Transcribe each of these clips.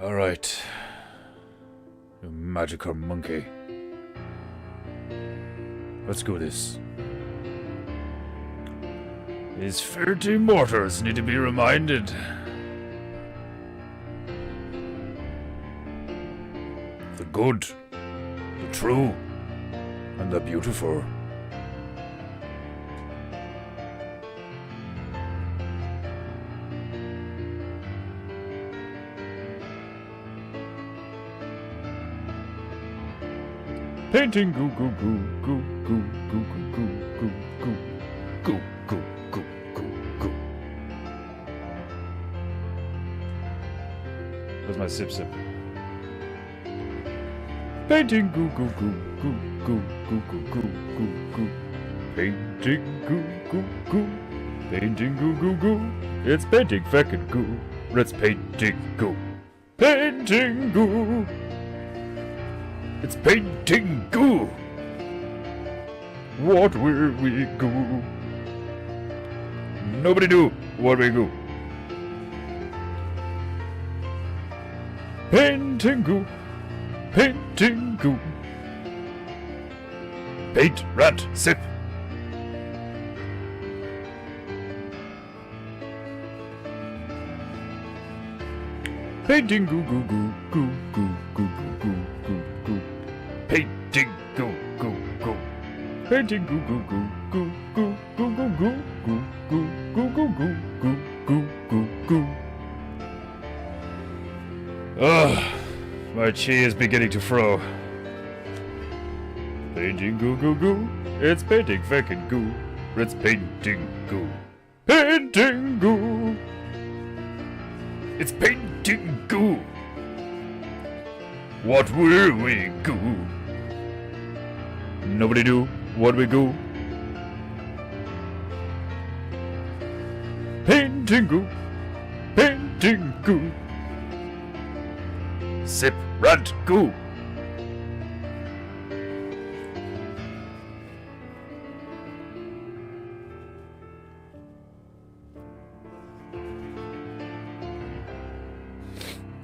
Alright. You magical monkey. Let's go this. These fainting mortals need to be reminded. The good, the true, and the beautiful. Painting goo goo goo goo goo goo goo goo goo goo goo goo goo goo. Where's my sip sip? Painting goo goo goo goo goo goo goo goo goo goo. Painting goo goo goo. Painting goo goo goo. It's painting fucking goo. Let's painting goo. Painting goo. It's painting goo. What will we go? Nobody do what we go. Painting goo. Painting goo. Paint, rat, sip. Painting goo goo goo goo goo goo goo goo goo. Painting goo goo goo. Painting goo goo goo goo goo goo goo goo goo goo goo goo goo goo goo goo. My chi is beginning to fro. Painting goo goo goo. It's painting fucking goo. It's painting goo. Painting goo. It's painting goo. What will we go? Nobody do what we go. Painting goo. Painting goo. Sip, rant, goo.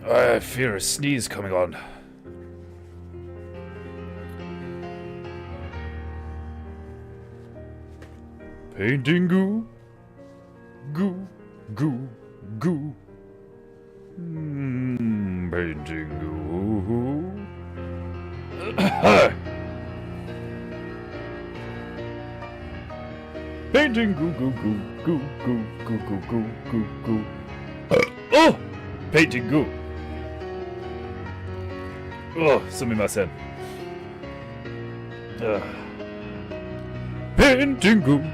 I fear a sneeze coming on. Painting goo. Goo, goo, goo. Painting goo. Painting goo goo goo goo goo goo goo goo goo goo. Oh! Painting goo. Oh, sumimasen. Painting goo.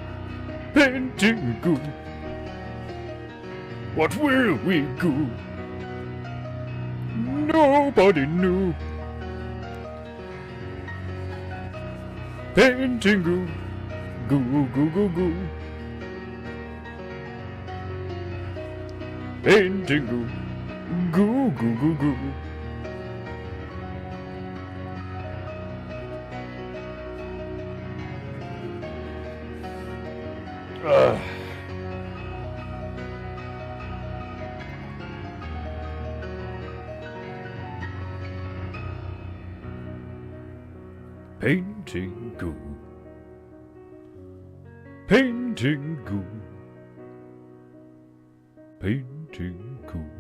Painting goo. What will we go? Nobody knew. Painting goo. Goo goo goo goo. Painting goo. Goo goo goo goo. Painting goo. Painting goo. Painting goo.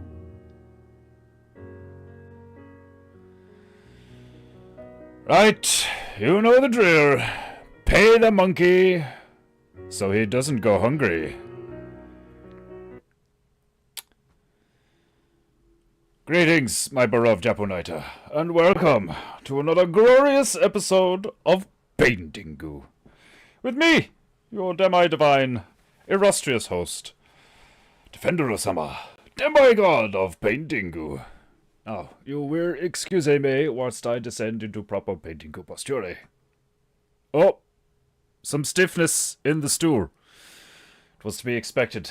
Right, you know the drill. Pay the monkey so he doesn't go hungry. Greetings, my beloved Japonator, and welcome to another glorious episode of PEINTEINGU. With me, your demi-divine, illustrious host, Defender-sama, demigod of PEINTEINGU. Now, you will excuse me whilst I descend into proper PEINTEINGU posture. Oh, some stiffness in the stool. It was to be expected.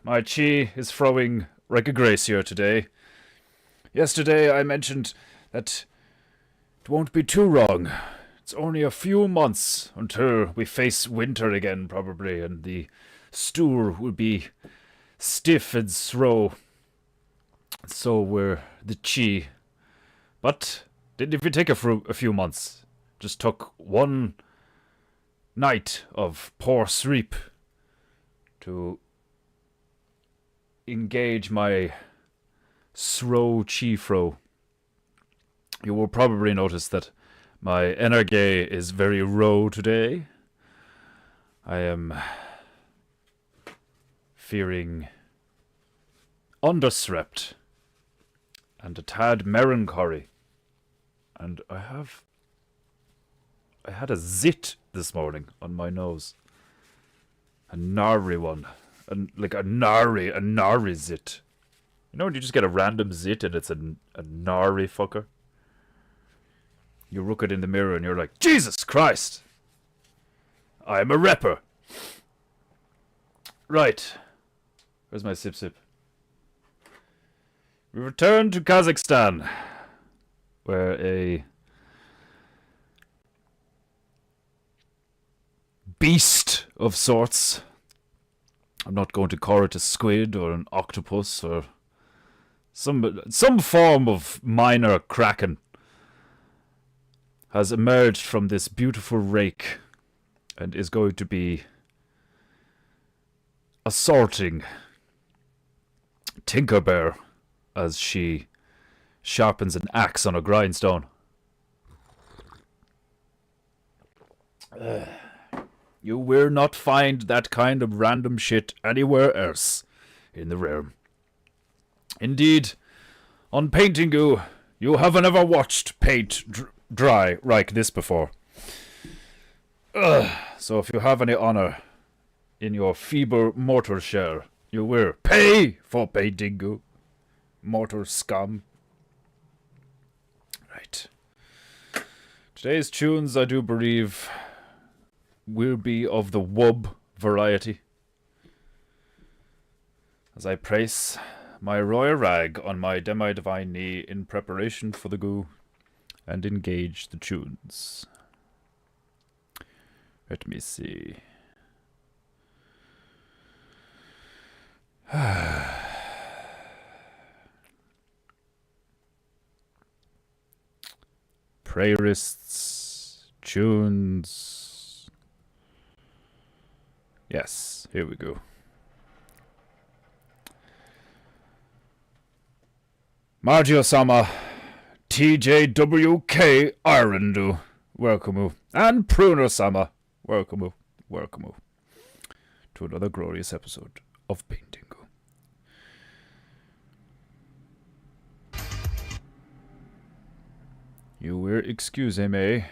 My chi is throwing like a grace here today. Yesterday I mentioned that It won't be too long. It's only a few months until we face winter again, probably, and the stool will be stiff and slow. So we're the chi. But didn't even take a few months. Just took one night of poor sleep to engage my slow chi fro. You will probably notice that my energy is very low today. I am feeling underslept and a tad melancholy. And I had a zit this morning on my nose. A gnarly one. Like a gnarly zit. You know when you just get a random zit and it's a gnarly fucker? You look it in the mirror and you're like, Jesus Christ! I am a rapper. Right. Where's my sip? We return to Kazakhstan, where a beast of sorts, I'm not going to call it a squid or an octopus or some form of minor kraken, has emerged from this beautiful lake and is going to be assaulting Tinkerbell as she sharpens an axe on a grindstone. You will not find that kind of random shit anywhere else in the realm. Indeed, on PEINTEINGU, you have never watched paint dry like this before. So if you have any honor in your feeble mortal shell, you will pay for PEINTEINGU, mortal scum. Right. Today's tunes, I do believe, will be of the wub variety, as I place my royal rag on my demi-divine knee in preparation for the goo and engage the tunes. Let me see. Playlists, tunes. Yes, here we go. Margio-sama, TJWK Irondu, welcome, and Pruno-sama, welcome to another glorious episode of PEINTEINGU. You will excuse me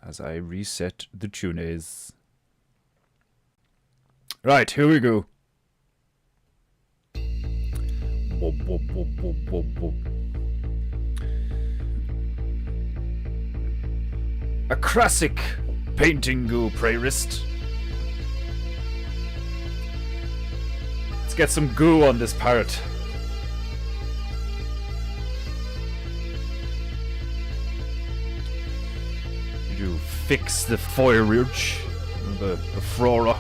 as I reset the tunes. Right, here we go. Whoop, whoop, whoop, whoop, whoop, whoop. A classic PEINTEINGU playlist. Let's get some goo on this parrot. You fix the foliage, the flora.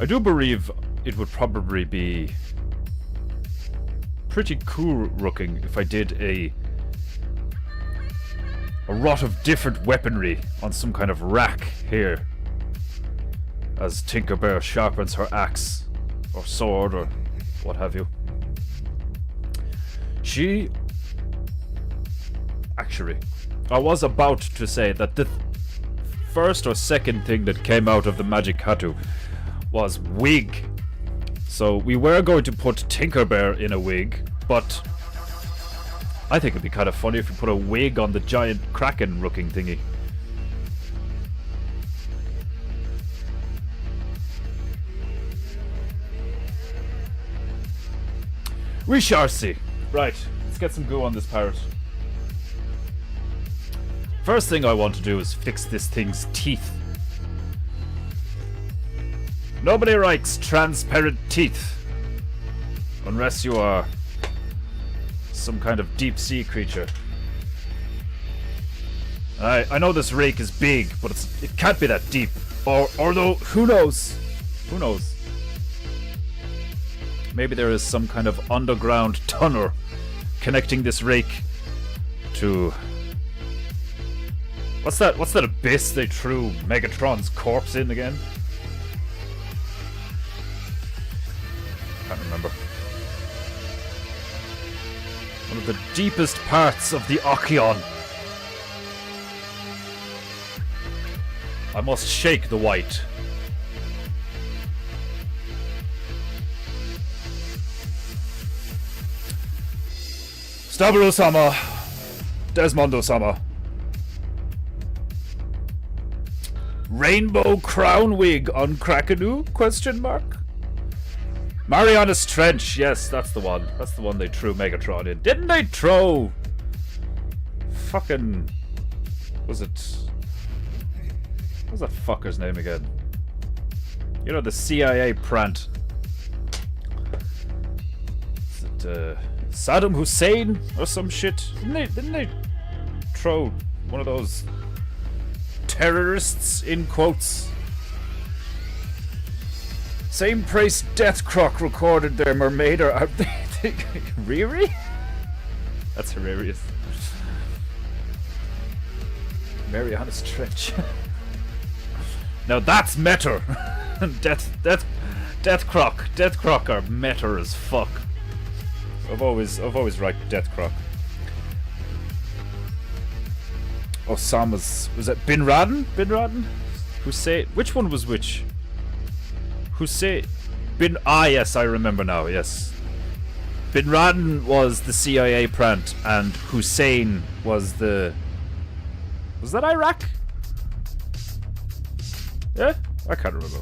I do believe it would probably be pretty cool looking if I did a lot of different weaponry on some kind of rack here, as Tinkerbell sharpens her axe or sword or what have you. Actually, I was about to say that the first or second thing that came out of the Magic Hatu was wig. So we were going to put Tinkerbell in a wig, but I think it'd be kind of funny if we put a wig on the giant kraken looking thingy. We shall see. Right, let's get some goo on this parrot. First thing I want to do is fix this thing's teeth. Nobody likes transparent teeth. Unless you are some kind of deep sea creature. I know this rake is big, but it can't be that deep. Or though, who knows? Who knows? Maybe there is some kind of underground tunnel connecting this rake to... What's that abyss they threw Megatron's corpse in again? Can't remember. One of the deepest parts of the Ocean. I must shake the white. Stabilo-sama. Desmondo-sama. Rainbow crown wig on Krakenu? Question mark. Mariana's Trench. Yes, that's the one. That's the one they threw Megatron in. Didn't they throw... Fucking... Was it... What's that fucker's name again? You know, the CIA prant. Is it, Saddam Hussein or some shit? Didn't they throw one of those terrorists in quotes? Same price Death Croc recorded their mermaid or Riri? That's hilarious. Mariana's Trench. Now that's meta. Death Croc are meta as fuck. I've always liked Death Croc. Osama's... Was it Bin Laden? Bin Laden? Hussein... Which one was which? Hussein... yes, I remember now, yes. Bin Laden was the CIA prant, and Hussein was the... Was that Iraq? Yeah? I can't remember.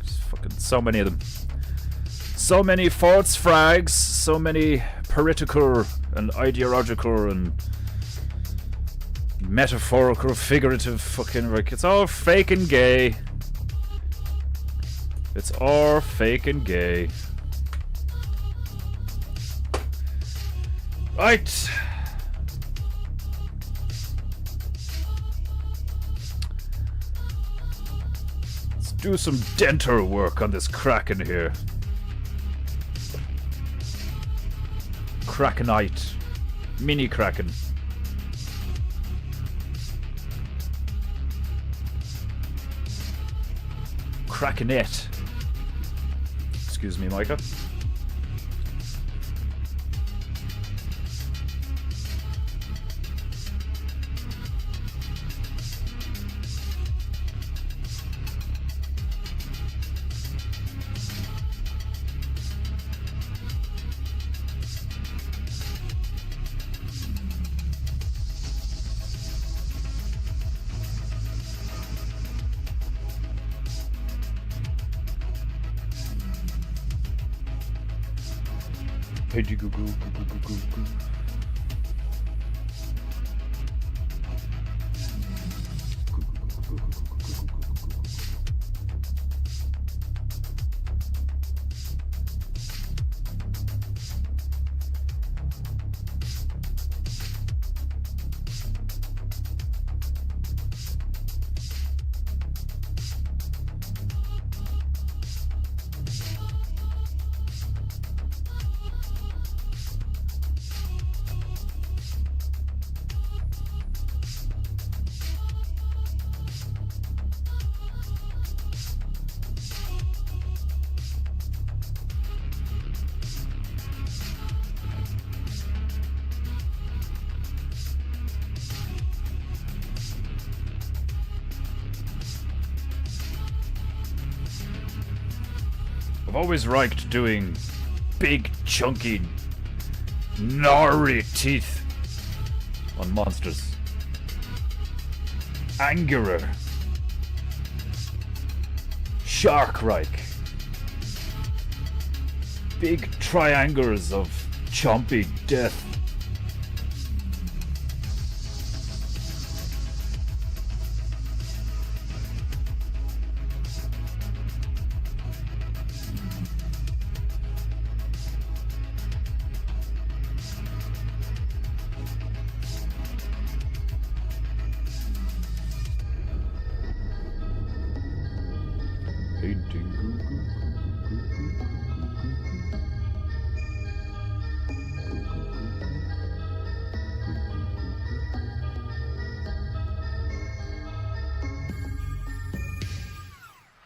There's fucking so many of them. So many false flags, so many political and ideological and metaphorical, figurative fucking... Like, it's all fake and gay. It's all fake and gay. Right. Let's do some dental work on this Kraken here. Krakenite. Mini Kraken. Krakenette. Excuse me, Micah. I've always liked doing big, chunky, gnarly teeth on monsters. Angular. Shark-like. Big triangles of chompy death. Painting goo goo goo goo goo goo goo goo.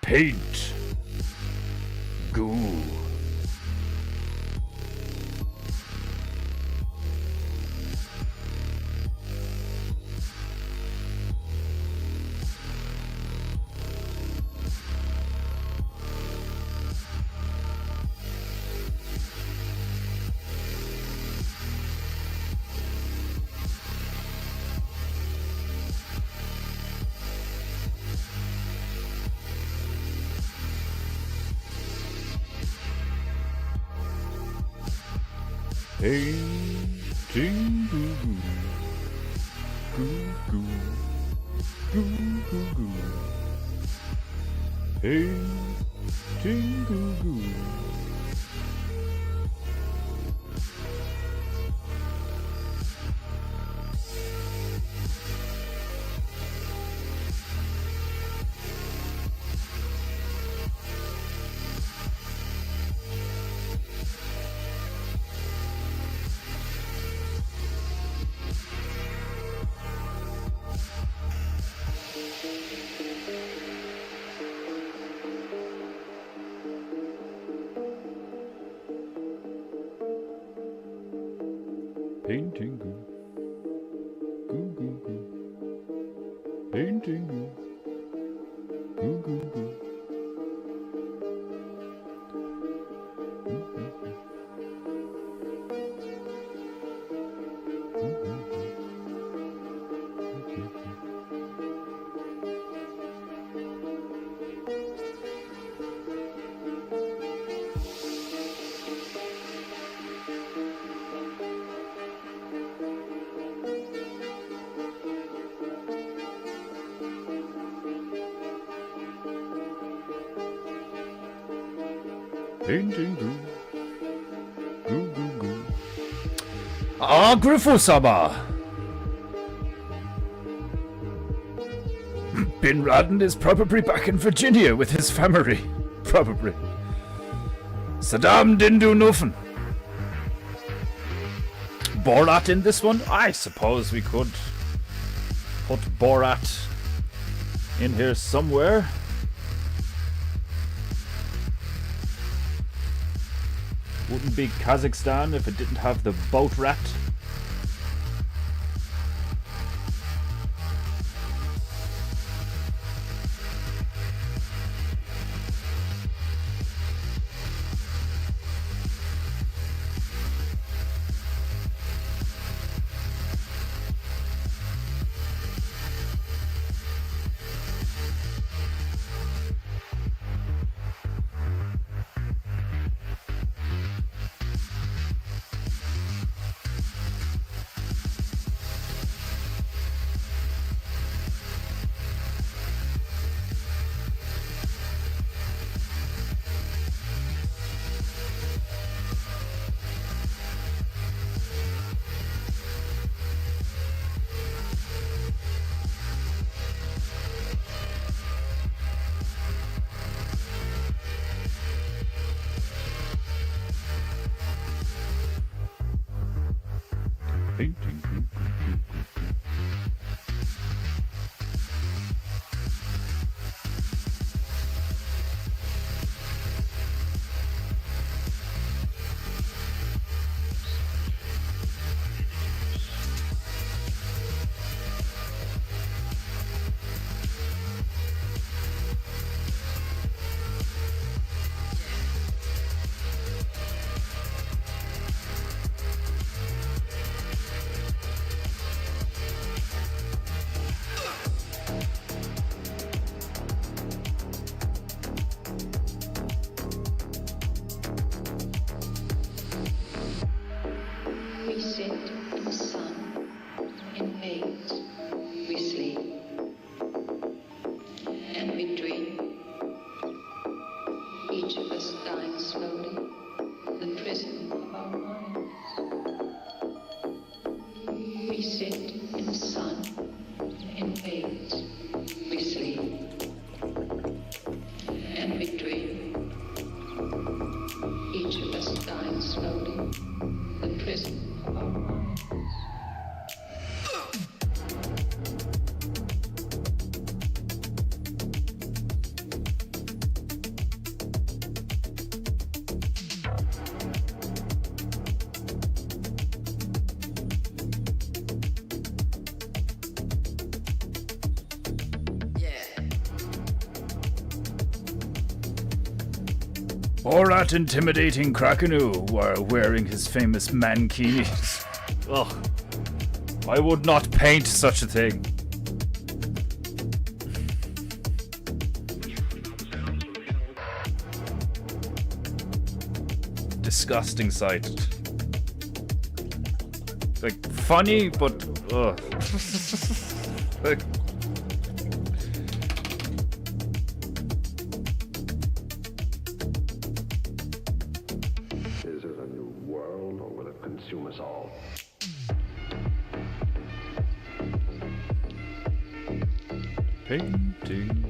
Paint goo. Painting goo goo goo goo goo goo goo. Painting goo goo. Painting goo goo goo goo. Painting goo goo goo goo. Painting goo goo goo goo. Ah, Griffo-sama! Bin Laden is probably back in Virginia with his family. Probably. Saddam didn't do nothing. Borat in this one? I suppose we could put Borat in here somewhere. Wouldn't be Kazakhstan if it didn't have the boat rat. Painting. Or at intimidating Krakenu while wearing his famous mankinis. Ugh. I would not paint such a thing. Disgusting sight. Like, funny, but ugh. Like, is it a new world, or will it consume us all? painting.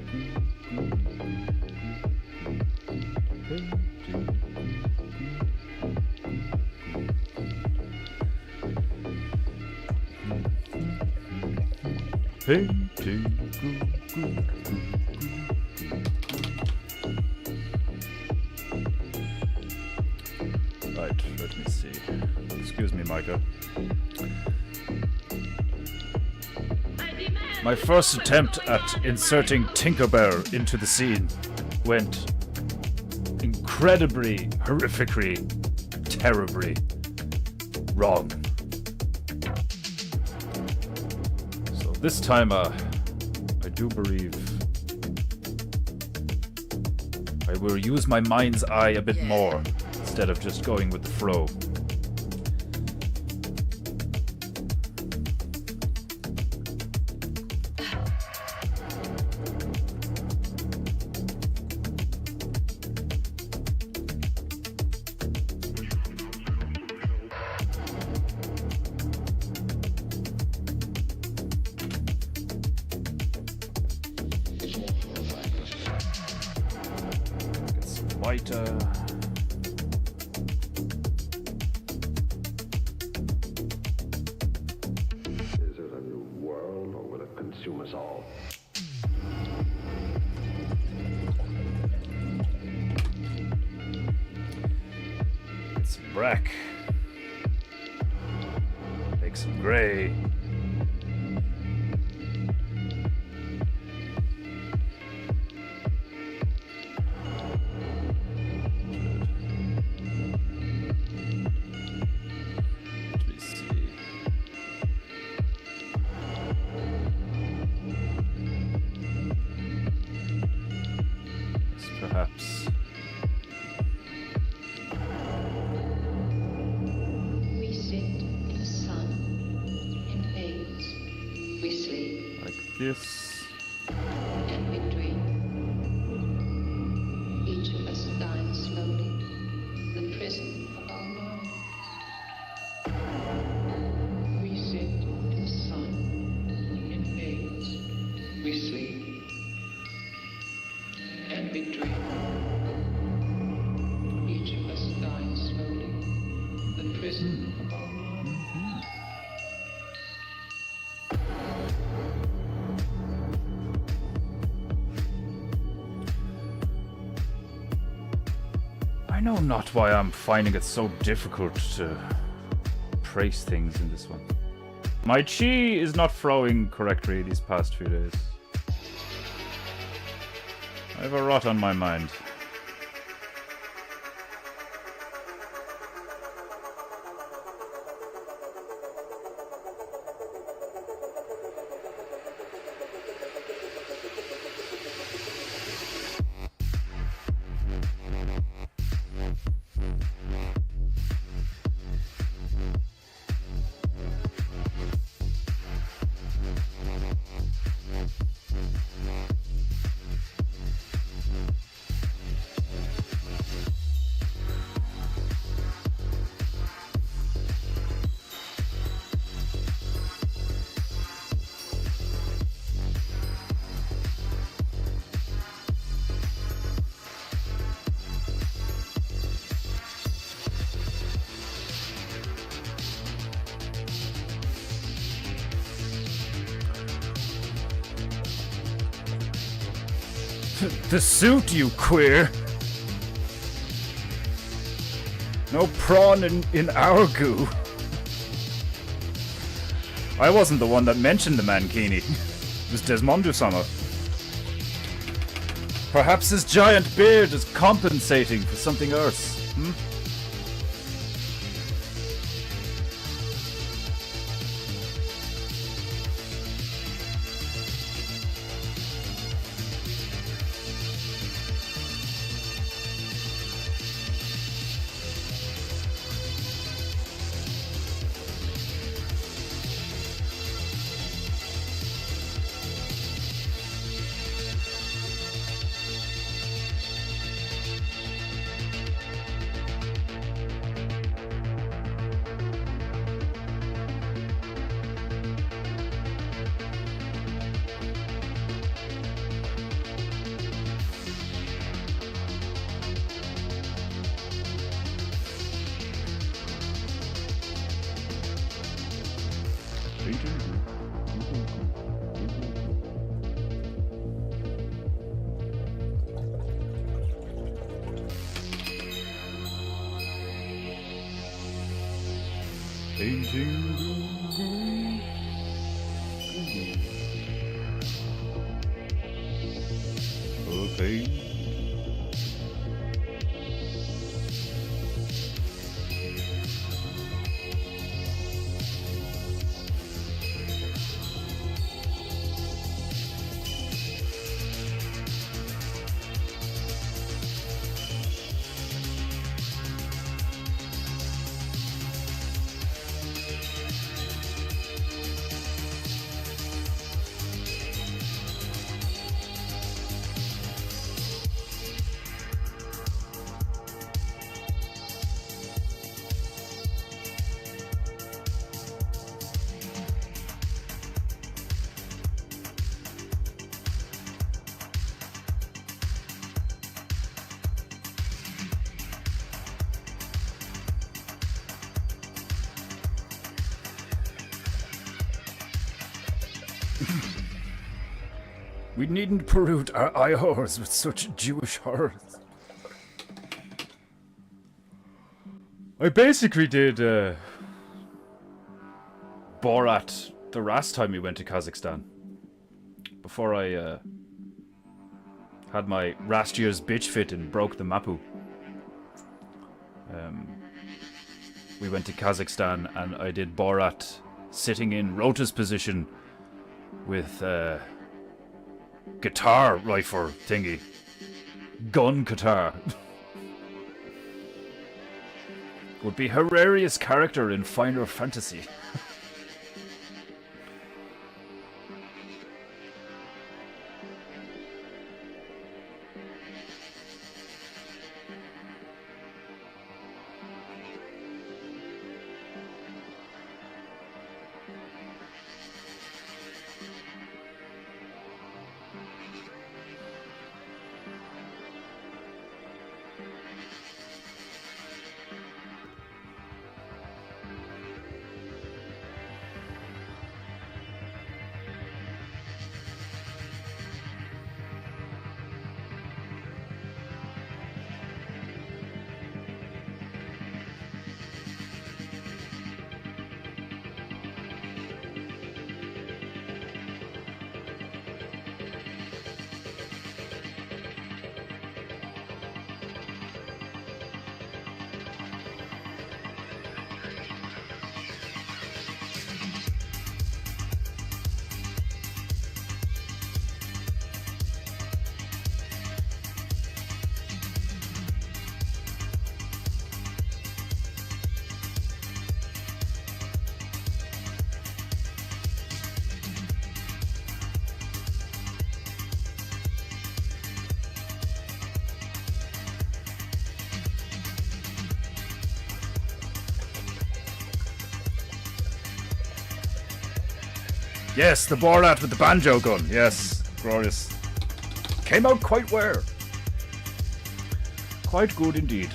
Right, let me see. Excuse me, Micah. My first attempt at inserting Tinkerbell into the scene went incredibly, horrifically, terribly wrong. So this time, I do believe I will use my mind's eye a bit more instead of just going with the flow. Whiter. Is it a new world, or will it consume us all? Get some black. Make some gray. Perhaps. We sit in the sun, in haze, we sleep, Like this. and we dream. Each of us dying slowly, the prison of our minds. We sit in the sun, in haze, we sleep, and we dream. Each of us dying slowly, the prison of our minds. I know not why I'm finding it so difficult to praise things in this one. My chi is not flowing correctly these past few days. I have a lot on my mind. The suit, you queer! No prawn in our goo. I wasn't the one that mentioned the mankini. It was Desmondu-sama. Perhaps his giant beard is compensating for something else. Hmm? Okay. We needn't pollute our eye horrors with such Jewish horrors. I basically did Borat the last time we went to Kazakhstan. Before I had my last year's bitch fit and broke the Mapu. We went to Kazakhstan and I did Borat sitting in Rota's position with guitar rifle thingy. Gun guitar. Would be hilarious character in Final Fantasy. Yes, the Borat with the banjo gun. Yes, glorious. Came out quite well. Quite good indeed.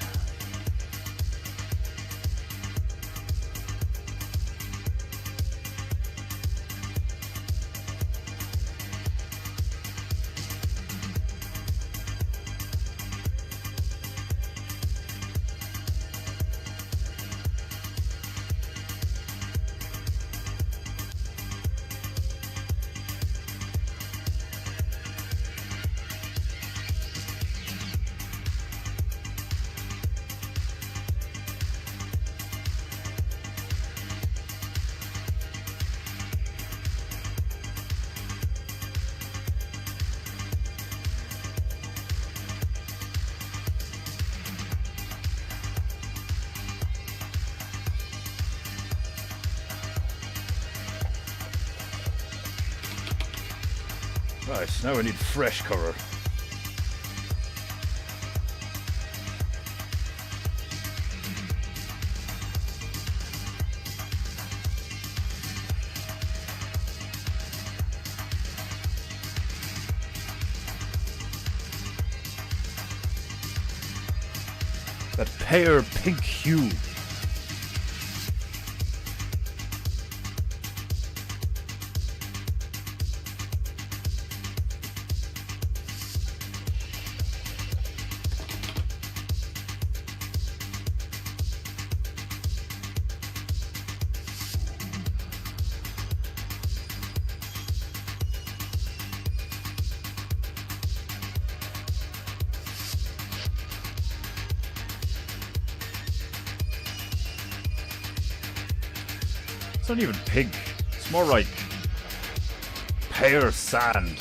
Right, now I need fresh cover. That pale pink hue. It's not even pink. It's more like pear sand.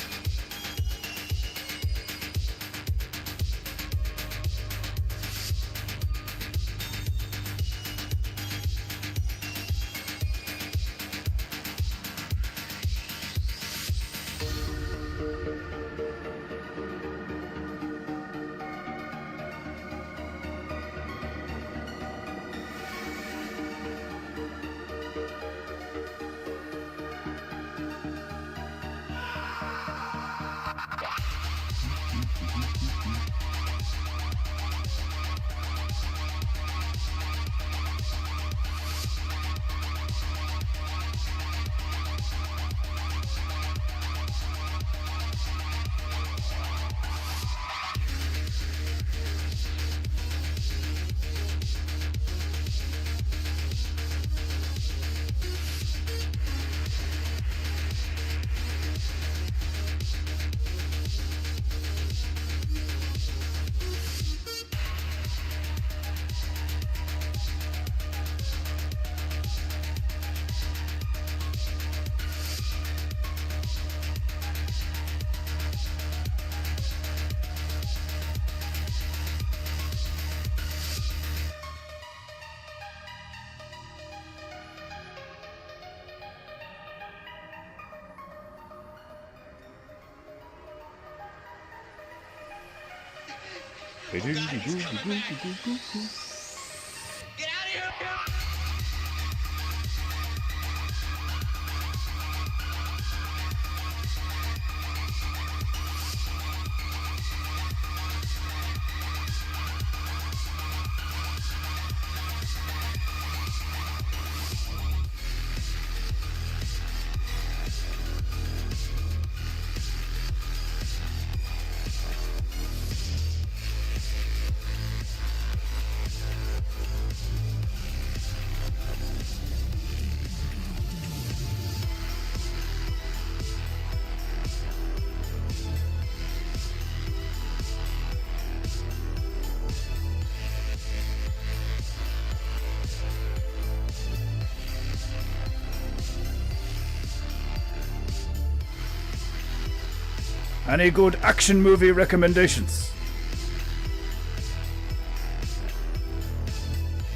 Any good action movie recommendations?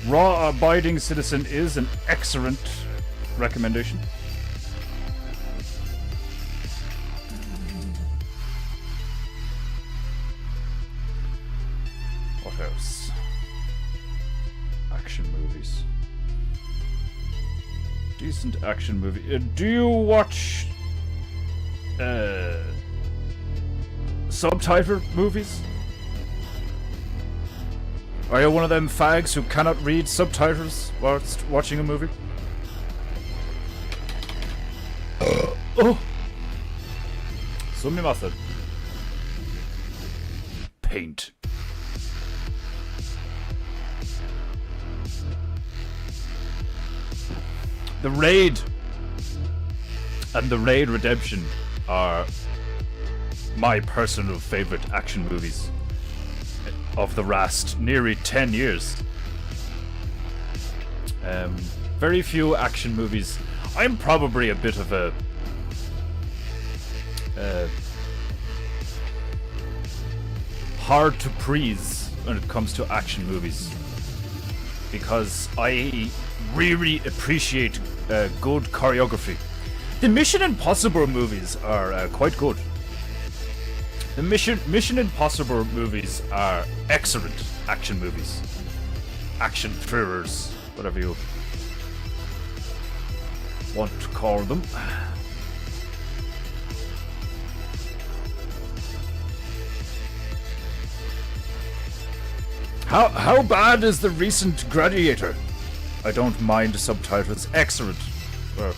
Raw Abiding Citizen is an excellent recommendation. What else? Action movies. Decent action movie. Do you watch subtitle movies? Are you one of them fags who cannot read subtitles whilst watching a movie? Oh! Sumimasen. Paint. The Raid and The Raid Redemption are my personal favorite action movies of the last nearly 10 years. Very few action movies. I'm probably a bit of a hard to please when it comes to action movies, because I really appreciate good choreography. The Mission Impossible movies are quite good. The Mission Impossible movies are excellent action movies. Action thrillers, whatever you want to call them. How bad is the recent Gladiator? I don't mind subtitles. Excellent. Well,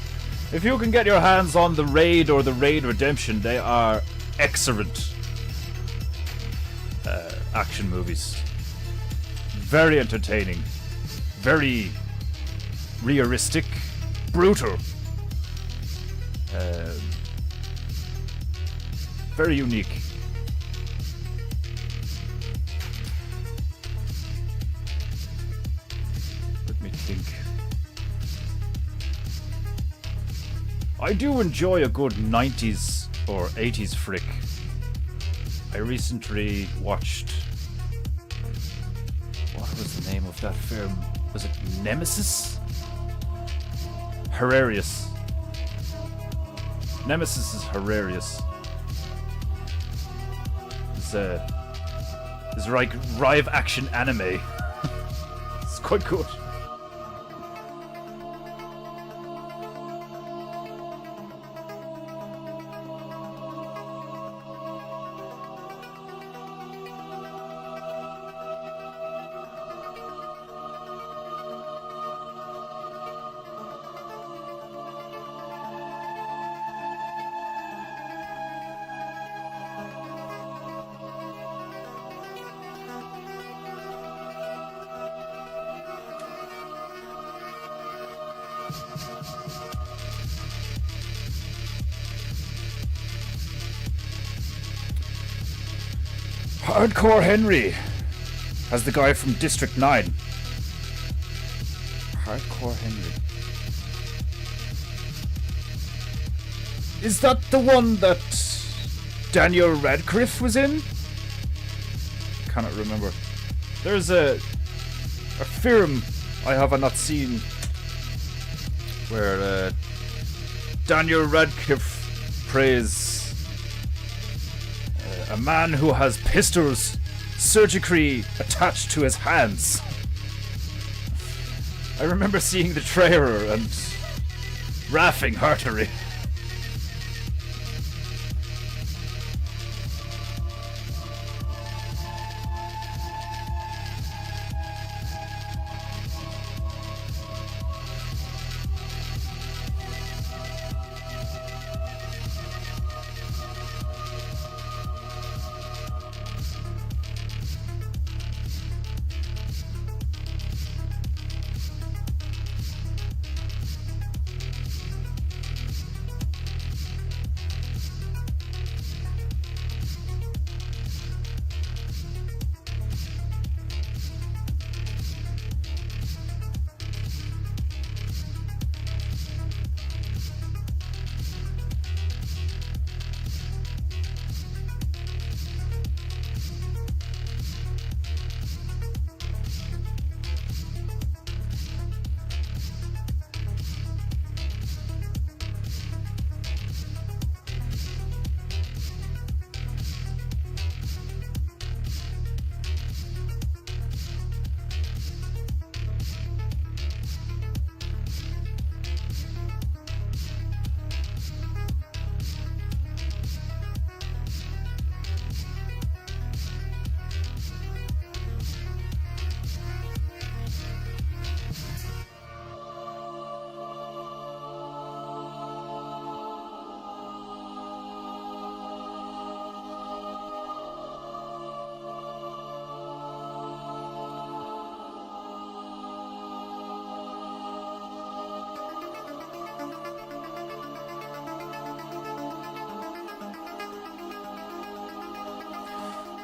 if you can get your hands on The Raid or The Raid Redemption, they are excellent action movies. Very entertaining. Very realistic. Brutal. Very unique. Let me think. I do enjoy a good 90s or 80s flick. I recently watched... What was the name of that film? Was it Nemesis? Hilarious. Nemesis is hilarious. It's like live action anime. It's quite good. Hardcore Henry as the guy from District 9. Hardcore Henry. Is that the one that Daniel Radcliffe was in? Cannot remember. There's a film I have not seen where Daniel Radcliffe plays a man who has pistols surgically attached to his hands. I remember seeing the trailer and laughing heartily.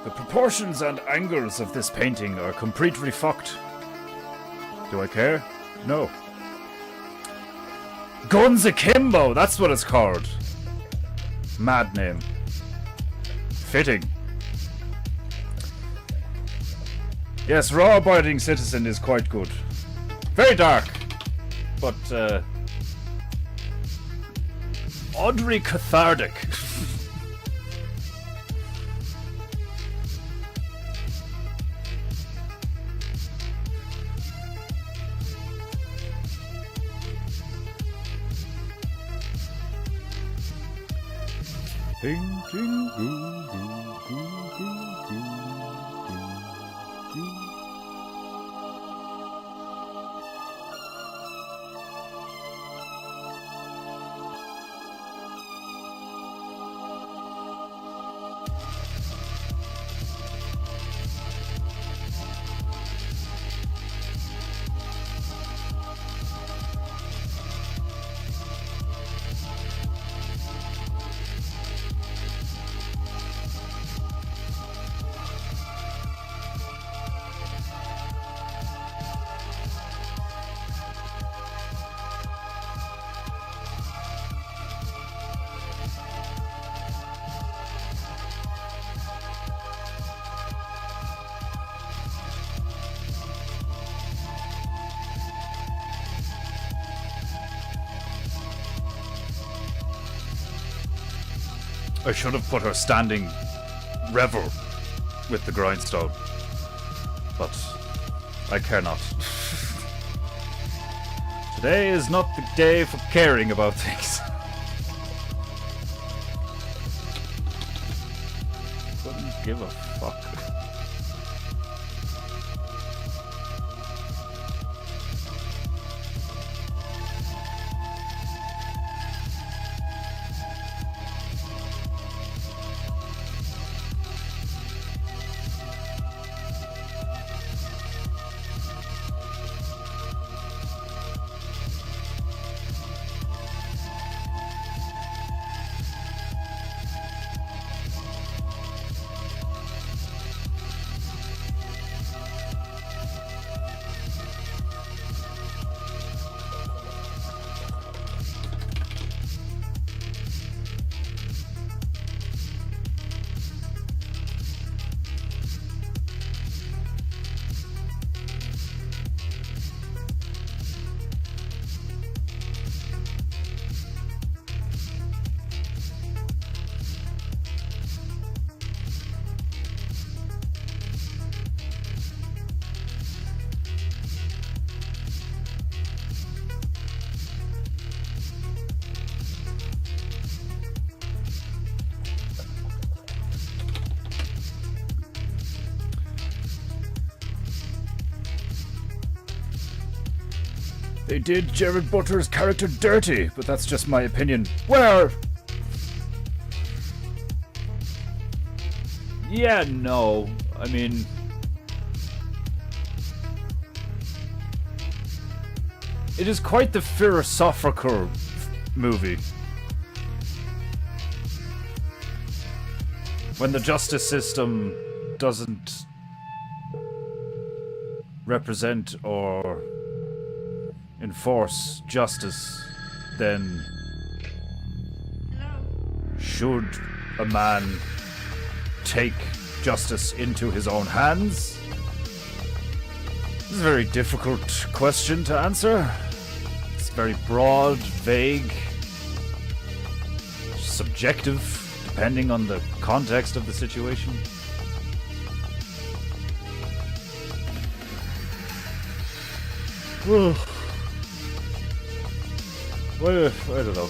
The proportions and angles of this painting are completely fucked. Do I care? No. Guns Akimbo, that's what it's called. Mad name. Fitting. Yes, Raw Abiding Citizen is quite good. Very dark, but oddly cathartic. Painting goo, goo, goo, goo, goo, goo. I should have put her standing revel with the grindstone, but I care not. Today is not the day for caring about things. Couldn't give a fuck. They did Jared Butler's character dirty, but that's just my opinion. Where? Yeah, no. I mean... It is quite the philosophical movie. When the justice system doesn't represent or enforce justice, then should a man take justice into his own hands? This is a very difficult question to answer. It's very broad, vague, subjective, depending on the context of the situation. Well, I don't know.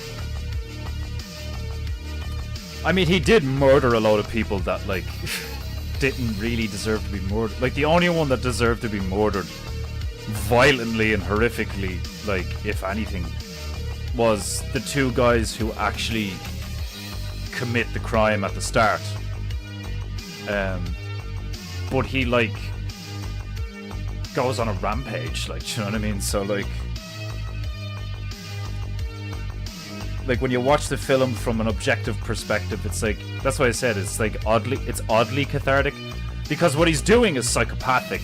I mean, he did murder a lot of people that, like, didn't really deserve to be murdered. Like, the only one that deserved to be murdered violently and horrifically, like, if anything, was the two guys who actually commit the crime at the start. But he, like, goes on a rampage, like, you know what I mean? So, like, when you watch the film from an objective perspective, it's like, that's why I said it's like oddly cathartic, because what he's doing is psychopathic,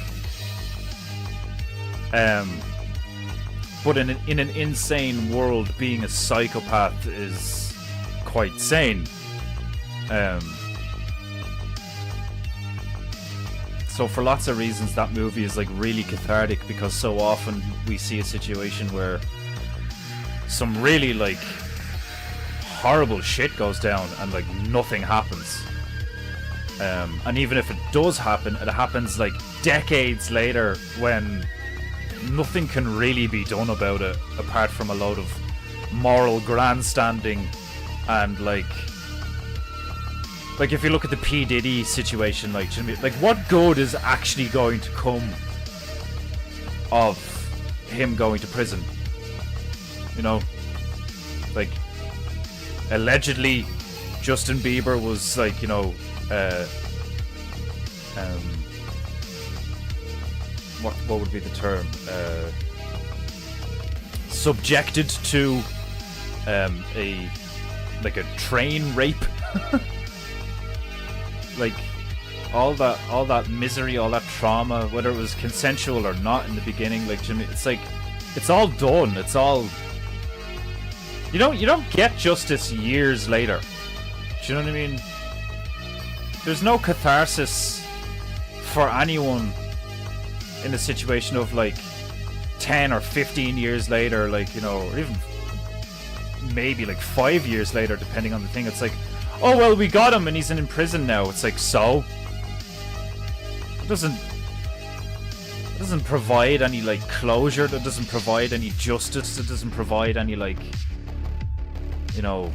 but in an insane world, being a psychopath is quite sane. So for lots of reasons, that movie is, like, really cathartic, because so often we see a situation where some really, like, horrible shit goes down and, like, nothing happens. And even if it does happen, it happens, like, decades later, when nothing can really be done about it apart from a load of moral grandstanding and, like, Like, if you look at the P. Diddy situation, like, what good is actually going to come of him going to prison? You know? Like, allegedly, Justin Bieber was, like, you know, what would be the term? Subjected to, a train rape. Like, all that misery, all that trauma, whether it was consensual or not in the beginning, like, Jimmy, it's like, it's all done. It's all, you don't get justice years later. Do you know what I mean? There's no catharsis for anyone in a situation of, like, 10 or 15 years later, like, you know, or even maybe like 5 years later, depending on the thing. It's like, oh well, we got him and he's in prison now. It's like, so it doesn't provide any, like, closure. That doesn't provide any justice. That doesn't provide any, like, you know,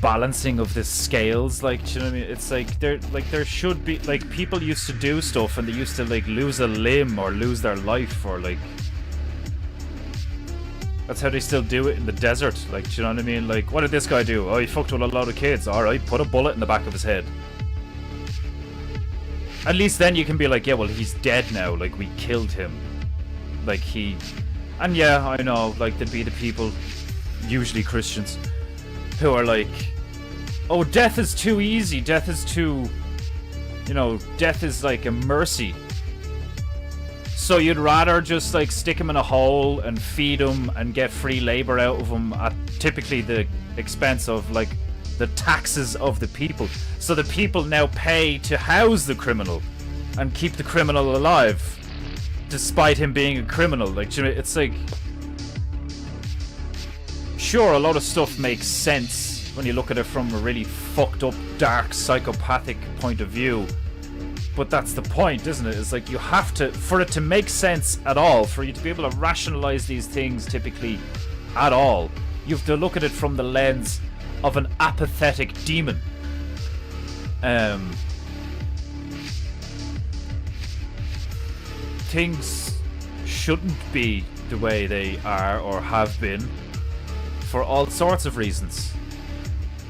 balancing of the scales. Like, do you know what I mean? It's like, there should be, like, people used to do stuff and they used to, like, lose a limb or lose their life, or, like, that's how they still do it in the desert. Like, do you know what I mean? Like, what did this guy do? Oh, he fucked with a load of kids. Alright, put a bullet in the back of his head. At least then you can be like, yeah, well, he's dead now. Like, we killed him. Like, he... And yeah, I know, like, there'd be the people, usually Christians, who are like, oh, death is too easy. Death is too... You know, death is like a mercy. So you'd rather just, like, stick him in a hole and feed him and get free labor out of him at typically the expense of, like, the taxes of the people. So the people now pay to house the criminal and keep the criminal alive, despite him being a criminal. Like, you know, it's like, sure, a lot of stuff makes sense when you look at it from a really fucked up, dark, psychopathic point of view. But that's the point, isn't it? It's like, you have to, for it to make sense at all, for you to be able to rationalize these things typically at all, you have to look at it from the lens of an apathetic demon. Things shouldn't be the way they are or have been for all sorts of reasons.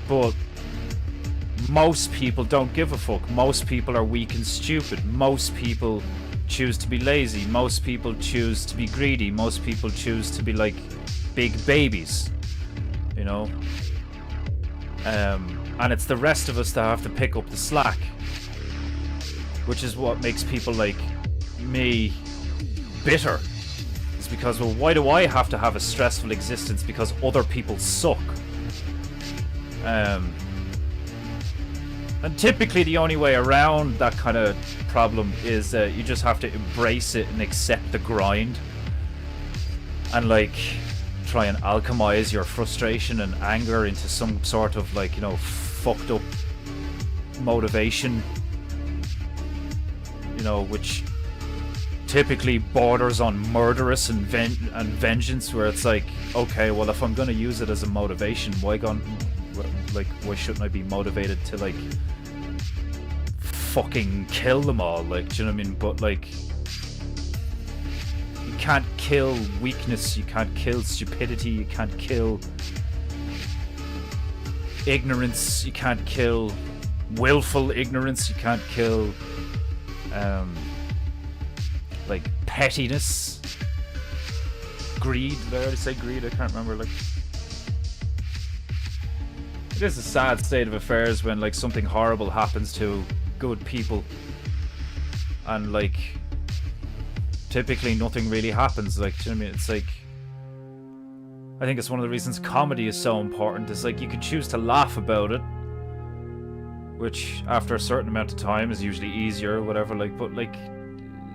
But most people don't give a fuck. Most people are weak and stupid. Most people choose to be lazy. Most people choose to be greedy. Most people choose to be like big babies, you know? And it's the rest of us that have to pick up the slack, which is what makes people like me bitter. It's because, well, why do I have to have a stressful existence because other people suck? And typically the only way around that kind of problem is you just have to embrace it and accept the grind, and, like, try and alchemize your frustration and anger into some sort of, like, you know, fucked up motivation, you know, which typically borders on murderous and vengeance, where it's like, okay, well, if I'm gonna use it as a motivation, why shouldn't I be motivated to, like, fucking kill them all? Like, do you know what I mean? But, like, you can't kill weakness, you can't kill stupidity, you can't kill ignorance, you can't kill willful ignorance, you can't kill like pettiness, greed. Did I already say greed? I can't remember. Like, it is a sad state of affairs when, like, something horrible happens to good people and, like, typically nothing really happens. Like, do you know what I mean? It's like, I think it's one of the reasons comedy is so important. It's like, you can choose to laugh about it, which after a certain amount of time is usually easier or whatever, like, but, like,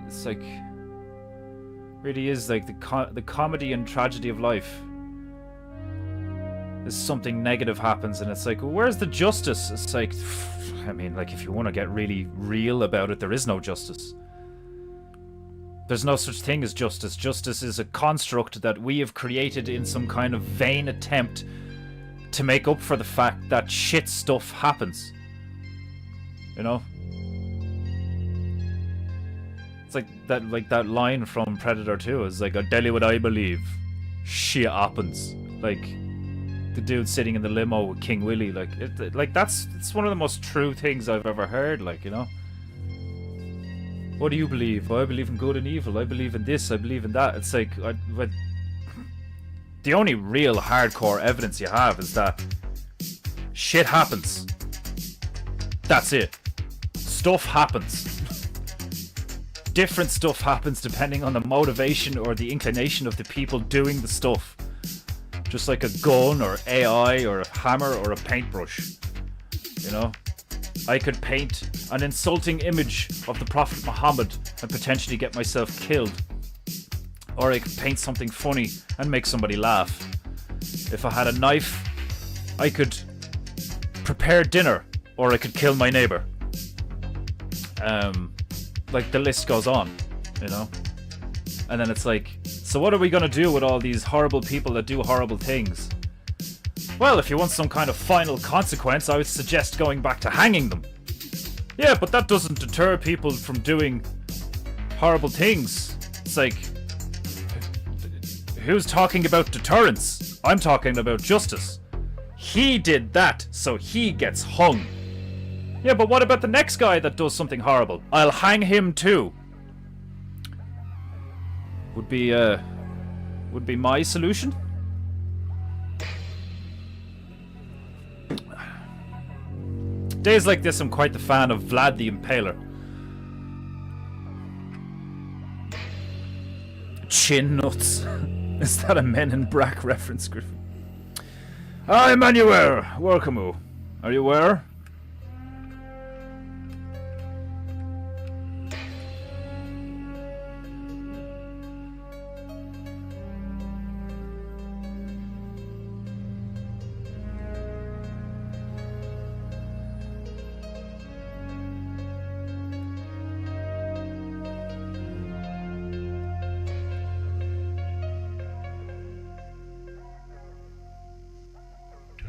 it's like, really is like the comedy and tragedy of life is something negative happens and it's like, well, where's the justice? It's like, I mean, like, if you want to get really real about it, there is no justice. There's no such thing as justice. Justice is a construct that we have created in some kind of vain attempt to make up for the fact that shit stuff happens. You know? It's like that line from Predator 2 is like, I'll tell you what I believe. Shit happens. Like, the dude sitting in the limo with King Willie, like, it's one of the most true things I've ever heard, like, you know? What do you believe? Well, I believe in good and evil. I believe in this, I believe in that. It's like, the only real hardcore evidence you have is that shit happens. That's it. Stuff happens. Different stuff happens depending on the motivation or the inclination of the people doing the stuff. Just like a gun or AI or a hammer or a paintbrush. You know? I could paint an insulting image of the Prophet Muhammad and potentially get myself killed. Or I could paint something funny and make somebody laugh. If I had a knife, I could prepare dinner, or I could kill my neighbor. Like, the list goes on, you know? And then it's like, so what are we gonna do with all these horrible people that do horrible things? Well, if you want some kind of final consequence, I would suggest going back to hanging them. Yeah, but that doesn't deter people from doing horrible things. It's like, who's talking about deterrence? I'm talking about justice. He did that, so he gets hung. Yeah, but what about the next guy that does something horrible? I'll hang him too. Would be my solution. Days like this, I'm quite the fan of Vlad the Impaler. Chin nuts. Is that a Men in Black reference, Griffin? Hi, Emmanuel. Welcome. Are you where?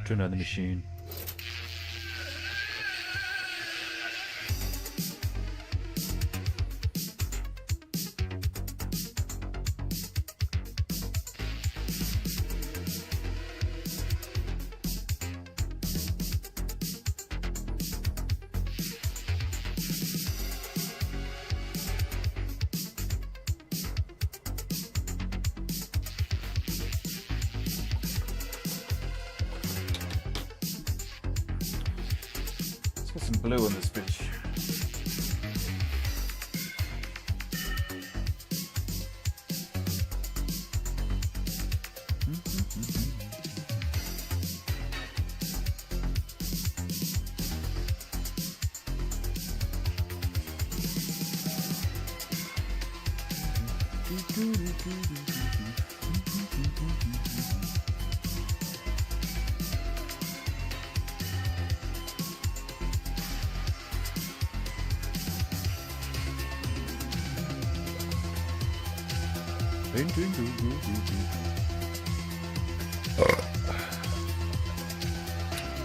Turn on the machine. Blue in this bitch.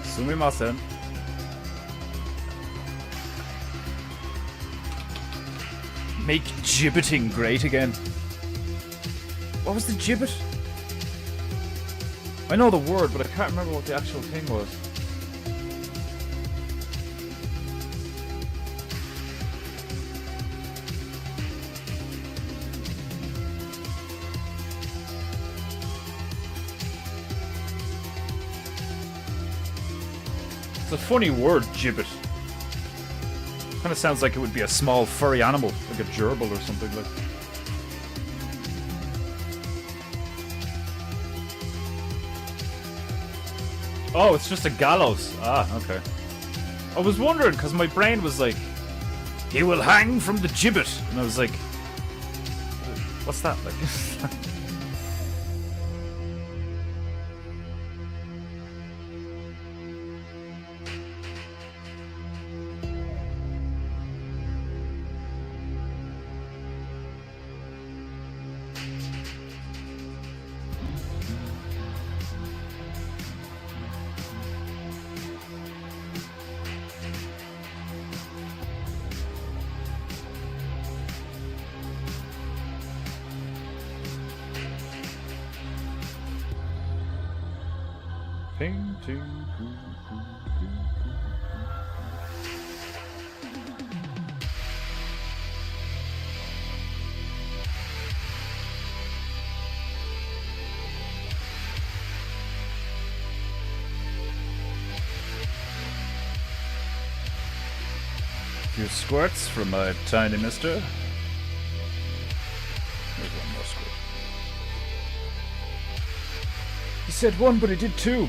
Sumimasen. Make gibbeting great again. What was the gibbet? I know the word, but I can't remember what the actual thing was. It's a funny word, gibbet. Kind of sounds like it would be a small furry animal, like a gerbil or something like. Oh, it's just a gallows. Ah, okay. I was wondering because my brain was like, "He will hang from the gibbet," and I was like, "What's that like?" Painting. Few squirts from my tiny mister. There's one more squirt. He said one, but he did two.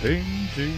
Painting.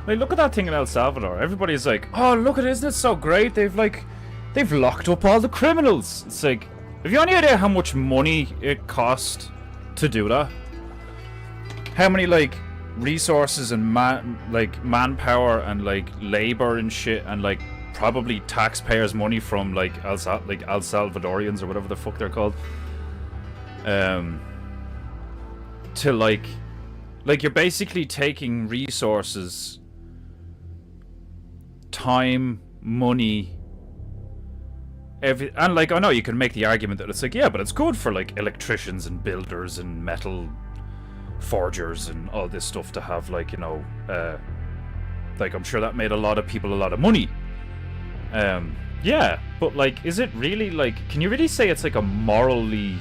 Like, look at that thing in El Salvador. Everybody's like, oh, look at it, isn't it so great? They've locked up all the criminals. It's like, have you any idea how much money it cost to do that? How many, like, resources and manpower and, like, labor and shit and, like, probably taxpayers' money from, like, El Salvadorians or whatever the fuck they're called. To, like, you're basically taking resources, time, money, and like, I know you can make the argument that it's like, yeah, but it's good for like electricians and builders and metal forgers and all this stuff to have, like, you know, like, I'm sure that made a lot of people a lot of money. Yeah, but like, is it really like? Can you really say it's like a morally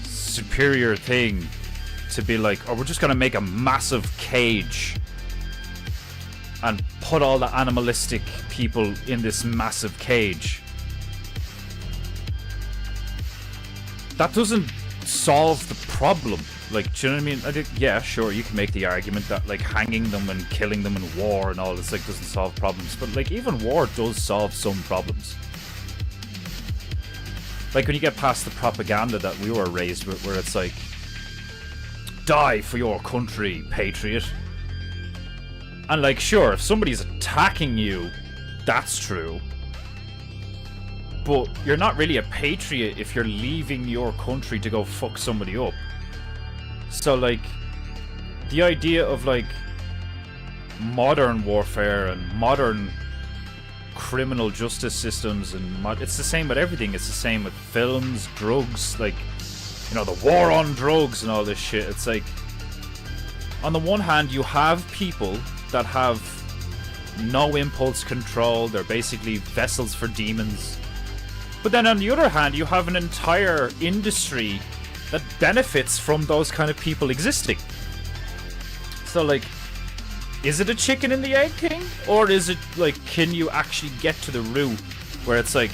superior thing to be like, oh, we're just gonna make a massive cage and put all the animalistic people in this massive cage? That doesn't solve the problem. Like, do you know what I mean? I think, yeah, sure, you can make the argument that like hanging them and killing them in war and all this like doesn't solve problems, but like even war does solve some problems. Like when you get past the propaganda that we were raised with, where it's like, die for your country, patriot. And like, sure, if somebody's attacking you, that's true. But you're not really a patriot if you're leaving your country to go fuck somebody up. So like, the idea of like modern warfare and modern criminal justice systems and it's the same with everything. It's the same with films, drugs, like, you know, the war on drugs and all this shit. It's like, on the one hand, you have people that have no impulse control. They're basically vessels for demons. But then on the other hand, you have an entire industry that benefits from those kind of people existing. So like, is it a chicken and the egg thing? Or is it like, can you actually get to the root where it's like,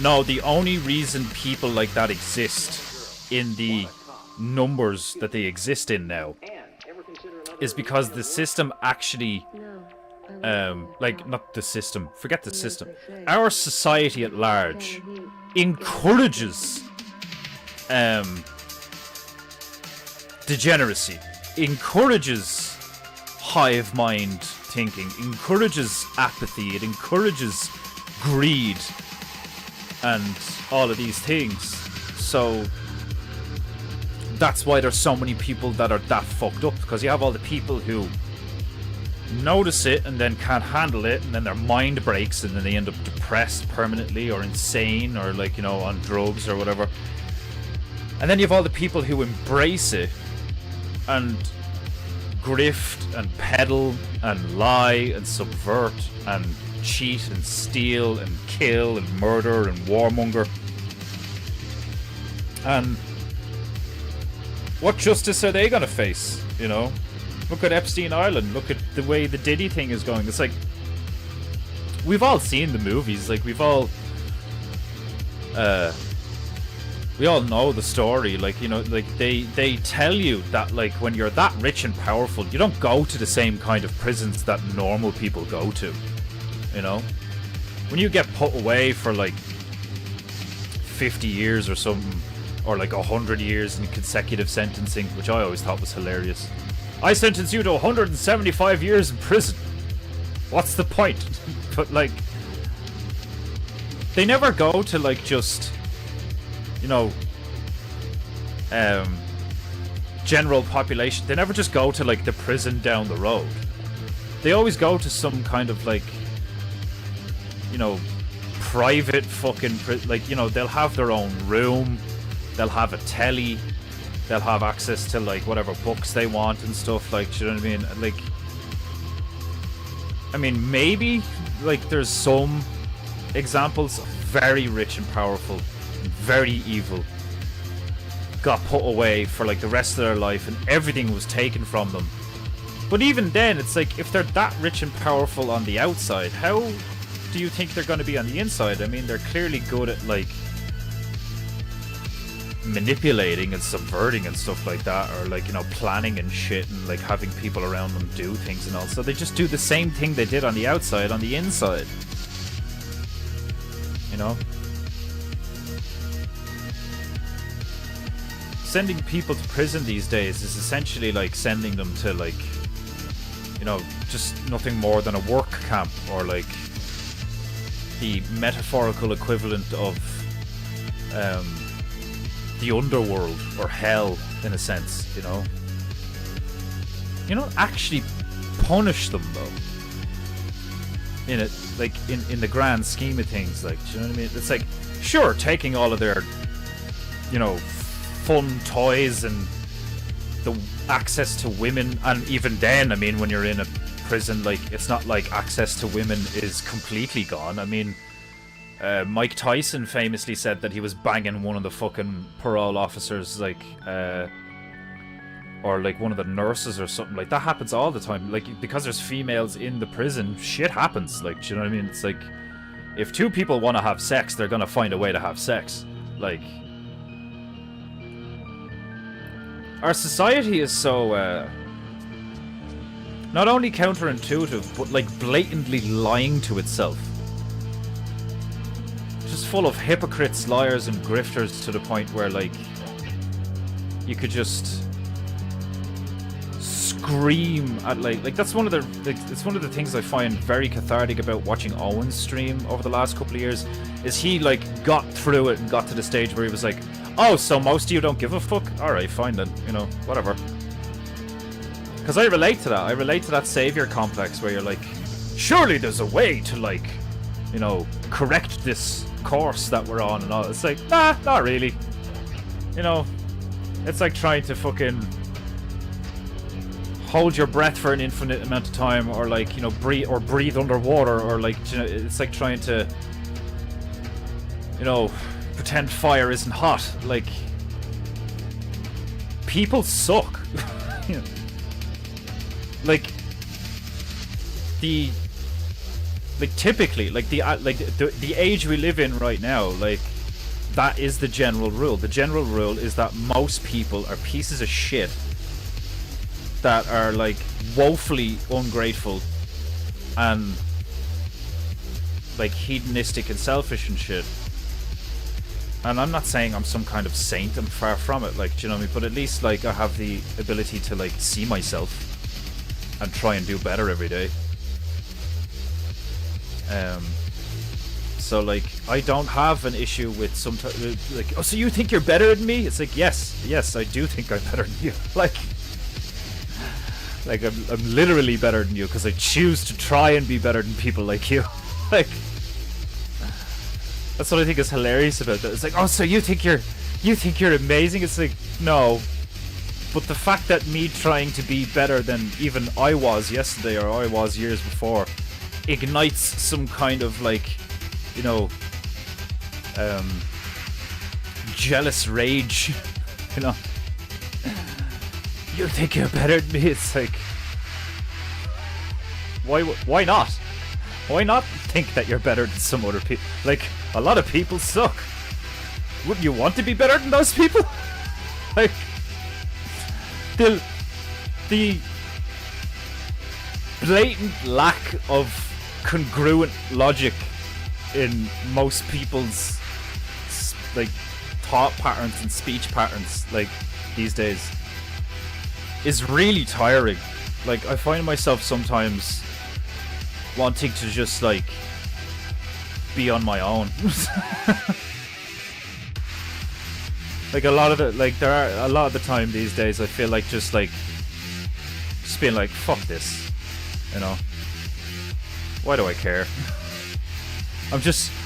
no, the only reason people like that exist in the numbers that they exist in now is because the system actually, like, not the system, forget the system, our society at large encourages degeneracy, encourages hive mind thinking, encourages apathy, it encourages greed and all of these things. So that's why there's so many people that are that fucked up, because you have all the people who notice it and then can't handle it, and then their mind breaks and then they end up depressed permanently or insane or like, you know, on drugs or whatever. And then you have all the people who embrace it and grift and peddle and lie and subvert and cheat and steal and kill and murder and warmonger. And what justice are they gonna face, you know? Look at Epstein Island, look at the way the Diddy thing is going. It's like, we've all seen the movies, like we all know the story, like, you know, like they tell you that like when you're that rich and powerful, you don't go to the same kind of prisons that normal people go to, you know? When you get put away for like 50 years or something, or like 100 years in consecutive sentencing, which I always thought was hilarious. I sentence you to 175 years in prison. What's the point? But like, they never go to like just, you know, general population. They never just go to like the prison down the road. They always go to some kind of like, you know, private fucking like, you know, they'll have their own room, they'll have a telly, they'll have access to like whatever books they want and stuff, like, you know what I mean? Like, I mean, maybe like there's some examples of very rich and powerful and very evil got put away for like the rest of their life and everything was taken from them. But even then, it's like, if they're that rich and powerful on the outside, how do you think they're going to be on the inside? I mean, they're clearly good at like manipulating and subverting and stuff like that, or like, you know, planning and shit and like having people around them do things and all. So they just do the same thing they did on the outside on the inside, you know? Sending people to prison these days is essentially like sending them to like, you know, just nothing more than a work camp, or like the metaphorical equivalent of the underworld or hell, in a sense, you know. You don't actually punish them though, in it, like in the grand scheme of things, like, do you know what I mean? It's like, sure, taking all of their, you know, fun toys and the access to women, and even then, I mean, when you're in a prison, like, it's not like access to women is completely gone. I mean, Mike Tyson famously said that he was banging one of the fucking parole officers, like, or like one of the nurses or something. Like, that happens all the time. Like, because there's females in the prison, shit happens. Like, do you know what I mean? It's like, if two people want to have sex, they're gonna find a way to have sex. Like, our society is so, not only counterintuitive, but like blatantly lying to itself. Just full of hypocrites, liars, and grifters to the point where, like, you could just scream at, like that's one of the, it's one of the things I find very cathartic about watching Owen's stream over the last couple of years, is he, like, got through it and got to the stage where he was like, oh, so most of you don't give a fuck? Alright, fine then, you know, whatever. Because I relate to that. I relate to that savior complex where you're like, surely there's a way to, like, you know, correct this course that we're on and all. It's like, nah, not really. You know, it's like trying to fucking hold your breath for an infinite amount of time, or, like, you know, breathe underwater, or, like, you know, it's like trying to, you know, pretend fire isn't hot. Like, people suck. You know, like, typically, like, the age we live in right now, like, that is the general rule. The general rule is that most people are pieces of shit that are, like, woefully ungrateful and, like, hedonistic and selfish and shit. And I'm not saying I'm some kind of saint, I'm far from it, like, do you know what I mean? But at least, like, I have the ability to, like, see myself and try and do better every day. So, like, I don't have an issue with like, oh, so you think you're better than me? It's like, yes, I do think I'm better than you. Like, I'm literally better than you because I choose to try and be better than people like you. Like, that's what I think is hilarious about that. It's like, oh, so you think you're amazing? It's like, no. But the fact that me trying to be better than even I was yesterday or I was years before ignites some kind of, like, you know, jealous rage, you know. You think you're better than me? It's like, why not? Why not think that you're better than some other people? Like, a lot of people suck. Wouldn't you want to be better than those people? Like, the blatant lack of congruent logic in most people's, like, thought patterns and speech patterns, like, these days, is really tiring. Like, I find myself sometimes wanting to just, like, be on my own. Like, a lot of the time these days I feel like just being like, fuck this, you know, why do I care?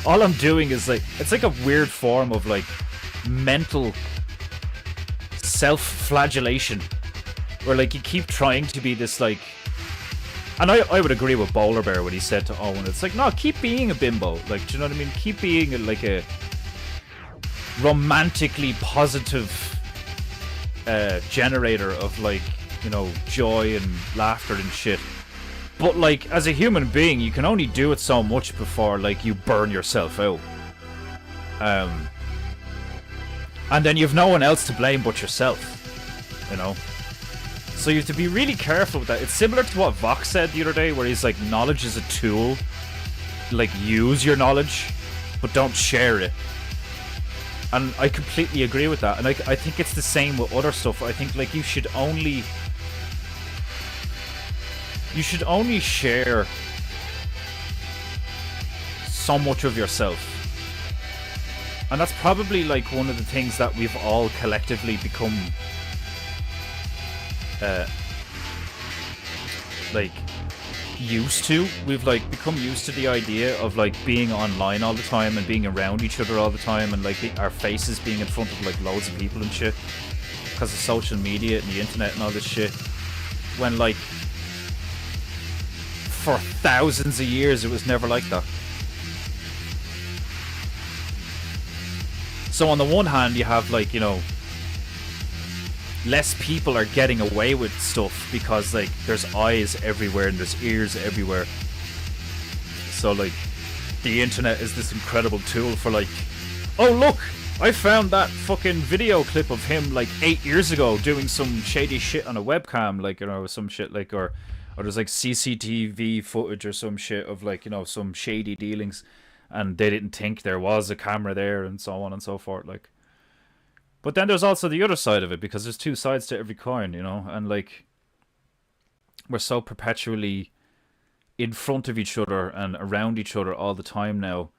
all I'm doing is, like, it's like a weird form of, like, mental self-flagellation, where, like, you keep trying to be this, like, and I would agree with Bowler Bear when he said to Owen, it's like, no, keep being a bimbo, like, do you know what I mean? Keep being like a romantically positive generator of, like, you know, joy and laughter and shit. But, like, as a human being, you can only do it so much before, like, you burn yourself out. And then you've no one else to blame but yourself, you know? So you have to be really careful with that. It's similar to what Vox said the other day, where he's like, knowledge is a tool. Like, use your knowledge, but don't share it. And I completely agree with that. And I think it's the same with other stuff. I think, like, you should only share so much of yourself. And that's probably, like, one of the things that we've all collectively become like, used to. We've, like, become used to the idea of, like, being online all the time and being around each other all the time, and, like, our faces being in front of, like, loads of people and shit because of social media and the internet and all this shit, when, like, for thousands of years it was never like that. So on the one hand, you have, like, you know, less people are getting away with stuff because, like, there's eyes everywhere and there's ears everywhere. So, like, the internet is this incredible tool for, like, oh look, I found that fucking video clip of him like 8 years ago doing some shady shit on a webcam, like, you know, some shit, like, or there's like CCTV footage or some shit of, like, you know, some shady dealings, and they didn't think there was a camera there, and so on and so forth, like. But then there's also the other side of it, because there's two sides to every coin, you know, and, like, we're so perpetually in front of each other and around each other all the time now,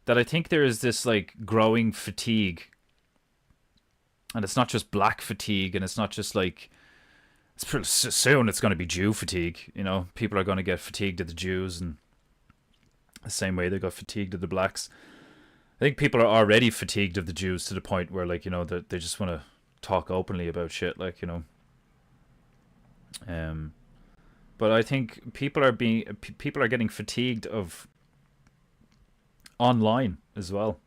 that I think there is this, like, growing fatigue. And it's not just black fatigue, and it's not just, like, it's pretty soon it's going to be Jew fatigue, you know. People are going to get fatigued at the Jews, and the same way they got fatigued at the blacks. I think people are already fatigued of the Jews to the point where, like, you know, they just want to talk openly about shit, like, you know. But I think people are getting fatigued of online as well.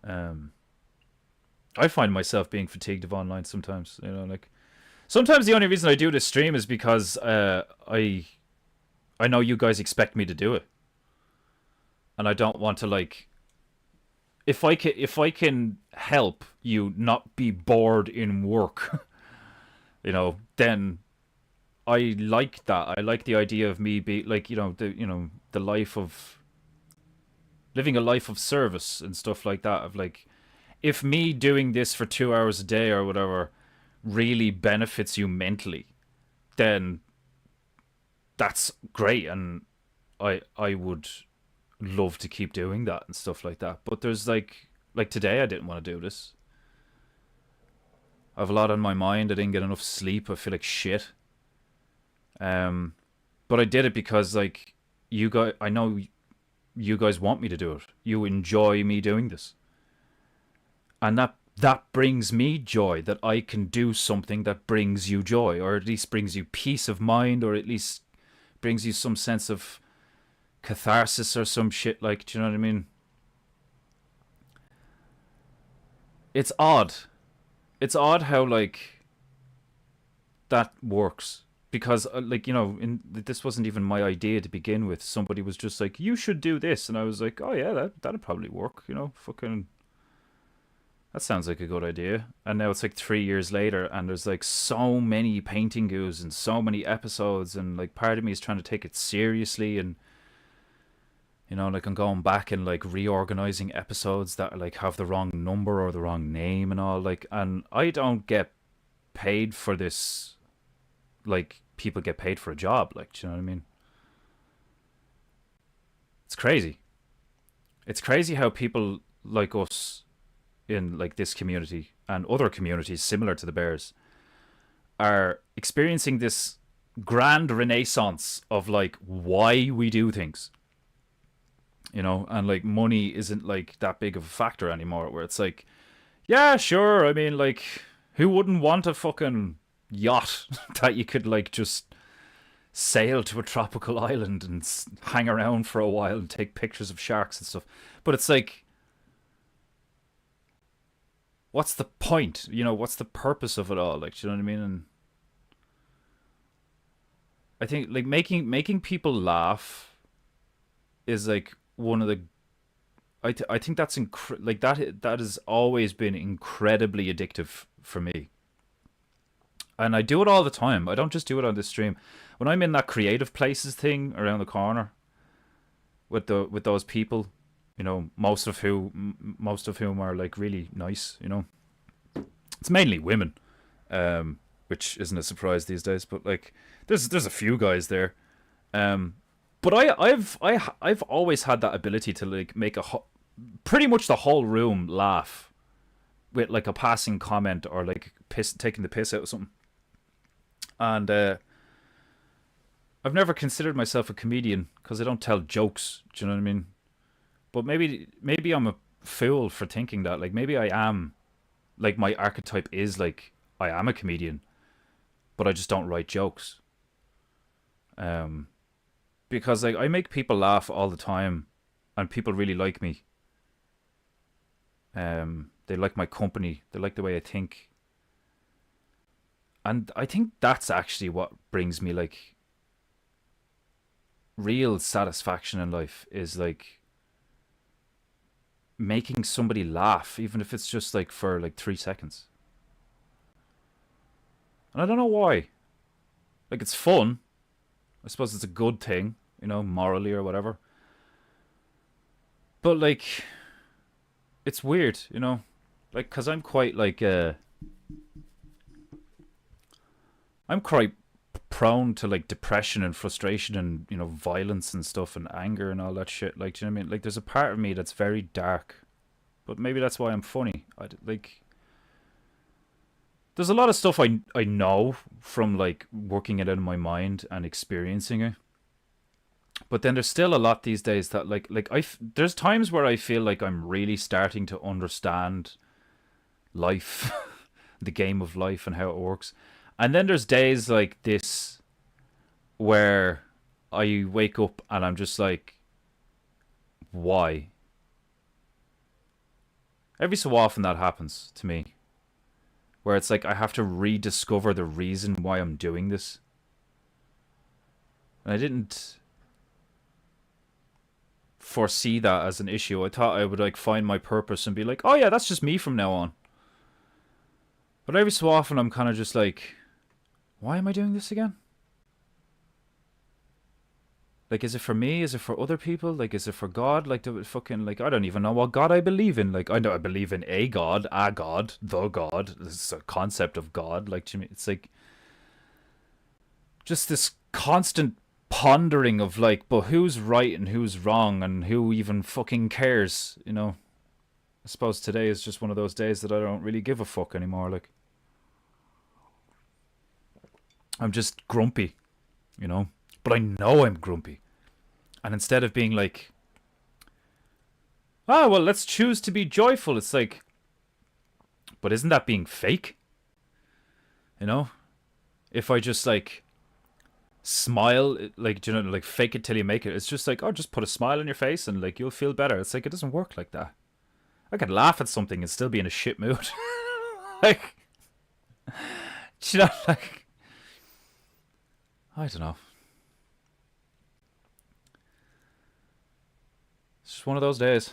I find myself being fatigued of online sometimes, you know, like, sometimes the only reason I do this stream is because I know you guys expect me to do it, and I don't want to, like, if I can help you not be bored in work, you know, then I like that. I like the idea of me be like, you know, the life of living a life of service and stuff like that, of, like, if me doing this for 2 hours a day or whatever really benefits you mentally, then that's great, and I would love to keep doing that and stuff like that. But there's, like today I didn't want to do this. I have a lot on my mind. I didn't get enough sleep. I feel like shit. But I did it because, like, you guys, I know you guys want me to do it. You enjoy me doing this. And that brings me joy, that I can do something that brings you joy, or at least brings you peace of mind, or at least brings you some sense of catharsis or some shit, like, do you know what I mean? It's odd. It's odd how, like, that works. Because, like, you know, this wasn't even my idea to begin with. Somebody was just like, you should do this. And I was like, oh yeah, that'd probably work, you know, fucking, that sounds like a good idea. And now it's like 3 years later, and there's, like, so many PEINTEINGUs and so many episodes, and, like, part of me is trying to take it seriously, and, you know, like, I'm going back and, like, reorganizing episodes that, like, have the wrong number or the wrong name and all, like, and I don't get paid for this like people get paid for a job, like, do you know what I mean? It's crazy. It's crazy how people like us in, like, this community and other communities similar to the Bears are experiencing this grand renaissance of, like, why we do things, you know, and, like, money isn't, like, that big of a factor anymore, where it's like, yeah, sure, I mean, like, who wouldn't want a fucking yacht that you could, like, just sail to a tropical island and hang around for a while and take pictures of sharks and stuff? But it's like, what's the point? You know, what's the purpose of it all? Like, do you know what I mean? And I think, like, making people laugh is, like, one of the, I think that's like, that has always been incredibly addictive for me. And I do it all the time. I don't just do it on this stream. When I'm in that creative places thing around the corner with those people, you know, most of whom are, like, really nice, you know. It's mainly women, which isn't a surprise these days. But, like, there's a few guys there, but I've always had that ability to, like, make pretty much the whole room laugh with, like, a passing comment, or, like, taking the piss out of something. And I've never considered myself a comedian because I don't tell jokes. Do you know what I mean? But maybe I'm a fool for thinking that. Like, maybe I am, like, my archetype is, like, I am a comedian, but I just don't write jokes. because like I make people laugh all the time, and people really like me. They like my company. They like the way I think. And I think that's actually what brings me like real satisfaction in life, is like making somebody laugh, even if it's just like for like 3 seconds. And I don't know why. Like, it's fun. I suppose it's a good thing, you know, morally or whatever. But like, it's weird, you know, like, cause I'm quite like I'm quite prone to like depression and frustration and, you know, violence and stuff and anger and all that shit. Like, do you know what I mean? Like, there's a part of me that's very dark, but maybe that's why I'm funny. Like, there's a lot of stuff I know from like working it in my mind and experiencing it. But then there's still a lot these days that like there's times where I feel like I'm really starting to understand life, the game of life and how it works. And then there's days like this where I wake up and I'm just like, why? Every so often that happens to me, where it's like I have to rediscover the reason why I'm doing this. And I didn't foresee that as an issue. I thought I would like find my purpose and be like, oh yeah, that's just me from now on. But every so often I'm kind of just like, why am I doing this again? Like, is it for me? Is it for other people? Like, is it for God? Like, the fucking, like, I don't even know what God I believe in. Like, I know I believe in a God, the God. This is a concept of God. Like, it's like just this constant pondering of like, but who's right and who's wrong and who even fucking cares, you know? I suppose today is just one of those days that I don't really give a fuck anymore. Like, I'm just grumpy, you know? But I know I'm grumpy. And instead of being like, ah, well, let's choose to be joyful, it's like, but isn't that being fake? You know? If I just like smile, like, you know, like fake it till you make it, it's just like, oh, just put a smile on your face and like you'll feel better. It's like, it doesn't work like that. I could laugh at something and still be in a shit mood. Like, you know, like, I don't know. It's just one of those days.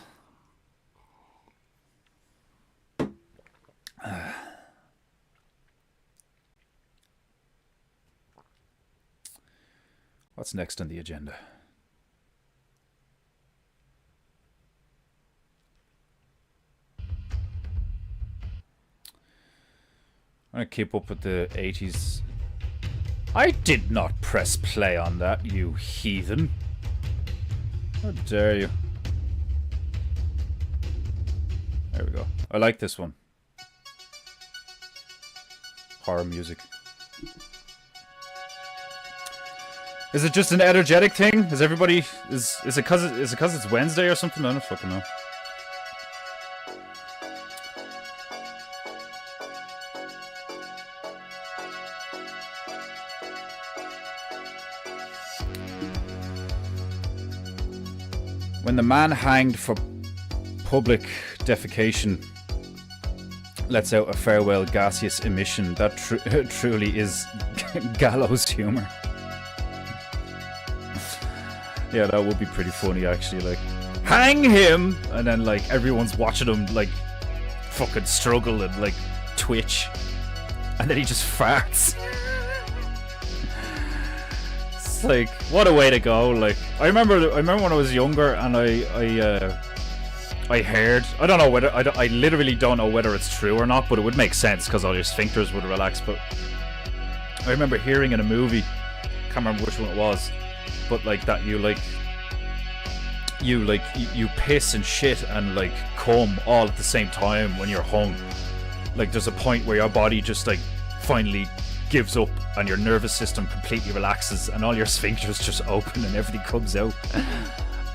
What's next on the agenda? I'm gonna keep up with the 80s. I did not press play on that, you heathen. How dare you? There we go. I like this one. Horror music. Is it just an energetic thing? Is everybody is it cause it's Wednesday or something? I don't fucking know. When the man hanged for public defecation lets out a farewell gaseous emission, that truly is gallows humor. Yeah, that would be pretty funny actually, like, hang him! And then like everyone's watching him like fucking struggle and like twitch. And then he just farts. It's like, what a way to go. Like, I remember when I was younger and I heard, I don't know whether, I literally don't know whether it's true or not, but it would make sense because all your sphincters would relax. But I remember hearing in a movie, can't remember which one it was, but like that you piss and shit and like cum all at the same time when you're hung. Like, there's a point where your body just like finally gives up and your nervous system completely relaxes and all your sphincters just open and everything comes out. And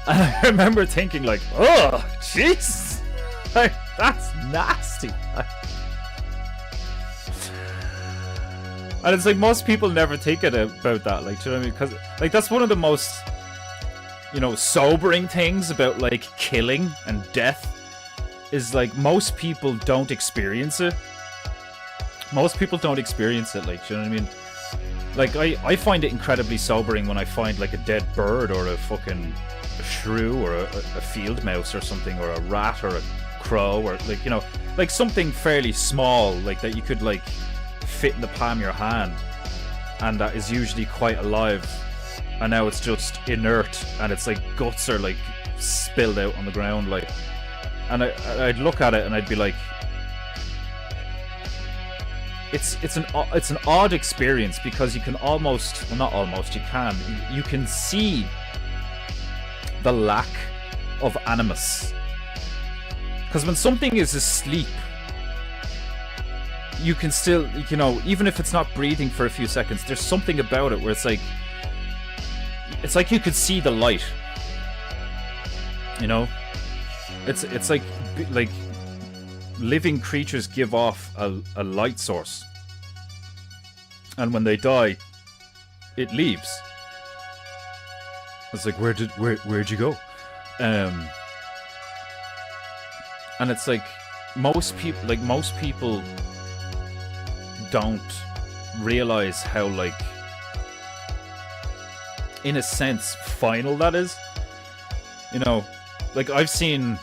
I remember thinking like, oh, jeez, like, that's nasty. And it's like most people never think about that, like, do you know what I mean? Because like that's one of the most you know, sobering things about like killing and death is like most people don't experience it. Most people don't experience it, like, do you know what I mean? Like, I find it incredibly sobering when I find like a dead bird or a fucking shrew or a field mouse or something, or a rat or a crow, or like, you know, like something fairly small, like that you could like fit in the palm of your hand, and that is usually quite alive, and now it's just inert and its like guts are like spilled out on the ground, like, and I'd look at it and I'd be like, it's an odd experience, because you can almost, well, not almost, you can see the lack of animus. Because when something is asleep, you can still, you know, even if it's not breathing for a few seconds, there's something about it where it's like you could see the light. You know? It's like living creatures give off a light source. And when they die, it leaves. It's like, where'd you go? And it's like most people don't realize how, like, in a sense, final that is. You know, like, I've seen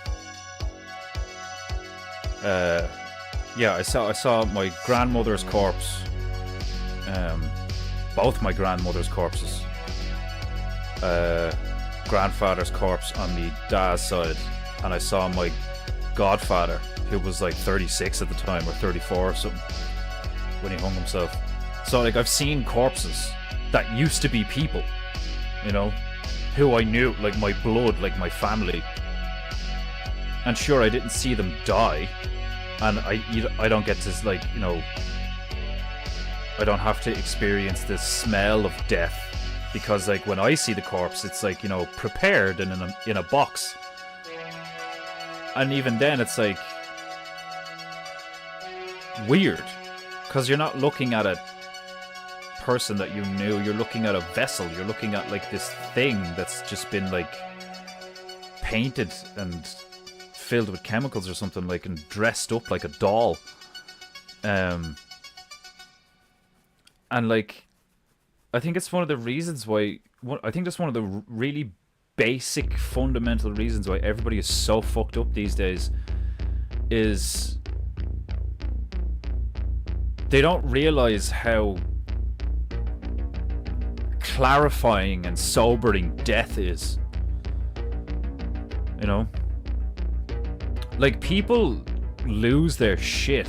I saw my grandmother's corpse, both my grandmother's corpses, grandfather's corpse on the dad's side, and I saw my godfather, who was like 36 at the time, or 34 or something, when he hung himself. So like, I've seen corpses that used to be people, you know, who I knew, like my blood, like my family. And sure, I didn't see them die, and I don't get to, like, you know, I don't have to experience the smell of death, because like when I see the corpse, it's like, you know, prepared and in a box. And even then, it's like weird, because you're not looking at a person that you knew, you're looking at a vessel, you're looking at like this thing that's just been like painted and filled with chemicals or something, like, and dressed up like a doll. And like, I think it's one of the reasons why, I think that's one of the really basic fundamental reasons why everybody is so fucked up these days, is they don't realize how clarifying and sobering death is. You know? Like, people lose their shit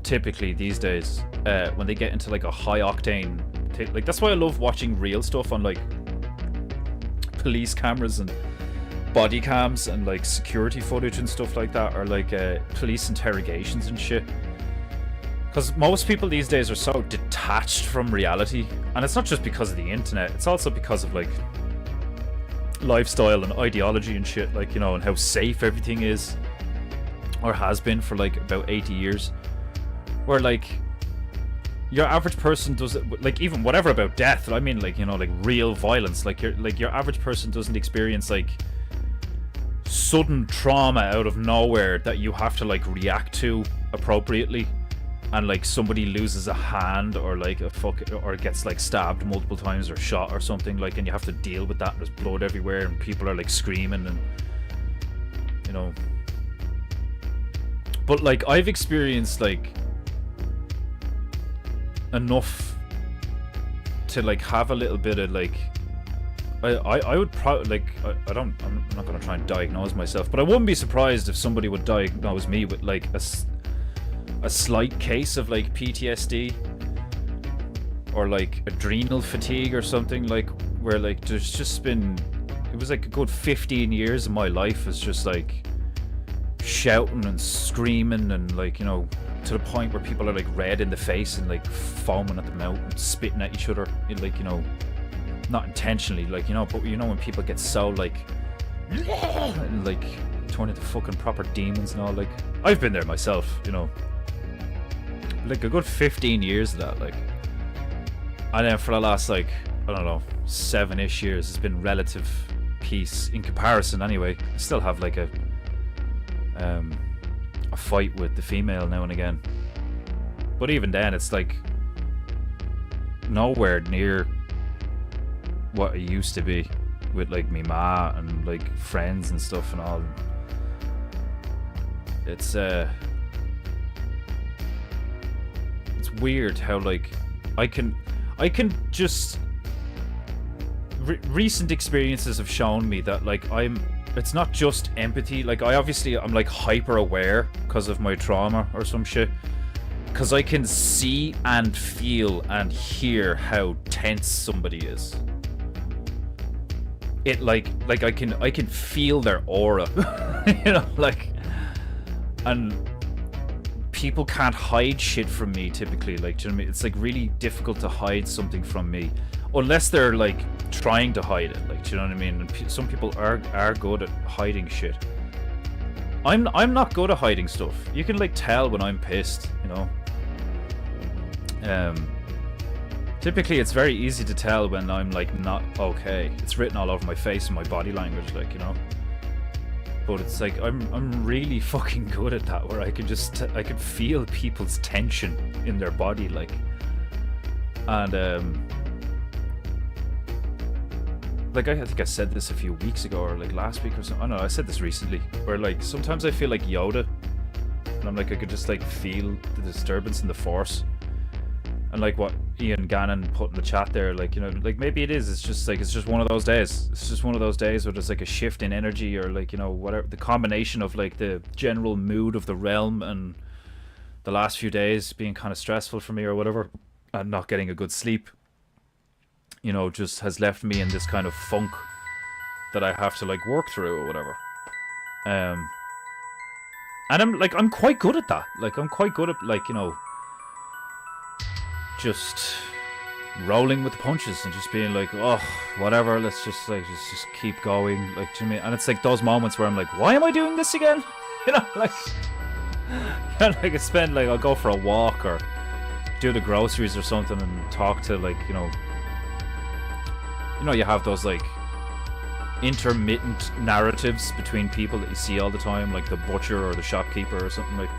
typically these days when they get into like a high octane like, that's why I love watching real stuff on like police cameras and body cams and like security footage and stuff like that, or like police interrogations and shit. Because most people these days are so detached from reality, and it's not just because of the internet, it's also because of like lifestyle and ideology and shit, like, you know, and how safe everything is, or has been for like about 80 years, where like your average person doesn't, like, even whatever about death, I mean, like, you know, like real violence, like your average person doesn't experience like sudden trauma out of nowhere that you have to like react to appropriately, and like somebody loses a hand, or like or gets like stabbed multiple times or shot or something, like, and you have to deal with that, and there's blood everywhere and people are like screaming, and, you know. But like, I've experienced like enough to like have a little bit of like, I would probably like, I'm not gonna try and diagnose myself, but I wouldn't be surprised if somebody would diagnose me with like a slight case of like PTSD, or like adrenal fatigue or something, like, where like there's just been, it was like a good 15 years of my life is just like shouting and screaming, and like, you know, to the point where people are like red in the face and like foaming at the mouth and spitting at each other, like, you know, not intentionally, like, you know, but you know when people get so like and like turn into fucking proper demons and all, like, I've been there myself, you know, like a good 15 years of that, like, and then for the last like, I don't know, 7-ish years, it's been relative peace in comparison. Anyway, I still have like a fight with the female now and again, but even then, it's like nowhere near what it used to be with like me ma and like friends and stuff and all. It's weird how like I can just recent experiences have shown me that like it's not just empathy. Like I'm like hyper aware because of my trauma or some shit, because I can see and feel and hear how tense somebody is. It like I can feel their aura. You know, like, and people can't hide shit from me typically. Like, do you know what I mean? It's like really difficult to hide something from me unless they're like trying to hide it. Like, do you know what I mean? And some people are good at hiding shit. I'm not good at hiding stuff. You can like tell when I'm pissed, you know. Typically it's very easy to tell when I'm like not okay. It's written all over my face and my body language, like, you know. But it's like I'm really fucking good at that, where I can just I can feel people's tension in their body, like, and like I think I said this a few weeks ago or like last week or something. I don't know, I said this recently, where like sometimes I feel like Yoda, and I'm like I could just like feel the disturbance in the Force. And like what Ian Gannon put in the chat there, like, you know, like maybe it's just like, it's just one of those days. It's just one of those days where there's like a shift in energy, or like, you know, whatever, the combination of like the general mood of the realm and the last few days being kind of stressful for me or whatever, and not getting a good sleep, you know, just has left me in this kind of funk that I have to like work through or whatever. And I'm quite good at that. Like, I'm quite good at, like, you know, just rolling with the punches and just being like, oh, whatever, let's just like just keep going, like, to me. And it's like those moments where I'm like, why am I doing this again? You know, like, like I spend, like, I'll go for a walk or do the groceries or something and talk to, like, you know, you have those like intermittent narratives between people that you see all the time, like the butcher or the shopkeeper or something, like,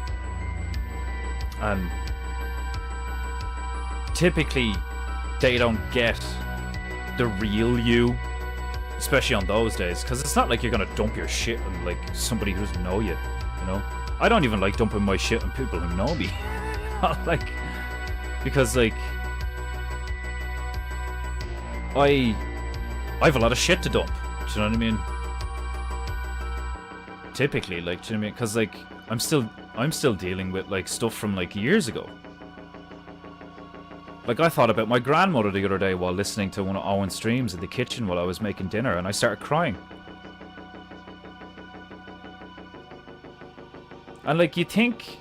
and typically they don't get the real you, especially on those days, because it's not like you're gonna dump your shit on like somebody who doesn't know you, you know. I don't even like dumping my shit on people who know me. Like, because like I have a lot of shit to dump, do you know what I mean? Typically, like, do you know what I mean? Because like I'm still dealing with like stuff from like years ago. Like, I thought about my grandmother the other day while listening to one of Owen's streams in the kitchen while I was making dinner, and I started crying. And like, you think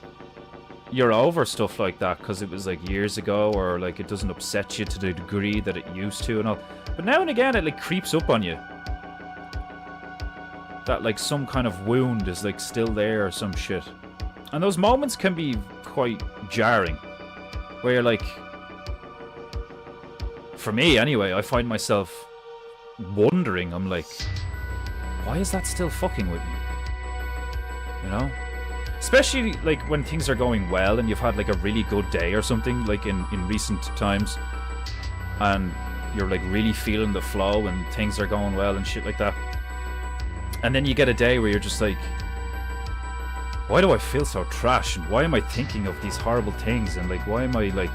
you're over stuff like that because it was like years ago, or like it doesn't upset you to the degree that it used to and all. But now and again it like creeps up on you. That like some kind of wound is like still there or some shit. And those moments can be quite jarring, where you're like, for me anyway, I find myself wondering, I'm like, why is that still fucking with me? You know? Especially like when things are going well and you've had like a really good day or something, like in recent times, and you're like really feeling the flow and things are going well and shit like that. And then you get a day where you're just like, why do I feel so trash? And why am I thinking of these horrible things? And like, why am I like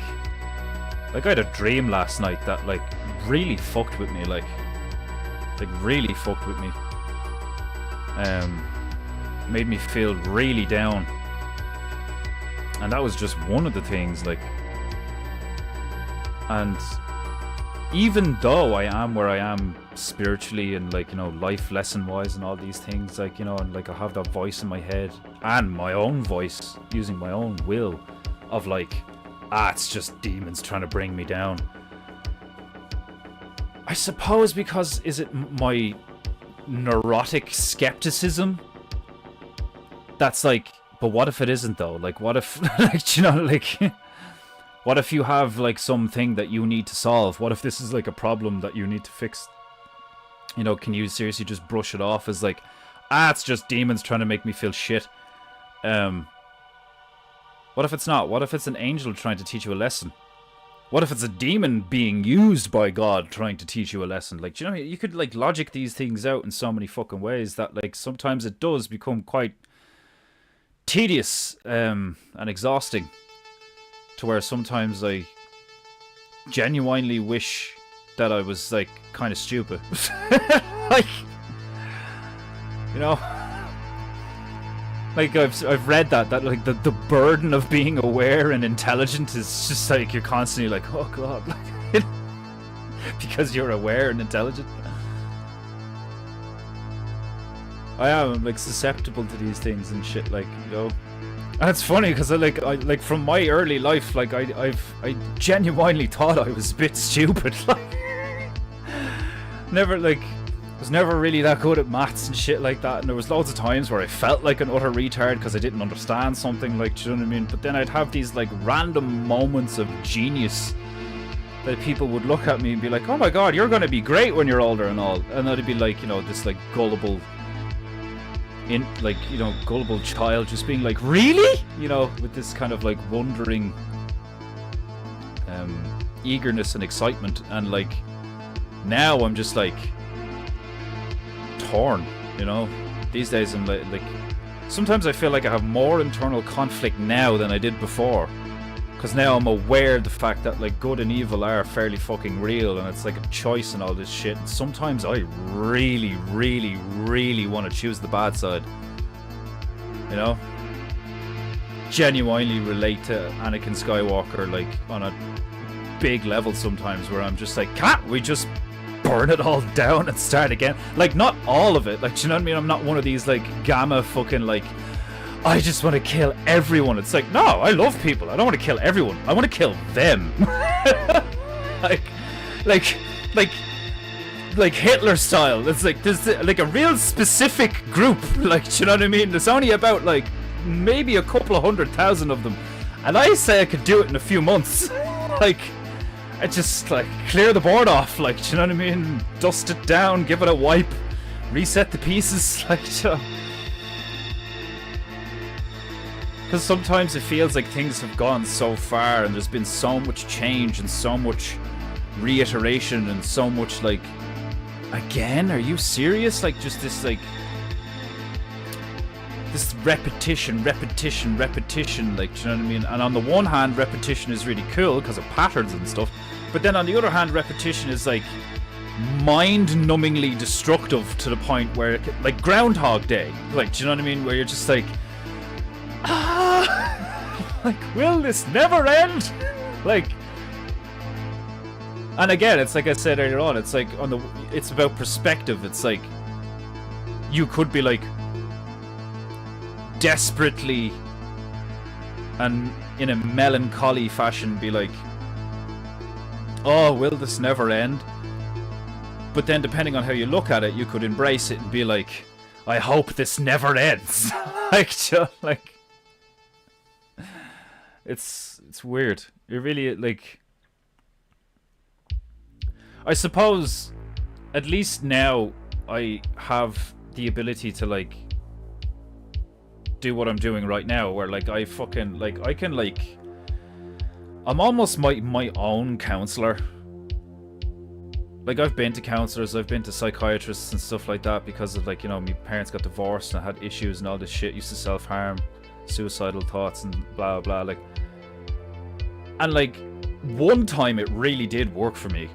I had a dream last night that like really fucked with me, like really fucked with me. Made me feel really down. And that was just one of the things, like, and even though I am where I am spiritually and like, you know, life lesson wise and all these things, like, you know, and like I have that voice in my head and my own voice using my own will of like, it's just demons trying to bring me down. I suppose because, is it my neurotic skepticism that's like, but what if it isn't though? Like, what if, like, you know, like, what if you have like something that you need to solve? What if this is like a problem that you need to fix? You know, can you seriously just brush it off as like, it's just demons trying to make me feel shit? What if it's not? What if it's an angel trying to teach you a lesson? What if it's a demon being used by God trying to teach you a lesson? Like, do you know, you could like logic these things out in so many fucking ways that like sometimes it does become quite tedious and exhausting, to where sometimes I genuinely wish that I was like kind of stupid. Like, you know, like I've read that like the burden of being aware and intelligent is just like you're constantly like, oh god, like, because you're aware and intelligent. I am like susceptible to these things and shit, like, you know. And it's funny because I like from my early life, like I genuinely thought I was a bit stupid. Like, never like was never really that good at maths and shit like that, and there was loads of times where I felt like an utter retard because I didn't understand something, like, do you know what I mean? But then I'd have these like random moments of genius that people would look at me and be like, oh my god, you're gonna be great when you're older and all, and I'd be like, you know, this like gullible gullible child just being like, really? You know, with this kind of like wondering eagerness and excitement, and like now I'm just like torn, you know. These days I'm like sometimes I feel like I have more internal conflict now than I did before, because now I'm aware of the fact that like good and evil are fairly fucking real, and it's like a choice and all this shit, and sometimes I really want to choose the bad side, you know. Genuinely relate to Anakin Skywalker like on a big level sometimes, where I'm just like, can't we just burn it all down and start again? Like, not all of it, like, do you know what I mean? I'm not one of these like gamma fucking like, I just want to kill everyone. It's like, no, I love people. I don't want to kill everyone. I want to kill them. like Hitler style. It's like there's like a real specific group. Like, do you know what I mean? There's only about like maybe a couple of 100,000 of them, and I say I could do it in a few months. Like, I just like clear the board off. Like, do you know what I mean? Dust it down, give it a wipe, reset the pieces. Like, you know. Because sometimes it feels like things have gone so far and there's been so much change and so much reiteration and so much like, again, are you serious? Like, just this like this repetition, like, do you know what I mean? And on the one hand, repetition is really cool because of patterns and stuff, but then on the other hand, repetition is like mind-numbingly destructive to the point where it, like Groundhog Day, like, do you know what I mean? Where you're just like, like, will this never end? Like, and again, it's like I said earlier on, it's like it's about perspective. It's like you could be like desperately and in a melancholy fashion be like, oh, will this never end? But then depending on how you look at it, you could embrace it and be like, I hope this never ends. like it's weird. It really, like, I suppose at least now I have the ability to like do what I'm doing right now, where like I fucking like I can like I'm almost my own counselor. Like, I've been to counselors, I've been to psychiatrists and stuff like that because of, like, you know, my parents got divorced and I had issues and all this shit, used to self-harm, suicidal thoughts and blah blah, like, and like one time it really did work for me,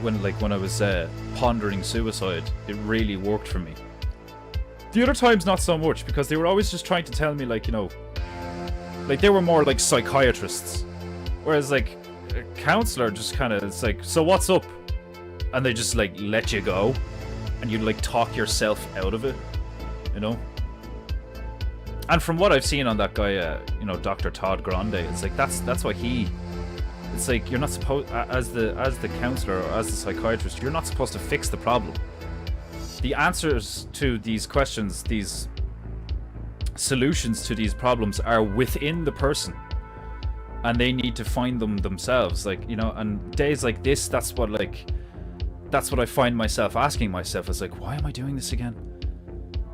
when I was pondering suicide, it really worked for me. The other times not so much, because they were always just trying to tell me, like, you know, like they were more like psychiatrists, whereas like a counselor just kind of, it's like, so what's up, and they just like let you go and you like talk yourself out of it, you know. And from what I've seen on that guy, you know, Dr. Todd Grande, it's like that's why he, it's like you're not supposed, as the counselor or as the psychiatrist, you're not supposed to fix the problem. The answers to these questions, these solutions to these problems are within the person, and they need to find them themselves, like, you know. And days like this, that's what, like, that's what I find myself asking myself. It's like, why am I doing this again?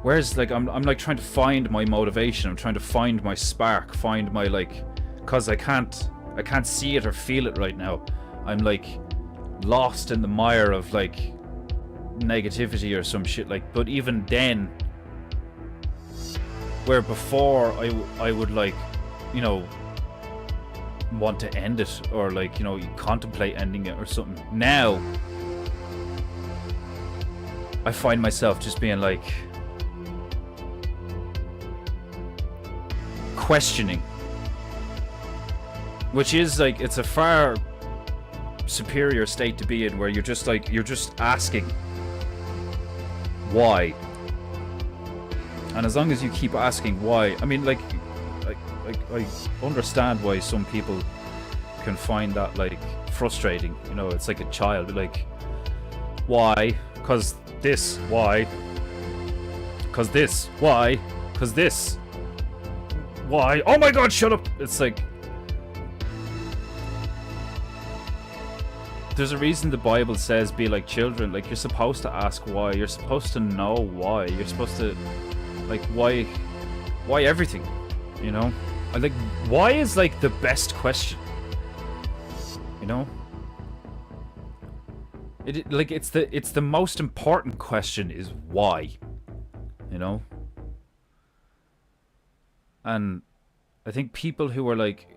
Where's, like, I'm like trying to find my motivation. I'm trying to find my spark, find my, like, because I can't see it or feel it right now. I'm like lost in the mire of like negativity or some shit. Like, but even then, where before I would, like, you know, want to end it, or like, you know, you contemplate ending it or something. Now I find myself just being like questioning, which is like, it's a far superior state to be in, where you're just like, you're just asking why. And as long as you keep asking why, I mean, like I understand why some people can find that, like, frustrating. You know, it's like a child, like, why? Cause this. Why? Cause this. Why? Cause this. Why? Oh my god, shut up! It's like, there's a reason the Bible says be like children. Like, you're supposed to ask why. You're supposed to know why. You're supposed to, like, why everything, you know? I like, why is like the best question, you know? It like, it's the most important question is why, you know? And I think people who are like,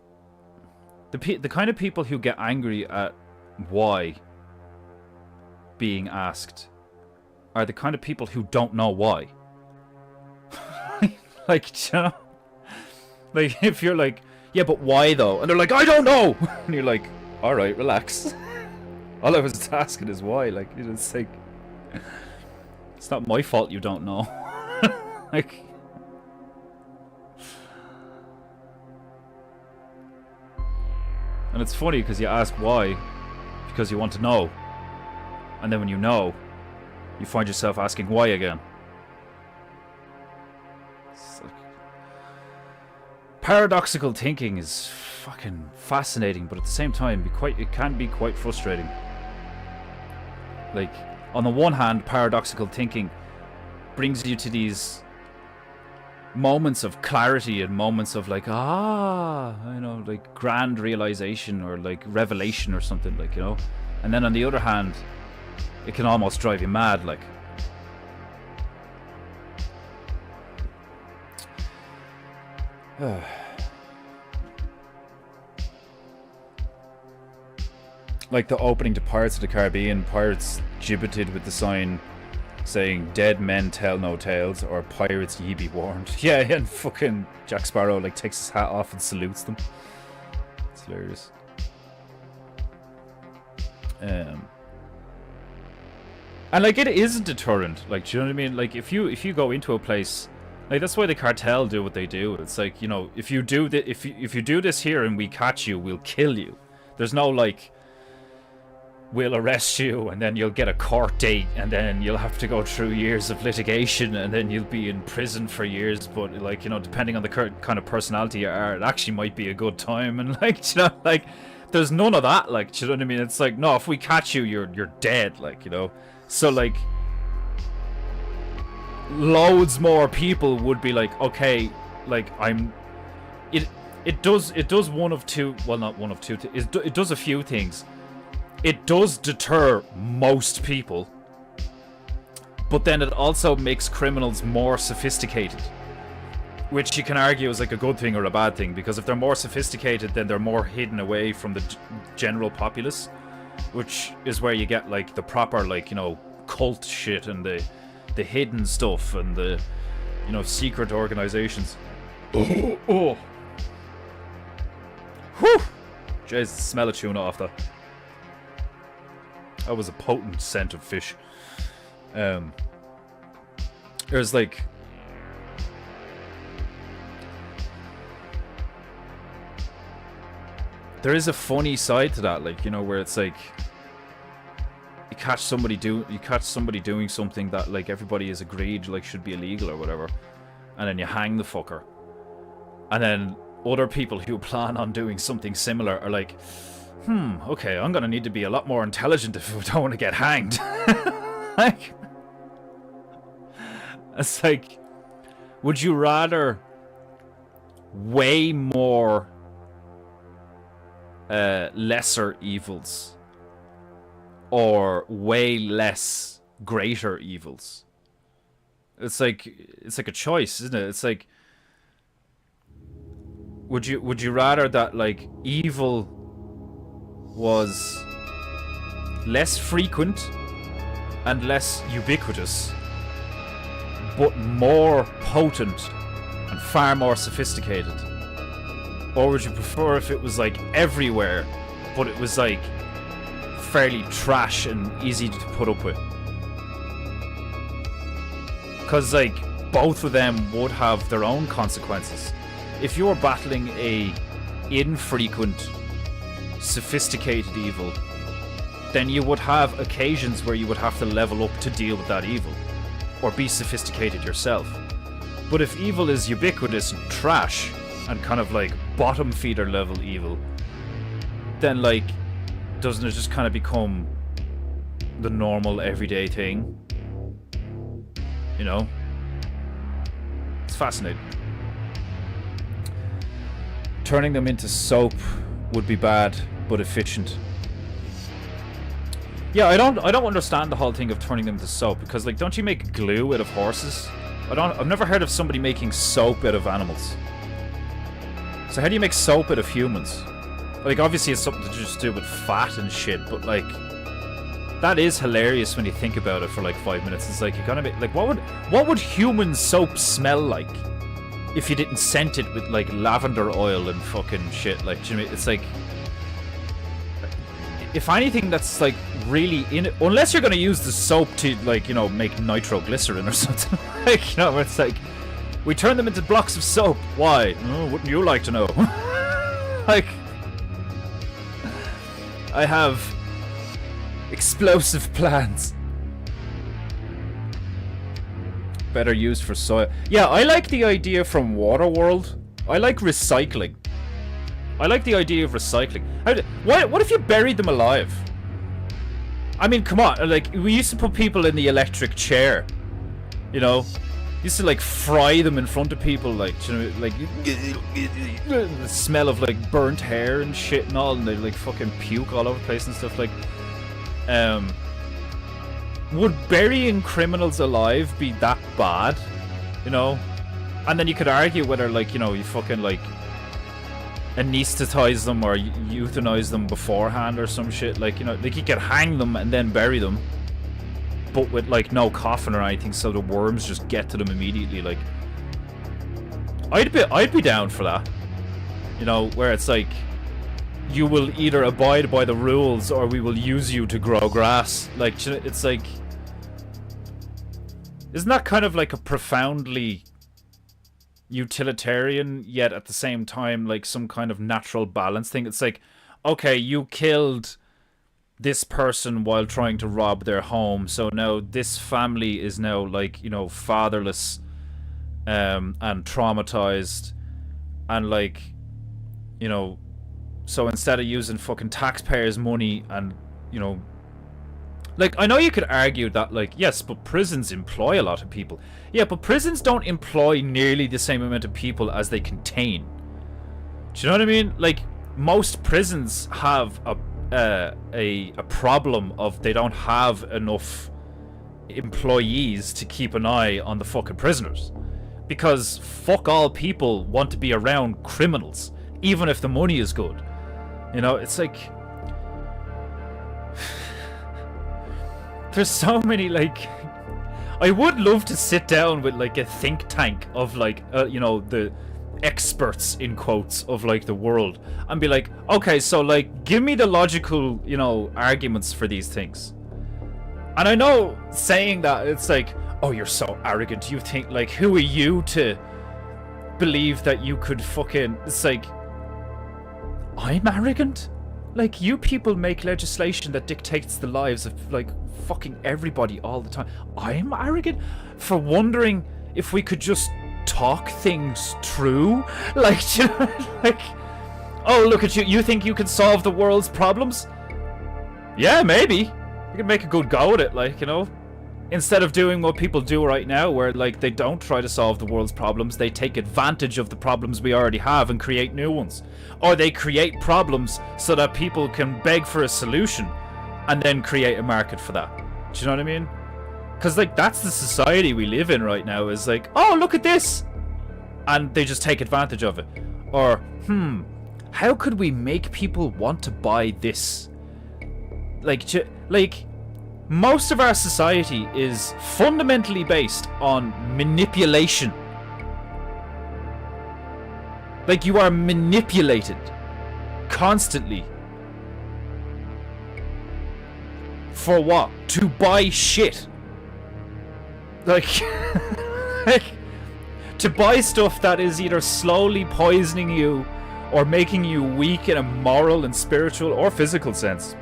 the kind of people who get angry at why being asked are the kind of people who don't know why. Like, you know? Like, if you're like, yeah, but why though? And they're like, I don't know! And you're like, alright, relax. All I was asking is why. Like, you know, it's like, it's not my fault you don't know. Like, and it's funny because you ask why because you want to know, and then when you know, you find yourself asking why again. It's like, paradoxical thinking is fucking fascinating, but at the same time, it can be quite frustrating. Like, on the one hand, paradoxical thinking brings you to these moments of clarity and moments of like, you know, like grand realization or like revelation or something, like, you know. And then on the other hand, it can almost drive you mad, like. Like the opening to Pirates of the Caribbean, pirates gibbeted with the sign saying "Dead men tell no tales" or "Pirates ye be warned." Yeah, and fucking Jack Sparrow like takes his hat off and salutes them. It's hilarious. And like, it is a deterrent. Like, do you know what I mean? Like, if you go into a place, like, that's why the cartel do what they do. It's like, you know, if you do if you do this here and we catch you, we'll kill you. There's no like, we'll arrest you and then you'll get a court date and then you'll have to go through years of litigation and then you'll be in prison for years. But like, you know, depending on the kind of personality you are, it actually might be a good time. And like, you know, like, there's none of that. Like, do you know what I mean? It's like, no, if we catch you, you're dead. Like, you know. So like, loads more people would be like, okay, like, it does one of two, well, not one of two, it does a few things. It does deter most people, but then it also makes criminals more sophisticated, which you can argue is like a good thing or a bad thing, because if they're more sophisticated, then they're more hidden away from the general populace, which is where you get like the proper, like, you know, cult shit and the hidden stuff and the, you know, secret organizations. Oh. Whew! Jeez, smell of tuna off that. That was a potent scent of fish. There's like, there is a funny side to that, like, you know, where it's like, you catch somebody doing something that like everybody has agreed like should be illegal or whatever, and then you hang the fucker, and then other people who plan on doing something similar are like, okay, I'm gonna need to be a lot more intelligent if I don't want to get hanged. Like, it's like, would you rather way more lesser evils or way less greater evils? It's like a choice, isn't it? It's like, would you rather that like evil was less frequent and less ubiquitous, but more potent and far more sophisticated? Or would you prefer if it was like everywhere, but it was like fairly trash and easy to put up with? Because like both of them would have their own consequences. If you're battling a infrequent, sophisticated evil, then you would have occasions where you would have to level up to deal with that evil, or be sophisticated yourself. But if evil is ubiquitous and trash, and kind of like bottom feeder level evil, then like, doesn't it just kind of become the normal everyday thing? You know? It's fascinating. Turning them into soap would be bad, but efficient. Yeah, I don't understand the whole thing of turning them into soap, because like, don't you make glue out of horses? I've never heard of somebody making soap out of animals. So how do you make soap out of humans? Like, obviously it's something to just do with fat and shit, but like, that is hilarious when you think about it for like 5 minutes. It's like, you're gonna make, like, what would human soap smell like if you didn't scent it with like lavender oil and fucking shit? Like, do you know what I mean? It's like, if anything that's like really in it, unless you're gonna use the soap to like, you know, make nitroglycerin or something. Like, you know, it's like, we turn them into blocks of soap. Why? Oh, wouldn't you like to know? Like, I have explosive plans. Better used for soil. Yeah, I like the idea from Waterworld. I like recycling. I like the idea of recycling. What if you buried them alive? I mean, come on. Like, we used to put people in the electric chair. You know? Used to like fry them in front of people, like, you know, like the smell of like burnt hair and shit and all, and they like fucking puke all over the place and stuff. Like, would burying criminals alive be that bad? You know? And then you could argue whether, like, you know, you fucking like anesthetize them or euthanize them beforehand or some shit. Like, you know, like you could hang them and then bury them, but with like no coffin or anything, so the worms just get to them immediately. Like, I'd be down for that. You know, where it's like, you will either abide by the rules or we will use you to grow grass. Like, it's like, isn't that kind of like a profoundly utilitarian yet at the same time like some kind of natural balance thing? It's like, okay, you killed this person while trying to rob their home, so now this family is now like, you know, fatherless and traumatized, and like, you know, so instead of using fucking taxpayers' money and, you know, like, I know you could argue that, like, yes, but prisons employ a lot of people. Yeah, but prisons don't employ nearly the same amount of people as they contain. Do you know what I mean? Like, most prisons have a problem of they don't have enough employees to keep an eye on the fucking prisoners. Because fuck all people want to be around criminals, even if the money is good. You know, it's like, there's so many, like, I would love to sit down with like a think tank of like, you know, the experts in quotes of like the world, and be like, okay, so like, give me the logical, you know, arguments for these things. And I know saying that, it's like, oh, you're so arrogant, you think, like, who are you to believe that you could fucking, it's like, I'm arrogant? Like, you people make legislation that dictates the lives of like fucking everybody all the time. I'm arrogant for wondering if we could just talk things through? Like, you know, like, Oh, look at you. You think you can solve the world's problems? Yeah, maybe. You can make a good go at it, like, you know. Instead of doing what people do right now, where, like, they don't try to solve the world's problems, they take advantage of the problems we already have and create new ones. Or they create problems so that people can beg for a solution and then create a market for that. Do you know what I mean? Because, like, that's the society we live in right now, is like, oh, look at this! And they just take advantage of it. Or, how could we make people want to buy this? Like, most of our society is fundamentally based on manipulation. Like, you are manipulated constantly. For what? To buy shit. Like, like, to buy stuff that is either slowly poisoning you or making you weak in a moral and spiritual or physical sense.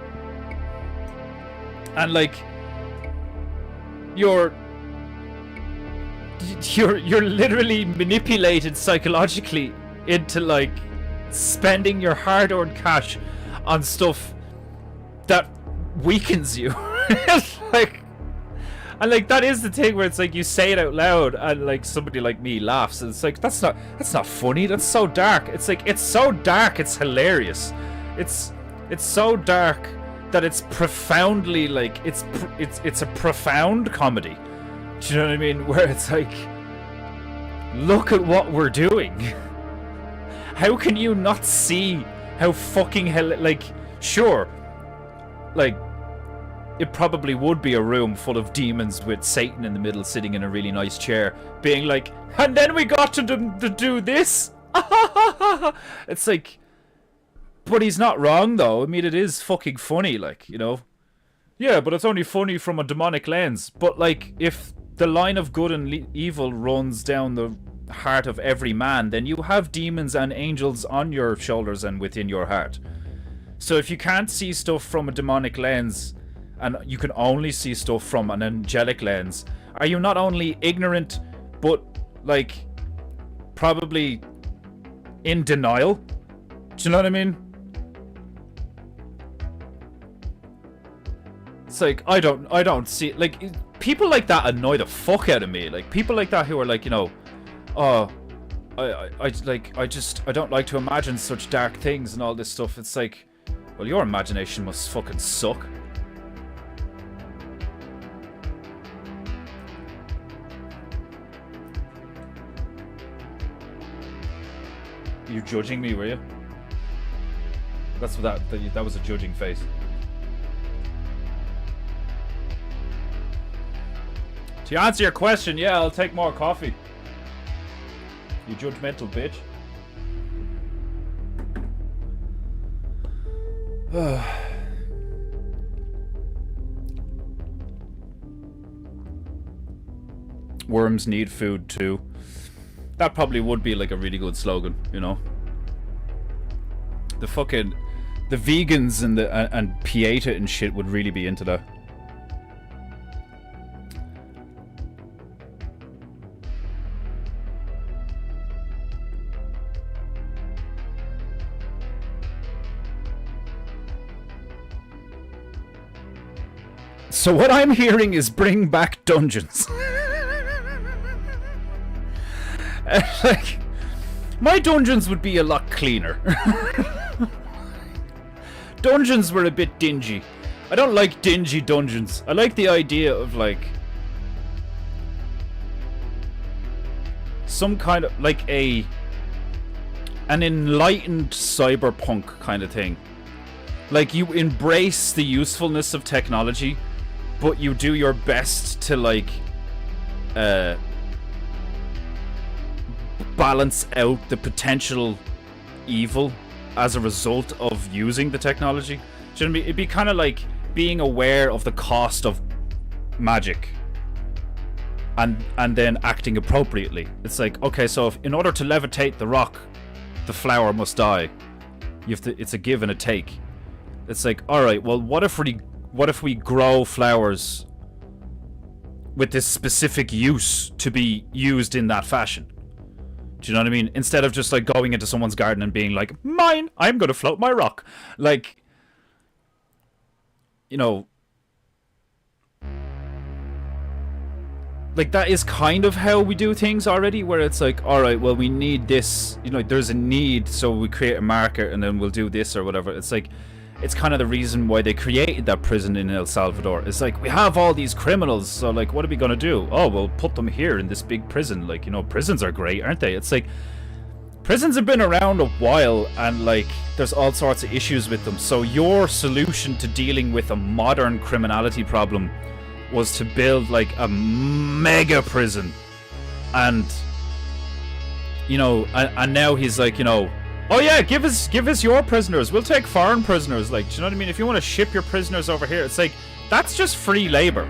And, like, you're literally manipulated psychologically into, like, spending your hard-earned cash on stuff that weakens you. Like, and, like, that is the thing where it's like you say it out loud and, like, somebody like me laughs and it's like, that's not funny, that's so dark. It's like, it's so dark, it's hilarious. It's so dark that it's profoundly, like, it's a profound comedy. Do you know what I mean? Where it's like, look at what we're doing. How can you not see how fucking like, sure, like, it probably would be a room full of demons with Satan in the middle sitting in a really nice chair being like, and then we got to do this. It's like, but he's not wrong, though. I mean, it is fucking funny, like, you know. Yeah, but it's only funny from a demonic lens. But, like, if the line of good and evil runs down the heart of every man, then you have demons and angels on your shoulders and within your heart. So if you can't see stuff from a demonic lens, and you can only see stuff from an angelic lens, are you not only ignorant, but, like, probably in denial? Do you know what I mean? It's like, I don't see, like, people like that annoy the fuck out of me. Like, people like that who are like, you know, oh, I don't like to imagine such dark things and all this stuff. It's like, well, your imagination must fucking suck. You judging me, were you? That's what that was a judging face. To answer your question, yeah, I'll take more coffee. You judgmental bitch. Worms need food too. That probably would be like a really good slogan, you know. The vegans and PETA and shit would really be into that. So what I'm hearing is bring back dungeons. Like, my dungeons would be a lot cleaner. Dungeons were a bit dingy. I don't like dingy dungeons. I like the idea of, like, some kind of, like, an enlightened cyberpunk kind of thing. Like, you embrace the usefulness of technology, but you do your best to, like, balance out the potential evil as a result of using the technology. Do you know what I mean? It'd be kind of like being aware of the cost of magic and then acting appropriately. It's like, okay, so in order to levitate the rock, the flower must die. It's a give and a take. It's like, all right, well, what if we grow flowers with this specific use to be used in that fashion? Do you know what I mean? Instead of just, like, going into someone's garden and being like, mine, I'm going to float my rock. Like, you know, like, that is kind of how we do things already, where it's like, alright, well, we need this, you know, there's a need, so we create a market, and then we'll do this or whatever. It's like, it's kind of the reason why they created that prison in El Salvador. It's like, we have all these criminals, so, like, what are we gonna do? Oh, we'll put them here in this big prison. Like, you know, prisons are great, aren't they? It's like, prisons have been around a while, and, like, there's all sorts of issues with them. So your solution to dealing with a modern criminality problem was to build, like, a mega prison. And, you know, and now he's like, you know, oh yeah, give us your prisoners. We'll take foreign prisoners. Like, do you know what I mean? If you want to ship your prisoners over here, it's like, that's just free labor.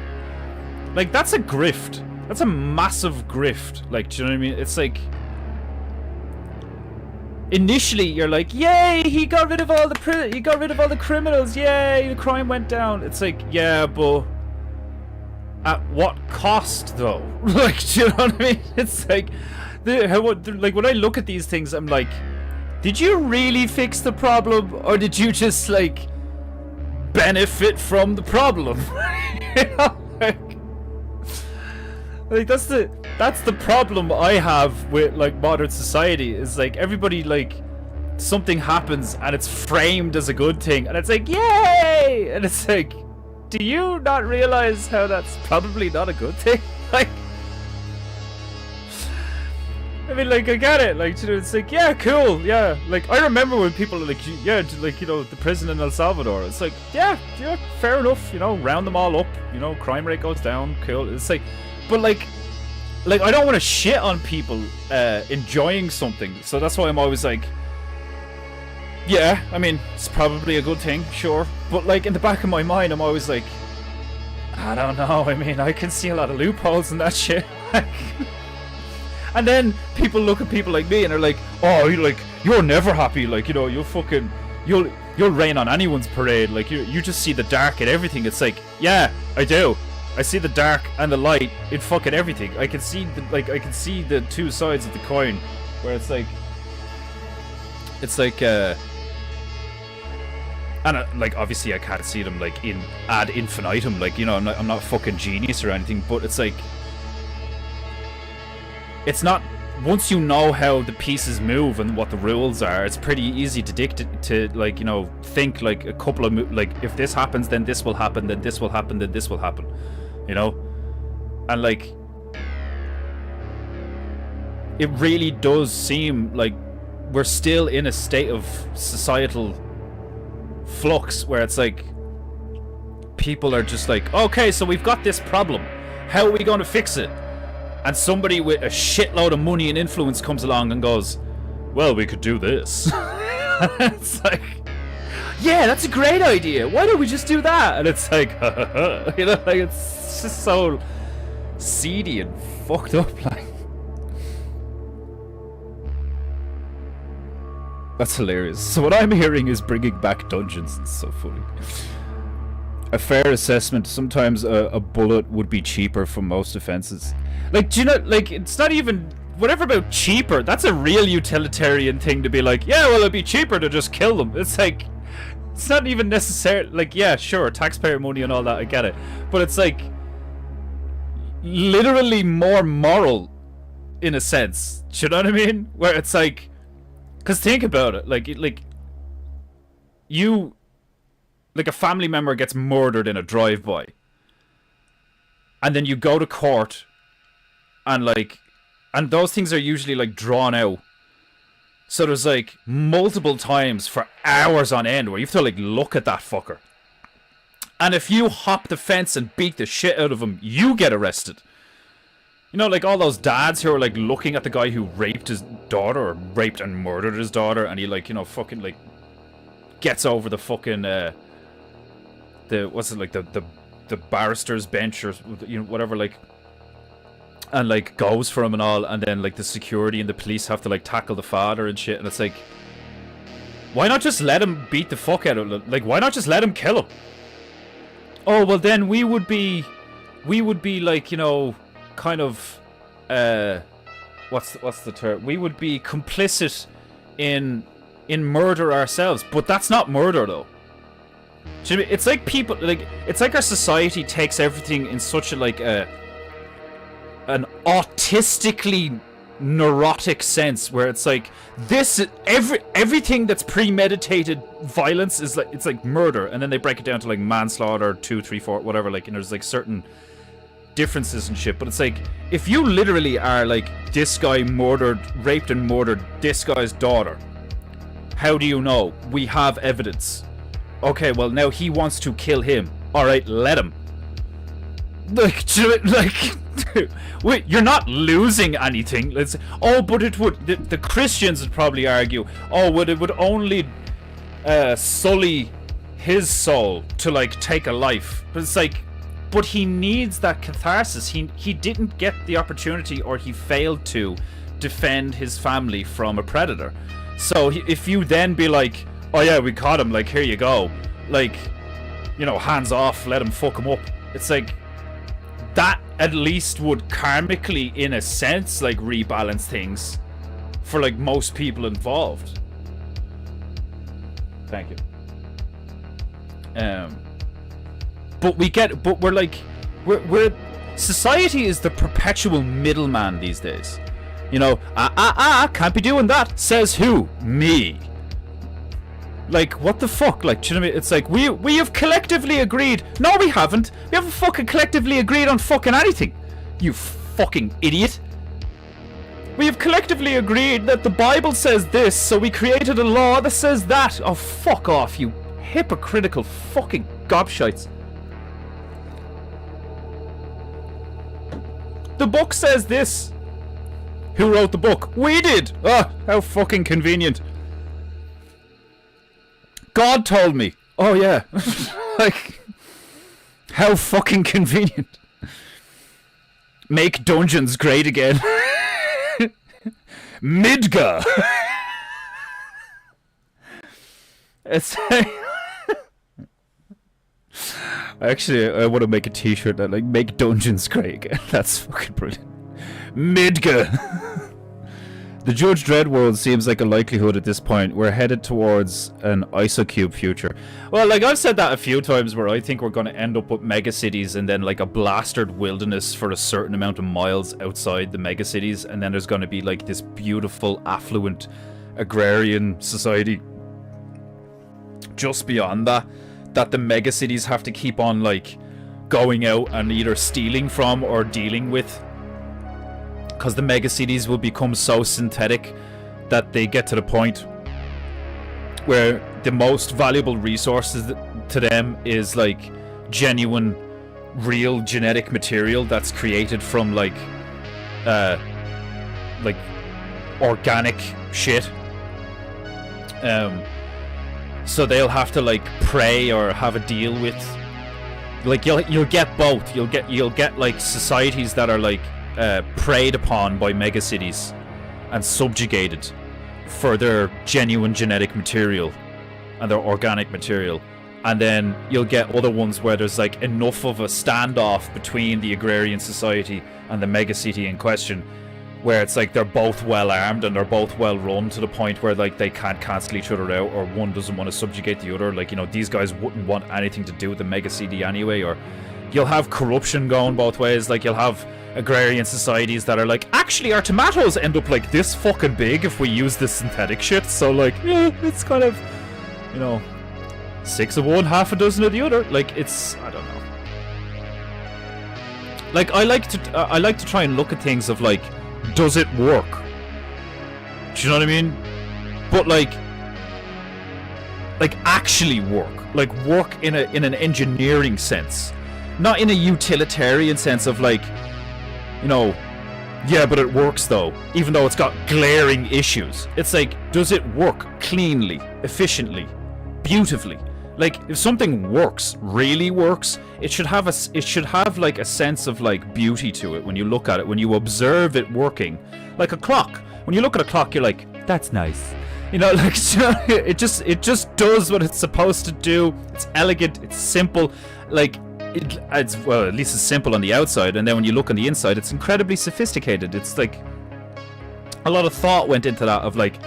Like, that's a grift. That's a massive grift. Like, do you know what I mean? It's like, initially you're like, yay, he got rid of all the criminals. Yay, the crime went down. It's like, yeah, but at what cost, though? Like, do you know what I mean? It's like, like, when I look at these things, I'm like, did you really fix the problem, or did you just, like, benefit from the problem? You know, like that's the problem I have with, like, modern society. Is like, everybody, like, something happens and it's framed as a good thing, and it's like, yay, and it's like, do you not realize how that's probably not a good thing? Like, I mean, like, I get it. Like, you know, it's like, yeah, cool, yeah. Like, I remember when people are like, yeah, like, you know, the prison in El Salvador. It's like, yeah, fair enough. You know, round them all up. You know, crime rate goes down. Cool. It's like, but like I don't want to shit on people enjoying something. So that's why I'm always like, yeah, I mean, it's probably a good thing, sure. But, like, in the back of my mind, I'm always like, I don't know. I mean, I can see a lot of loopholes in that shit. And then people look at people like me and are like, oh, you're never happy. Like, you know, you'll rain on anyone's parade. Like, you just see the dark in everything. It's like, yeah, I do. I see the dark and the light in fucking everything. I can see the two sides of the coin, where it's like, and like, obviously I can't see them, like, in ad infinitum. Like, you know, I'm not a fucking genius or anything, but it's like, it's not, once you know how the pieces move and what the rules are, it's pretty easy to like, you know, think like a couple of like, if this happens, then this will happen, then this will happen, then this will happen, you know? And, like, it really does seem like we're still in a state of societal flux where it's like, people are just like, okay, so we've got this problem, how are we going to fix it? And somebody with a shitload of money and influence comes along and goes, well, we could do this. It's like, yeah, that's a great idea. Why don't we just do that? And it's like, you know, like, it's just so seedy and fucked up. Like, that's hilarious. So what I'm hearing is bringing back dungeons. It's so funny. A fair assessment. Sometimes a bullet would be cheaper for most offenses. Like, do you know, like, it's not even, whatever about cheaper, that's a real utilitarian thing to be like, yeah, well, it'd be cheaper to just kill them. It's like, it's not even necessary. Like, yeah, sure, taxpayer money and all that, I get it. But it's like, literally more moral, in a sense. Do you know what I mean? Where it's like, because think about it, like, you, like, a family member gets murdered in a drive-by. And then you go to court, and, like, and those things are usually, like, drawn out. So there's, like, multiple times for hours on end where you have to, like, look at that fucker. And if you hop the fence and beat the shit out of him, you get arrested. You know, like, all those dads who are, like, looking at the guy who raped his daughter, or raped and murdered his daughter, and he, like, you know, fucking, like, gets over the fucking, what's it, like, the barrister's bench, or, you know, whatever, like, and, like, goes for him and all, and then, like, the security and the police have to, like, tackle the father and shit, and it's like, why not just let him beat the fuck out of him? Like, why not just let him kill him? Oh, well, then we would be, like, you know, kind of, what's the term? We would be complicit in murder ourselves, but that's not murder though. Do you know what I mean? It's like people it's like our society takes everything in such a an autistically neurotic sense, where it's like everything that's premeditated violence is like, it's like murder, and then they break it down to like manslaughter, 2, 3, 4, whatever, like, and there's like certain differences and shit. But it's like, if you literally are like, this guy raped and murdered this guy's daughter, how do you know? We have evidence. Okay, well now he wants to kill him. Alright, let him. Like, wait, you're not losing anything. Let's. Oh, but it would. The Christians would probably argue. Oh, but it would only sully his soul to like take a life. But it's like, but he needs that catharsis. He didn't get the opportunity, or he failed to defend his family from a predator. So if you then be like, oh yeah, we caught him. Like, here you go. Like, you know, hands off. Let him fuck him up. It's like, that at least would karmically, in a sense, like, rebalance things for like most people involved. Thank you. But we're society is the perpetual middleman these days. You know, can't be doing that. Says who? Me. Like, what the fuck? Like, do you know what I mean? It's like, we have collectively agreed. No, we haven't. We haven't fucking collectively agreed on fucking anything. You fucking idiot. We have collectively agreed that the Bible says this, so we created a law that says that. Oh, fuck off, you hypocritical fucking gobshites. The book says this. Who wrote the book? We did. Ah, how fucking convenient. God told me. Oh yeah. Like, how fucking convenient. Make dungeons great again. Midgar. It's actually, I want to make a t-shirt that like, make dungeons great again. That's fucking brilliant. Midgar. The Judge Dredd world seems like a likelihood at this point. We're headed towards an isocube future. Well, like, I've said that a few times, where I think we're going to end up with megacities and then like a blasted wilderness for a certain amount of miles outside the megacities, and then there's going to be like this beautiful, affluent, agrarian society just beyond that the megacities have to keep on like going out and either stealing from or dealing with. Because the megacities will become so synthetic that they get to the point where the most valuable resources to them is like genuine, real genetic material that's created from like organic shit. So they'll have to like prey or have a deal with, like, you'll get both. You'll get like societies that are like preyed upon by megacities and subjugated for their genuine genetic material and their organic material, and then you'll get other ones where there's like enough of a standoff between the agrarian society and the megacity in question, where it's like they're both well armed and they're both well run to the point where like they can't cancel each other out, or one doesn't want to subjugate the other. Like, you know, these guys wouldn't want anything to do with the megacity anyway. Or you'll have corruption going both ways. Like, you'll have agrarian societies that are like, actually our tomatoes end up like this fucking big if we use this synthetic shit, so like, yeah, it's kind of, you know, 6 of one, half a dozen of the other. Like, it's, I don't know. Like, I like to try and look at things of like, does it work? Do you know what I mean? But like actually work. Like, work in an engineering sense, not in a utilitarian sense of like, you know, yeah, but it works though, even though it's got glaring issues. It's like, does it work cleanly, efficiently, beautifully? Like, if something works, really works, it should have like a sense of like beauty to it when you look at it, when you observe it working. Like a clock. When you look at a clock, you're like, that's nice. You know, like, it just does what it's supposed to do. It's elegant, it's simple. Like, it's, well, at least it's simple on the outside, and then when you look on the inside, it's incredibly sophisticated. It's like, a lot of thought went into that, of like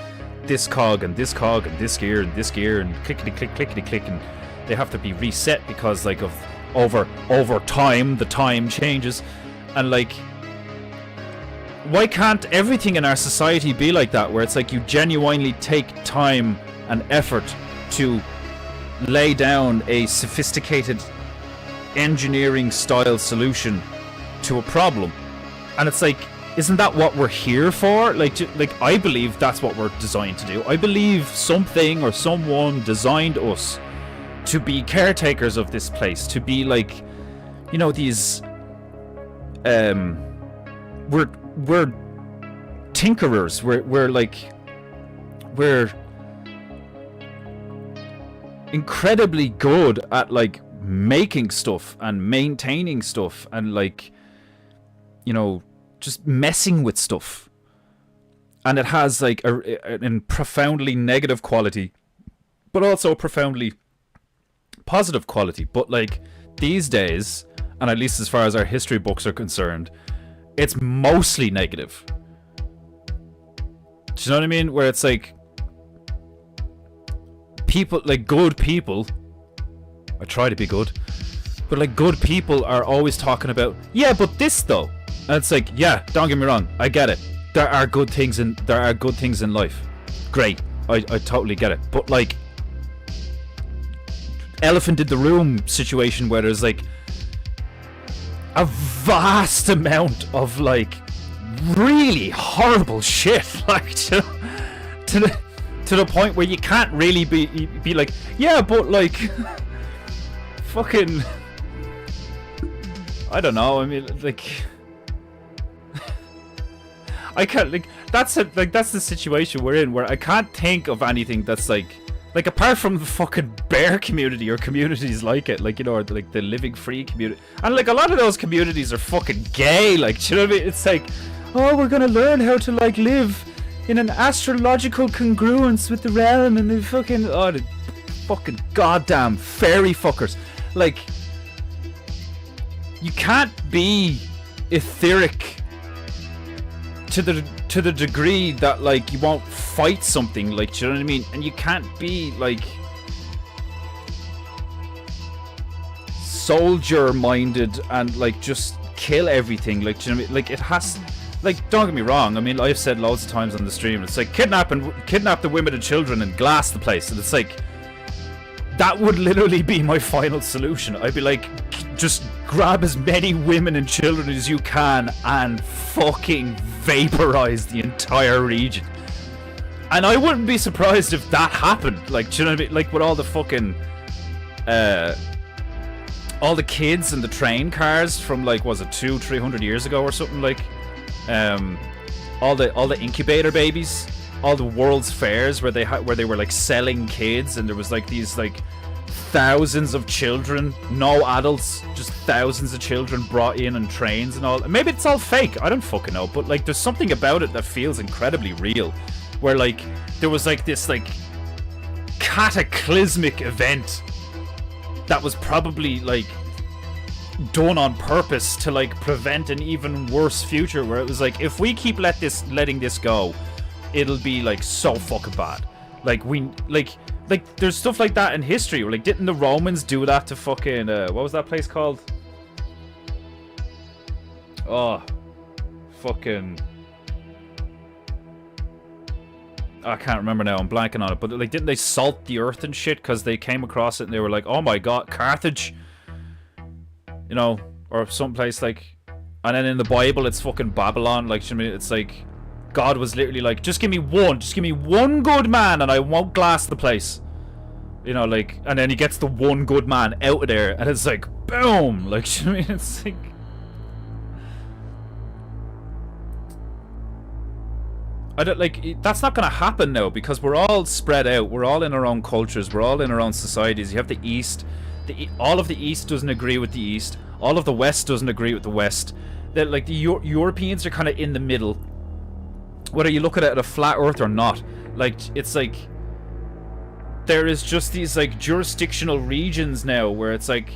this cog and this cog and this gear and this gear and clickety click, and they have to be reset because like of over time, the time changes. And like, why can't everything in our society be like that, where it's like you genuinely take time and effort to lay down a sophisticated engineering style solution to a problem? And it's like, isn't that what we're here for? Like I believe that's what we're designed to do. I believe something or someone designed us to be caretakers of this place, to be like, you know, these we're tinkerers. We're incredibly good at like making stuff and maintaining stuff and like, you know, just messing with stuff. And it has like a profoundly negative quality, but also a profoundly positive quality. But like these days, and at least as far as our history books are concerned, it's mostly negative. Do you know what I mean? Where it's like people, like good people, I try to be good, but like good people are always talking about, yeah, but this though. And it's like, yeah, don't get me wrong, I get it. There are good things in life. Great. I totally get it. But like, elephant in the room situation where there's like a vast amount of like really horrible shit, like to the point where you can't really be like, yeah, but like fucking, I don't know. I mean, like, I can't, like, that's the situation we're in, where I can't think of anything that's like apart from the fucking bear community or communities like it, like, you know, or like the living free community, and like a lot of those communities are fucking gay, like, do you know what I mean? It's like, oh, we're gonna learn how to like live in an astrological congruence with the realm, and the fucking, oh, the fucking goddamn fairy fuckers. Like, you can't be etheric to the degree that like you won't fight something, like, do you know what I mean? And you can't be like soldier minded and like just kill everything, like, do you know what I mean? Like, it has, like, don't get me wrong, I mean, I've said loads of times on the stream, it's like kidnap the women and children and glass the place, and it's like, that would literally be my final solution. I'd be like, just grab as many women and children as you can and fucking vaporize the entire region. And I wouldn't be surprised if that happened. Like, do you know what I mean? Like, with all the fucking all the kids and the train cars from, like, was it 200-300 years ago or something, like, all the incubator babies, all the World's Fairs where they were like selling kids, and there was like these like thousands of children, no adults, just thousands of children brought in on trains and all. Maybe it's all fake, I don't fucking know, but like there's something about it that feels incredibly real, where like there was like this like cataclysmic event that was probably like done on purpose to like prevent an even worse future, where it was like, if we keep letting this go, it'll be like so fucking bad. Like, we like there's stuff like that in history. Like, didn't the Romans do that to fucking what was that place called? Oh, fucking, I can't remember now, I'm blanking on it, but like, didn't they salt the earth and shit because they came across it and they were like, oh my god, Carthage, you know, or someplace like, and then in the Bible it's fucking Babylon. Like, I mean, it's like God was literally like, just give me one good man and I won't glass the place, you know, like, and then he gets the one good man out of there and it's like boom, like, I mean, it's like, I don't, like, that's not gonna happen now because we're all spread out, we're all in our own cultures, we're all in our own societies. You have the East, all of the East doesn't agree with the East, all of the West doesn't agree with the West. That, like, the Europeans are kind of in the middle, whether you look at it at a flat earth or not. Like, it's like there is just these like jurisdictional regions now where it's like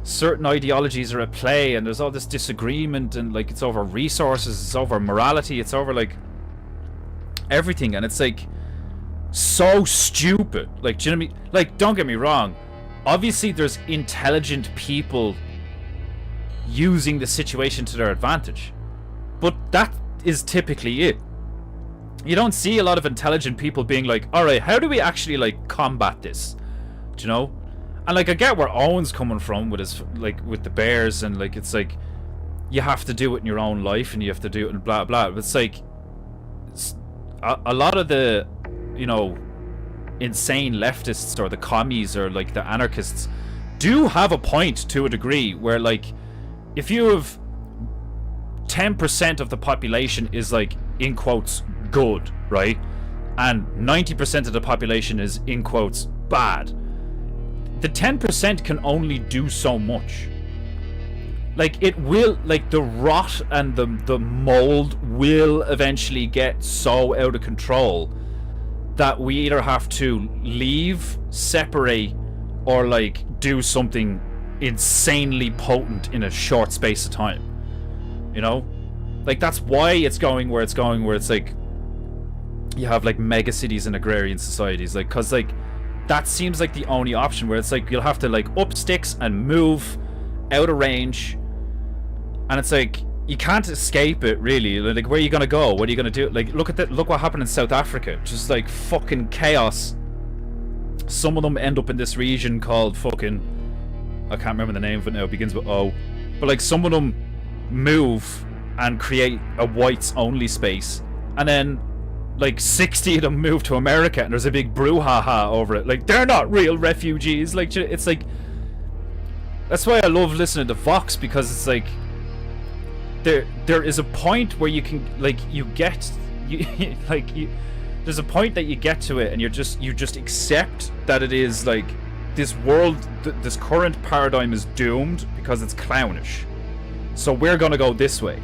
certain ideologies are at play and there's all this disagreement, and like it's over resources, it's over morality, it's over like everything, and it's like so stupid. Like, do you know what I mean? Like, don't get me wrong, obviously there's intelligent people using the situation to their advantage, but that is typically it. You don't see a lot of intelligent people being like, alright, how do we actually like combat this? Do you know? And like, I get where Owen's coming from with his, like, with the bears, and like, it's like you have to do it in your own life and you have to do it and blah blah. But it's like a lot of the, you know, insane leftists or the commies or like the anarchists do have a point to a degree, where like if you have 10% of the population is like, in quotes, good, right, and 90% of the population is, in quotes, bad, the 10% can only do so much. Like, it will, like, the rot and the mold will eventually get so out of control that we either have to leave, separate, or like do something insanely potent in a short space of time. You know? Like, that's why it's going where it's going, where it's like you have like mega cities and agrarian societies, like, cause like that seems like the only option, where it's like you'll have to like up sticks and move out of range, and it's like you can't escape it really. Like, where are you gonna go? What are you gonna do? Like, look what happened in South Africa. Just like fucking chaos. Some of them end up in this region called fucking, I can't remember the name of it now, it begins with O, but like some of them move and create a whites only space, and then like 60 of them move to America, and there's a big brouhaha over it. Like, they're not real refugees. Like, it's like, that's why I love listening to Vox, because it's like there is a point where you can, like, there's a point that you get to it, and you just accept that it is like this world, this current paradigm is doomed because it's clownish, so we're gonna go this way.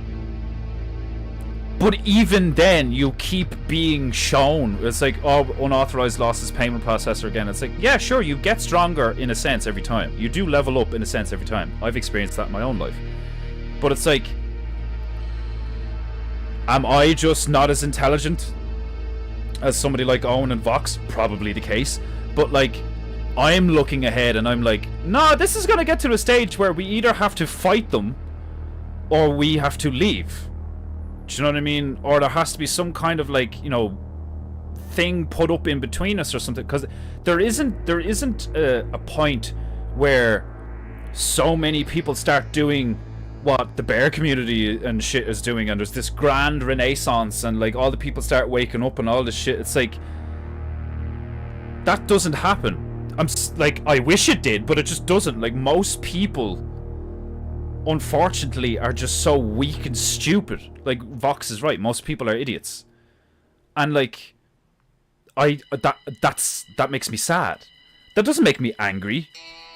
But even then, you keep being shown, it's like, oh, unauthorized losses payment processor again. It's like, yeah, sure, you get stronger in a sense every time. You do level up in a sense every time. I've experienced that in my own life. But it's like, am I just not as intelligent as somebody like Owen and Vox? Probably the case. But like, I'm looking ahead and I'm like, nah, this is gonna get to a stage where we either have to fight them or we have to leave. Do you know what I mean? Or there has to be some kind of, like, you know, thing put up in between us or something, because there isn't a point where so many people start doing what the bear community and shit is doing, and there's this grand renaissance, and like all the people start waking up and all this shit. It's like, that doesn't happen. Like, I wish it did, but it just doesn't. Like, most people, unfortunately, are just so weak and stupid. Like, Vox is right, most people are idiots, and like, that makes me sad. That doesn't make me angry,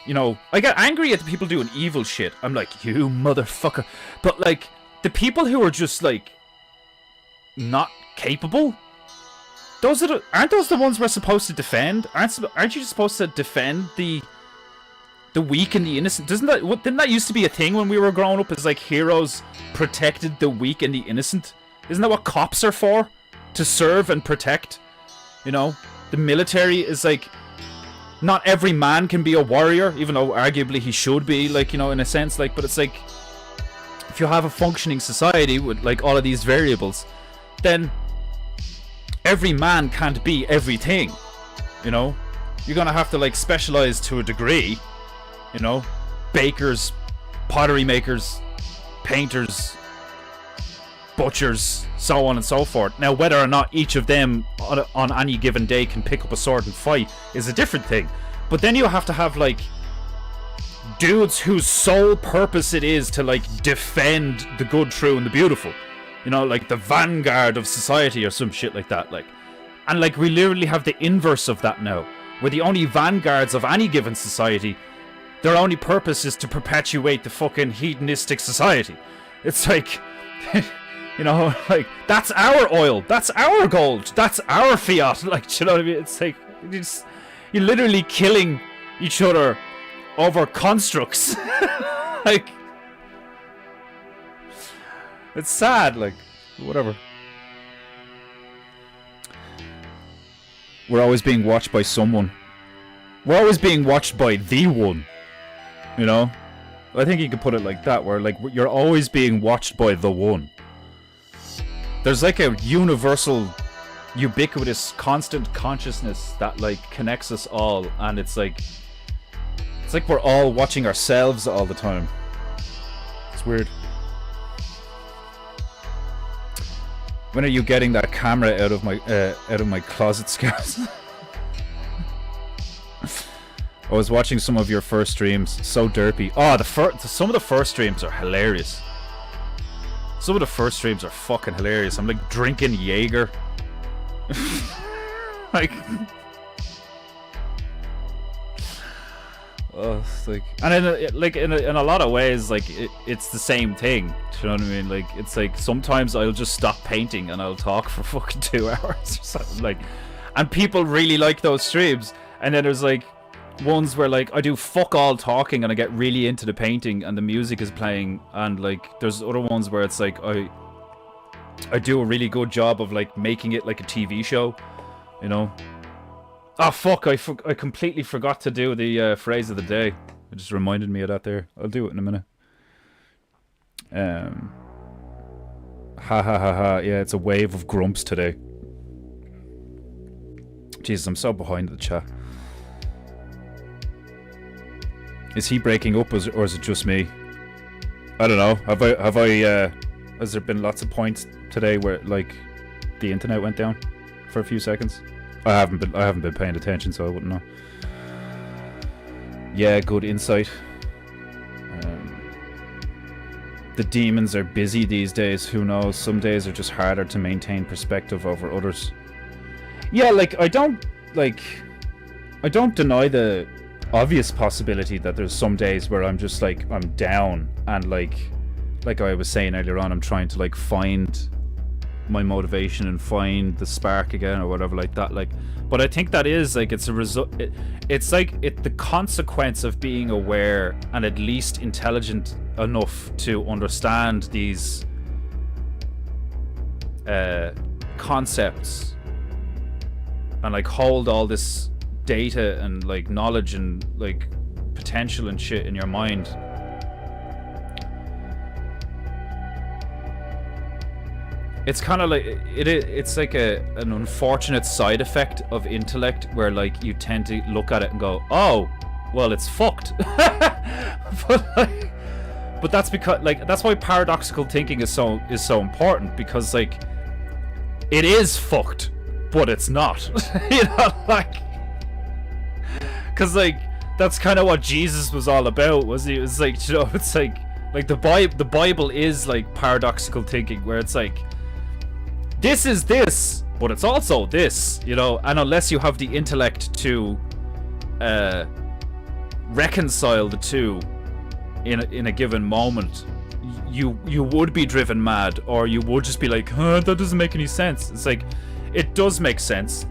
you know. I get angry at the people doing evil shit. I'm like, you motherfucker. But like, the people who are just like not capable, aren't those the ones we're supposed to defend? Aren't you supposed to defend the weak and the innocent? Didn't that used to be a thing when we were growing up? As like, heroes protected the weak and the innocent. Isn't that what cops are for? To serve and protect. You know, the military is like, not every man can be a warrior, even though arguably he should be, like, you know, in a sense, like, but it's like, if you have a functioning society with like all of these variables, then every man can't be everything, you know. You're gonna have to like specialize to a degree, you know. Bakers, pottery makers, painters, butchers, so on and so forth. Now, whether or not each of them on any given day can pick up a sword and fight is a different thing. But then you have to have like dudes whose sole purpose it is to like defend the good, true, and the beautiful. You know, like the vanguard of society or some shit like that. Like, and like, we literally have the inverse of that now, where the only vanguards of any given society, their only purpose is to perpetuate the fucking hedonistic society. It's like, you know, like, that's our oil, that's our gold, that's our fiat. Like, do you know what I mean? It's like, you're literally killing each other over constructs. Like, it's sad, like, whatever. we're always being watched by someone. We're always being watched by the one. You know? I think you could put it like that, where like you're always being watched by the one. There's like a universal, ubiquitous, constant consciousness that like connects us all, and it's like we're all watching ourselves all the time. It's weird. When are you getting that camera out of my closet, Scars? I was watching some of your first streams. So derpy. Oh, some of the first streams are hilarious. Some of the first streams are fucking hilarious. I'm like drinking Jaeger. Like, oh, it's like, and in a lot of ways, like it's the same thing. Do you know what I mean? Like, it's like sometimes I'll just stop painting and I'll talk for fucking 2 hours or something. Like, and people really like those streams. And then there's like ones where like I do fuck all talking and I get really into the painting and the music is playing, and like there's other ones where it's like I do a really good job of like making it like a TV show, you know. Oh fuck, I completely forgot to do the phrase of the day. It just reminded me of that there. I'll do it in a minute. Ha ha ha ha. Yeah, it's a wave of grumps today. Jesus, I'm so behind the chat. Is he breaking up, or is it just me? I don't know. Has there been lots of points today where like the internet went down for a few seconds? I haven't been paying attention, so I wouldn't know. Yeah, good insight. The demons are busy these days. Who knows? Some days are just harder to maintain perspective over others. Yeah, like I don't deny the obvious possibility that there's some days where I'm just like I'm down, and like I was saying earlier on, I'm trying to like find my motivation and find the spark again or whatever like that. Like, but I think that is like it's a result. It's like the consequence of being aware and at least intelligent enough to understand these concepts and like hold all this data and like knowledge and like potential and shit in your mind. It's kind of like it's like an unfortunate side effect of intellect where like you tend to look at it and go, oh well, it's fucked. but that's because like that's why paradoxical thinking is so important, because like it is fucked but it's not. You know, like, because like that's kind of what Jesus was all about, was he? It was like, you know, it's like the Bible is like paradoxical thinking, where it's like this is this, but it's also this, you know, and unless you have the intellect to reconcile the two in a given moment, you would be driven mad, or you would just be like, huh, that doesn't make any sense. It's like, it does make sense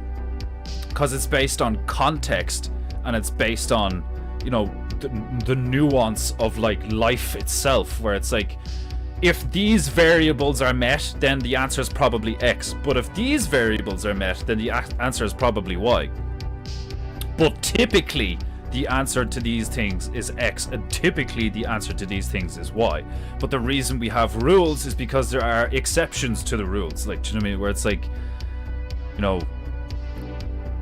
because it's based on context, and it's based on, you know, the nuance of like life itself, where it's like, if these variables are met, then the answer is probably X, but if these variables are met, then the answer is probably Y. But typically the answer to these things is X, and typically the answer to these things is Y. But the reason we have rules is because there are exceptions to the rules. Like, do you know what I mean? Where it's like, you know,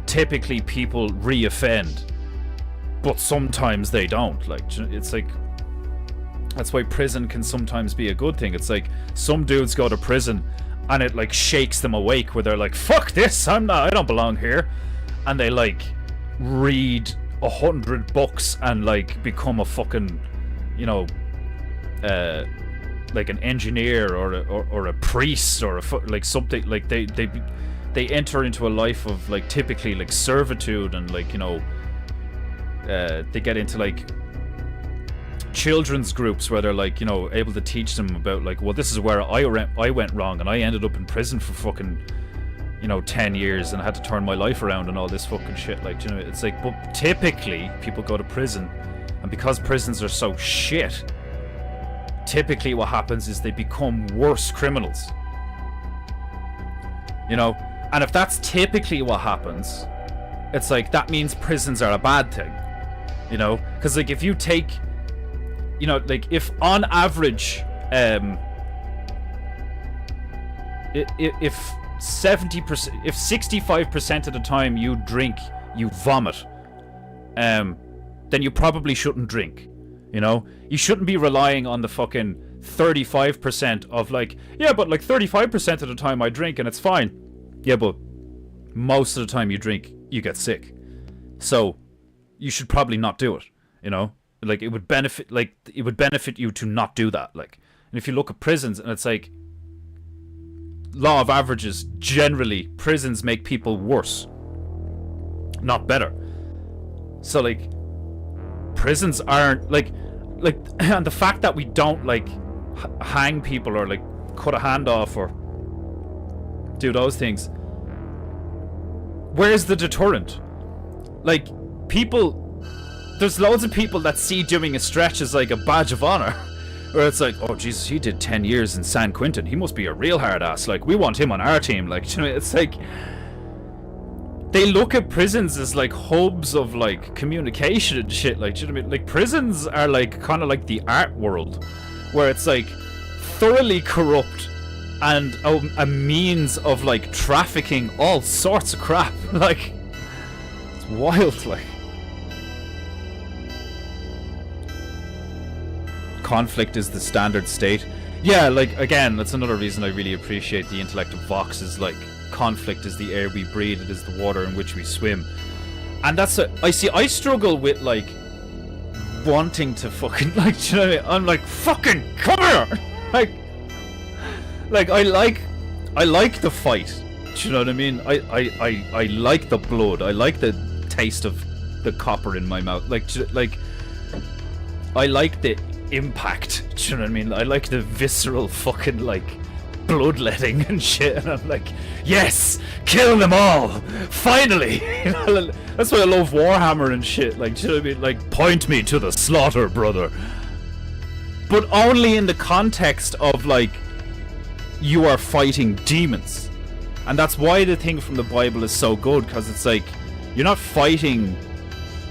typically people re-offend, but sometimes they don't. Like, it's like, that's why prison can sometimes be a good thing. It's like, some dudes go to prison and it like shakes them awake, where they're like, fuck this, I don't belong here. And they like read 100 books and like become a fucking, you know, like an engineer or a priest or like something. Like they enter into a life of like typically like servitude, and like, you know, they get into like children's groups where they're like, you know, able to teach them about like, well, this is where I went wrong and I ended up in prison for fucking, you know, 10 years and I had to turn my life around and all this fucking shit. Like, you know, it's like, but typically people go to prison, and because prisons are so shit, typically what happens is they become worse criminals, you know. And if that's typically what happens, it's like that means prisons are a bad thing, you know? Because like if you take, you know, like if on average, if 70%, if 65% of the time you drink, you vomit, then you probably shouldn't drink, you know? You shouldn't be relying on the fucking 35% of like, yeah, but like 35% of the time I drink and it's fine. Yeah, but most of the time you drink, you get sick. So you should probably not do it, you know? Like it would benefit you to not do that. Like, and if you look at prisons and it's like, law of averages, generally prisons make people worse, not better. So like prisons aren't like and the fact that we don't like hang people or like cut a hand off or do those things, where's the deterrent? Like people, there's loads of people that see doing a stretch as like a badge of honor, where it's like, oh Jesus, he did 10 years in San Quentin, he must be a real hard ass, like we want him on our team. Like, you know, it's like they look at prisons as like hubs of like communication and shit. Like, you know what I mean? Like prisons are like kind of like the art world, where it's like thoroughly corrupt and a means of like trafficking all sorts of crap. Like, it's wild. Like, conflict is the standard state. Yeah, like again, that's another reason I really appreciate the intellect of Vox. Is like, conflict is the air we breathe, it is the water in which we swim. And that's I struggle with like wanting to fucking, like, do you know what I mean? I'm like, fucking come here. like I like the fight, do you know what I mean? I like the blood, I like the taste of the copper in my mouth, like I like the impact, do you know what I mean? I like the visceral fucking like bloodletting and shit, and I'm like, yes, kill them all, finally. You know, that's why I love Warhammer and shit. Like, do you know what I mean? Like, point me to the slaughter, brother. But only in the context of like, you are fighting demons, and that's why the thing from the Bible is so good, because it's like, you're not fighting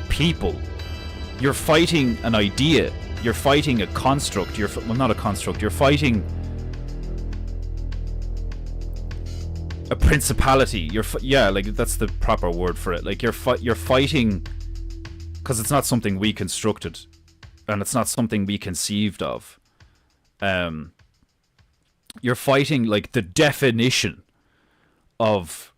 people, you're fighting an idea, you're fighting a construct. Well, not a construct. You're fighting a principality. Yeah, like that's the proper word for it. Like you're fighting, because it's not something we constructed, and it's not something we conceived of. You're fighting like the definition of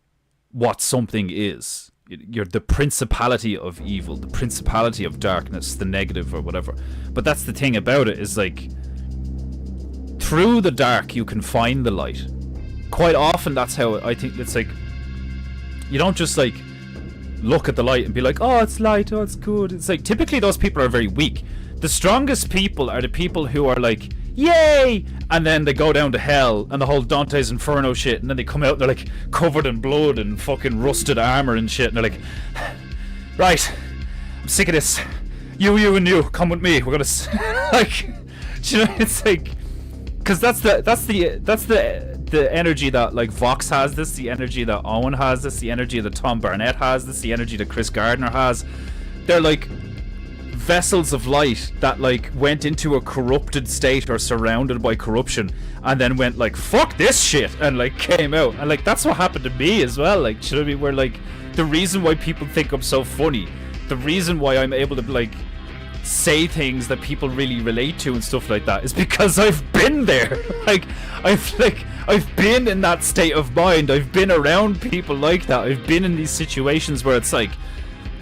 what something is. You're the principality of evil, the principality of darkness, the negative or whatever. But that's the thing about it, is like, through the dark you can find the light. Quite often that's how I think it's like, you don't just like look at the light and be like, oh, it's light, oh, it's good. It's like, typically those people are very weak. The strongest people are the people who are like, yay, and then they go down to hell and the whole Dante's Inferno shit, and then they come out and they're like covered in blood and fucking rusted armor and shit, and they're like, right, I'm sick of this, you and you, come with me, we're gonna like, you know, it's like, because that's the energy that like Vox has, this the energy that Owen has, this the energy that Tom Barnett has, this the energy that Chris Gardner has. They're like vessels of light that like went into a corrupted state or surrounded by corruption, and then went like, fuck this shit, and like came out. And like, that's what happened to me as well. Like, you know what I mean? Where like, the reason why people think I'm so funny, the reason why I'm able to like say things that people really relate to and stuff like that, is because I've been there. I've been in that state of mind. I've been around people like that. I've been in these situations where it's like,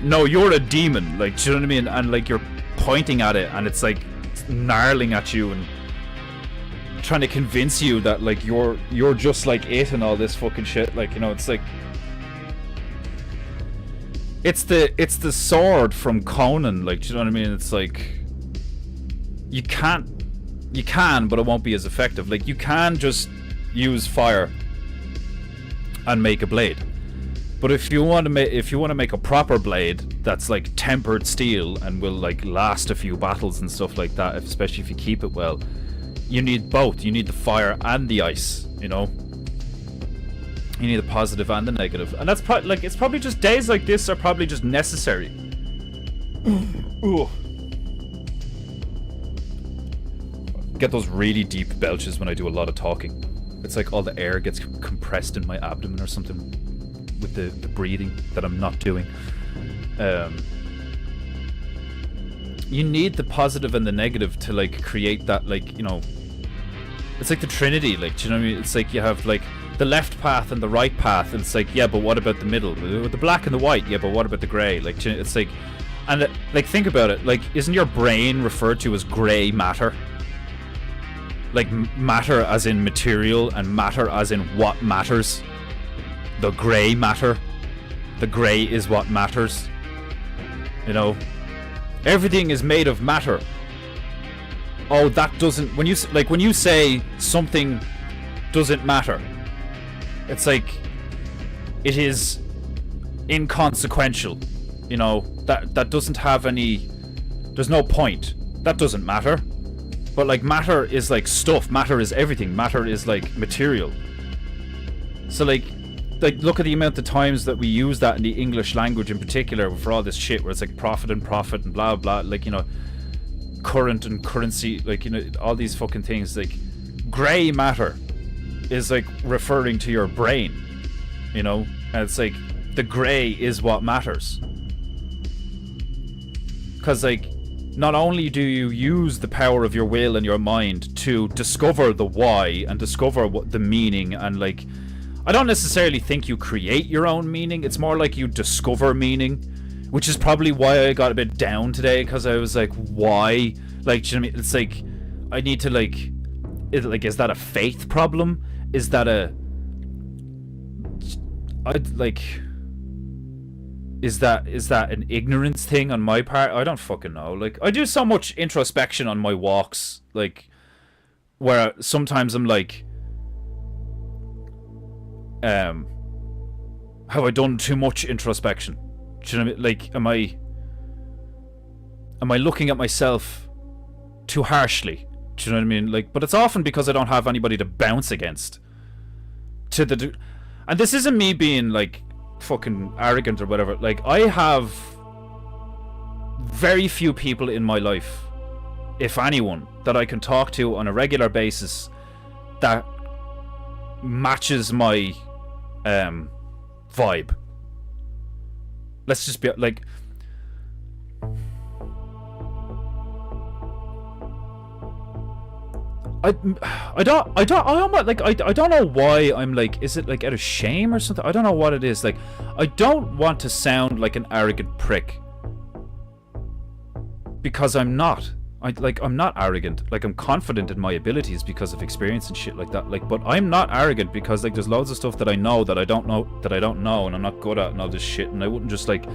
no, you're a demon, like, do you know what I mean? And like, you're pointing at it and it's like gnarling at you and trying to convince you that like you're just like it and all this fucking shit. Like, you know, it's like, it's the sword from Conan, like, do you know what I mean? It's like, you can, but it won't be as effective. Like, you can just use fire and make a blade. But if you want to make a proper blade that's like tempered steel and will like last a few battles and stuff like that, especially if you keep it well, you need both. You need the fire and the ice, you know. You need the positive and the negative, and that's probably like it's probably just days like this are probably just necessary. Ooh. Get those really deep belches when I do a lot of talking. It's like all the air gets compressed in my abdomen or something with the breathing that I'm not doing. You need the positive and the negative to like create that, like, you know, it's like the Trinity, like, do you know what I mean? It's like you have like the left path and the right path, and it's like, yeah, but what about the middle? The black and the white, yeah, but what about the grey? Like, it's like, and like, think about it, like, isn't your brain referred to as grey matter? Like, matter as in material and matter as in what matters. The grey matter. The grey is what matters. You know? Everything is made of matter. Oh, that doesn't... When you say something doesn't matter, it's like... It is inconsequential. You know? That doesn't have any... There's no point. That doesn't matter. But like, matter is like stuff. Matter is everything. Matter is like material. So like look at the amount of times that we use that in the English language in particular for all this shit where it's like profit and profit and blah blah, like, you know, current and currency, like, you know, all these fucking things. Like, grey matter is like referring to your brain, you know, and it's like the grey is what matters. Because like, not only do you use the power of your will and your mind to discover the why and discover what the meaning, and like, I don't necessarily think you create your own meaning, it's more like you discover meaning, which is probably why I got a bit down today, because I was like, why? Like, do you know what I mean? It's like, I need to like, is that a faith problem? Is that Is that an ignorance thing on my part? I don't fucking know. Like, I do so much introspection on my walks, like, where sometimes I'm like, have I done too much introspection? Do you know what I mean? Like, am I looking at myself too harshly? Do you know what I mean? Like, but it's often because I don't have anybody to bounce against. And this isn't me being like fucking arrogant or whatever. Like, I have very few people in my life, if anyone, that I can talk to on a regular basis that matches my vibe. Let's just be like, I don't know why I'm like, is it like out of shame or something? I don't know what it is. Like, I don't want to sound like an arrogant prick, because I'm not. I'm not arrogant. Like, I'm confident in my abilities because of experience and shit like that. Like, but I'm not arrogant because like there's loads of stuff that I know that I don't know and I'm not good at and all this shit, and I wouldn't just like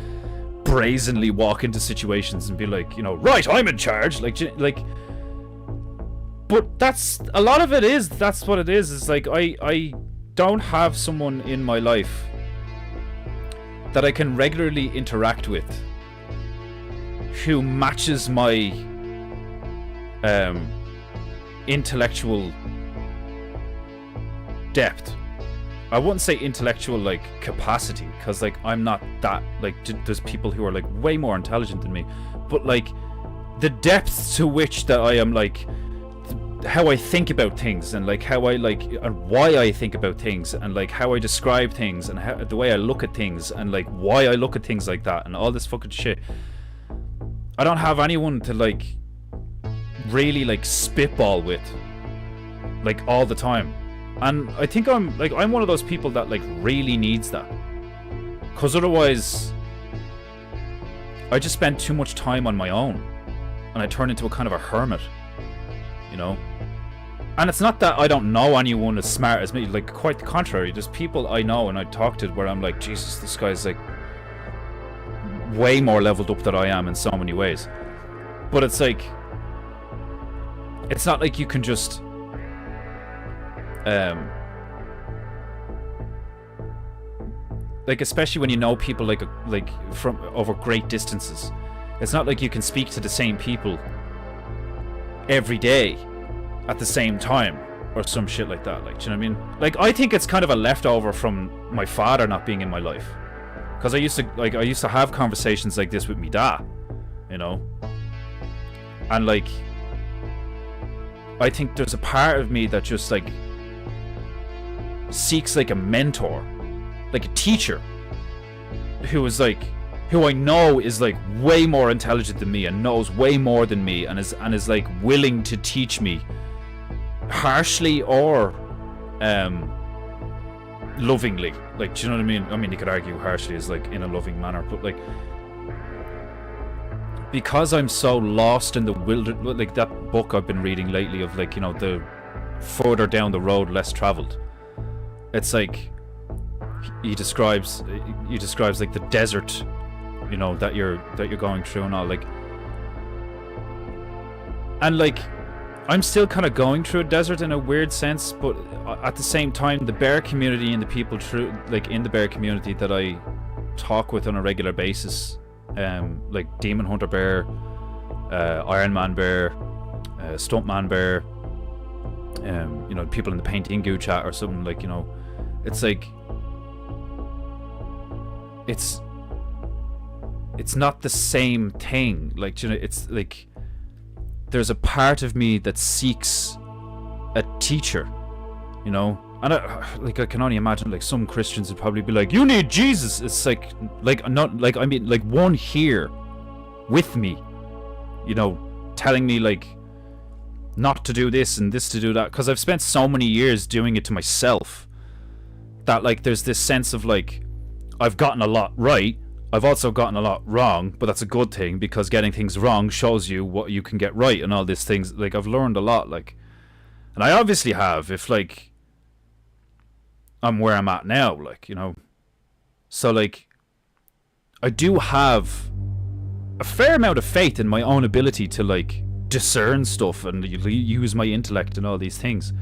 brazenly walk into situations and be like, you know, right, I'm in charge. Like. But that's a lot of it is, that's what it is. It's like, I don't have someone in my life that I can regularly interact with who matches my intellectual depth. I wouldn't say intellectual like capacity, because like I'm not that, like, there's people who are like way more intelligent than me, but like the depth to which that I am, like, how I think about things, and like how I like, and why I think about things, and like how I describe things, and how, the way I look at things, and like why I look at things like that, and all this fucking shit. I don't have anyone to like really like spitball with, like, all the time. And I think I'm one of those people that like really needs that, because otherwise I just spend too much time on my own and I turn into a kind of a hermit, you know. And it's not that I don't know anyone as smart as me, like, quite the contrary. There's people I know and I talk to where I'm like, Jesus, this guy's like way more leveled up than I am in so many ways. But it's like, it's not like you can just like, especially when you know people like from over great distances, it's not like you can speak to the same people every day at the same time. or some shit like that. Like, do you know what I mean? Like, I think it's kind of a leftover from my father not being in my life, because I used to have conversations like this with me dad, you know, and like, I think there's a part of me that just like seeks like a mentor, like a teacher, who I know is like way more intelligent than me and knows way more than me, and is like willing to teach me harshly or lovingly. Like, do you know what I mean? I mean, you could argue harshly is like in a loving manner, but like, because I'm so lost in the wilderness, like that book I've been reading lately of like, you know, the further down the road less traveled. It's like he describes like the desert, you know, that you're going through and all, like, and like, I'm still kind of going through a desert in a weird sense, but at the same time, the bear community and the people in the bear community that I talk with on a regular basis, like Demon Hunter Bear, Iron Man Bear, Stuntman Bear, you know, people in the PEINTEINGU chat or something, like, you know, it's like, it's not the same thing. Like, you know, it's like there's a part of me that seeks a teacher, you know, and I can only imagine like some Christians would probably be like, you need Jesus. It's like not like, I mean, like one here with me, you know, telling me like not to do this and this to do that, because I've spent so many years doing it to myself that like there's this sense of like, I've gotten a lot right, I've also gotten a lot wrong, but that's a good thing, because getting things wrong shows you what you can get right and all these things. Like, I've learned a lot, like, and I obviously have, if like I'm where I'm at now, like, you know, so like I do have a fair amount of faith in my own ability to like discern stuff and use my intellect and all these things,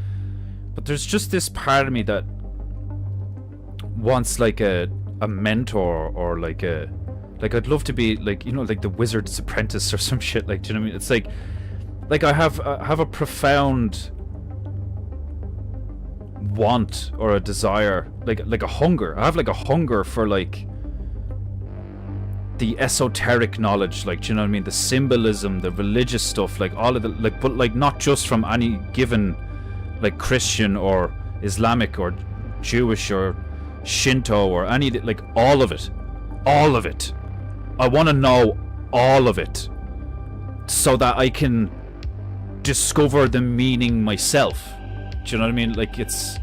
but there's just this part of me that wants like a mentor, or like I'd love to be like, you know, like the Wizard's Apprentice or some shit, like, do you know what I mean? It's like I have a profound want or a desire, like a hunger. I have like a hunger for like the esoteric knowledge, like, do you know what I mean? The symbolism, the religious stuff, like all of the, like, but like not just from any given like Christian or Islamic or Jewish or Shinto or any, like all of it. I want to know all of it so that I can discover the meaning myself. Do you know what I mean? Like, it's,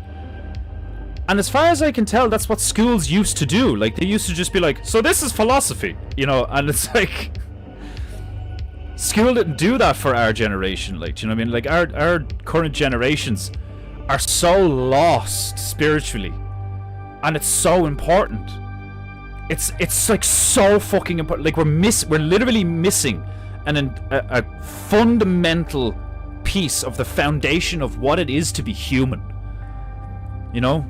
and as far as I can tell, that's what schools used to do. Like, they used to just be like, so this is philosophy, you know, and it's like, school didn't do that for our generation. Like, do you know what I mean? Like, our current generations are so lost spiritually, and it's so important. It's like so fucking important. Like, we're literally missing a fundamental piece of the foundation of what it is to be human. You know?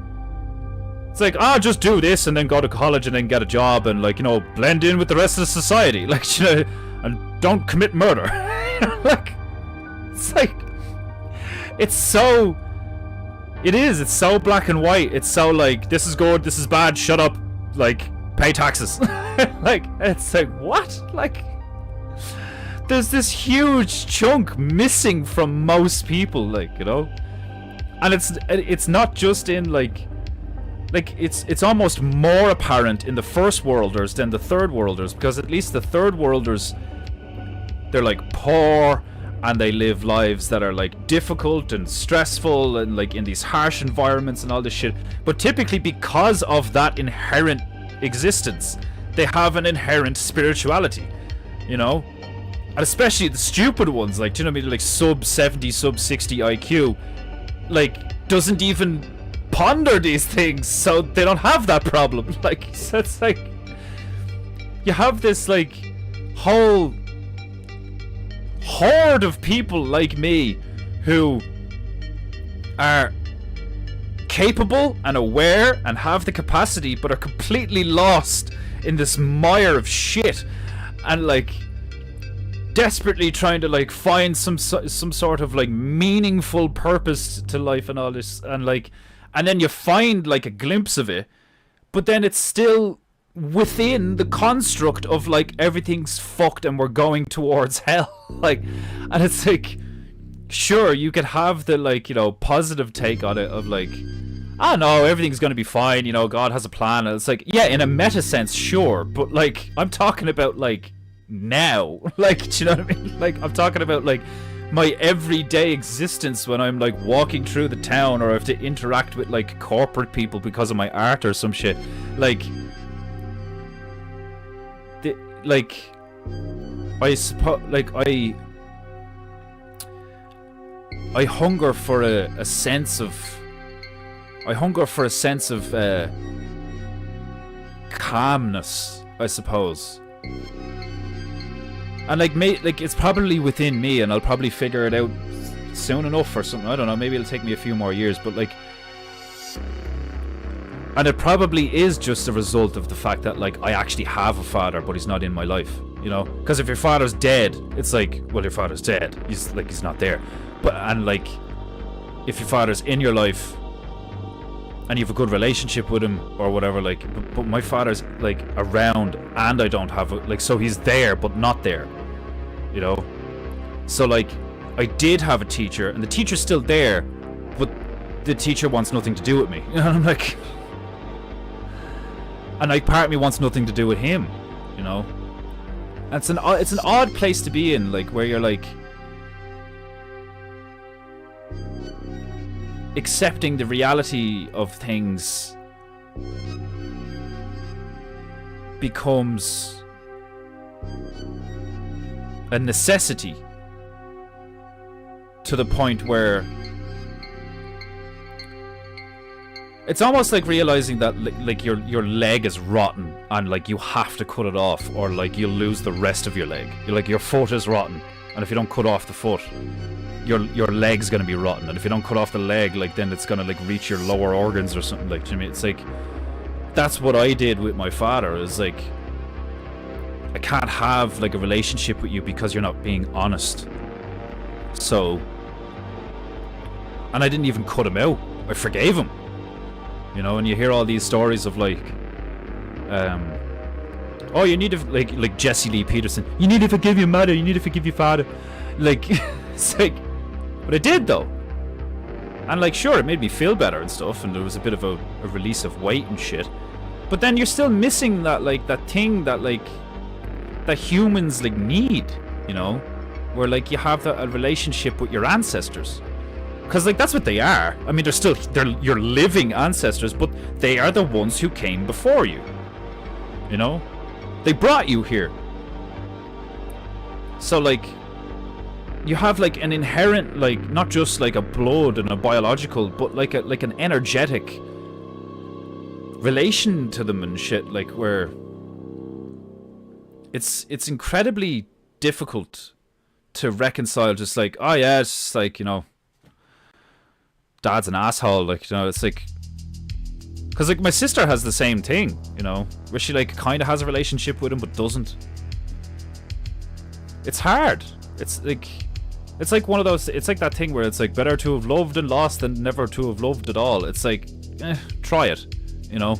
It's like, just do this and then go to college and then get a job and, like, you know, blend in with the rest of society. Like, you know, and don't commit murder. Like, it's like, it's so black and white. It's so like, this is good, this is bad, shut up, like, pay taxes. Like, it's like, what? Like, there's this huge chunk missing from most people, like, you know? And it's not just in like it's almost more apparent in the first worlders than the third worlders, because at least the third worlders, they're like poor and they live lives that are like difficult and stressful and like in these harsh environments and all this shit. But typically, because of that inherent existence, they have an inherent spirituality, you know? And especially the stupid ones, like, do you know what I mean? Like sub 70, sub 60 IQ, like, doesn't even ponder these things, so they don't have that problem. Like, so it's like, you have this like whole horde of people like me who are capable and aware and have the capacity, but are completely lost in this mire of shit. And like, desperately trying to like find some sort of like meaningful purpose to life and all this, and like, and then you find like a glimpse of it, but then it's still within the construct of like everything's fucked and we're going towards hell. Like, and it's like, sure, you could have the like, you know, positive take on it of like, oh no, everything's gonna be fine, you know, God has a plan. And it's like, yeah, in a meta sense, sure, but like, I'm talking about like now, like, do you know what I mean? Like, I'm talking about like my everyday existence when I'm like walking through the town, or I have to interact with like corporate people because of my art or some shit. Like, I suppose, like, I hunger for a sense of, calmness, I suppose. And like, it's probably within me, and I'll probably figure it out soon enough or something. I don't know, maybe it'll take me a few more years, but like, and it probably is just a result of the fact that like I actually have a father, but he's not in my life, you know? Because if your father's dead, it's like, well, your father's dead. He's not there. But, and like, if your father's in your life and you have a good relationship with him or whatever, like, but my father's like around and I don't have like, so he's there but not there, you know? So like, I did have a teacher, and the teacher's still there, but the teacher wants nothing to do with me. And I'm like, and like, part of me wants nothing to do with him, you know? And it's an odd place to be in, like, where you're like accepting the reality of things becomes a necessity to the point where it's almost like realizing that like your leg is rotten and like you have to cut it off, or like you'll lose the rest of your leg. You're like, your foot is rotten, and if you don't cut off the foot, your leg's gonna be rotten, and if you don't cut off the leg, like, then it's gonna like reach your lower organs or something. Like, Jimmy, it's like, that's what I did with my father. Is like, I can't have like a relationship with you because you're not being honest. So, and I didn't even cut him out, I forgave him, you know. And you hear all these stories of like, oh, you need to like Jesse Lee Peterson, you need to forgive your mother, you need to forgive your father, like, it's like, but I did though. And like, sure, it made me feel better and stuff, and there was a bit of a release of weight and shit, but then you're still missing that, like, that thing that like that humans like need, you know, where like you have a relationship with your ancestors, because like that's what they are. I mean, they're your living ancestors, but they are the ones who came before you, you know. They brought you here, so like you have like an inherent, like, not just like a blood and a biological, but like an energetic relation to them and shit, like, where it's incredibly difficult to reconcile. Just like, oh yeah, it's just like, you know, dad's an asshole, like, you know. It's like, because like my sister has the same thing, you know, where she like kind of has a relationship with him but doesn't. It's hard. It's like one of those, it's like that thing where it's like, better to have loved and lost than never to have loved at all. It's like, try it, you know.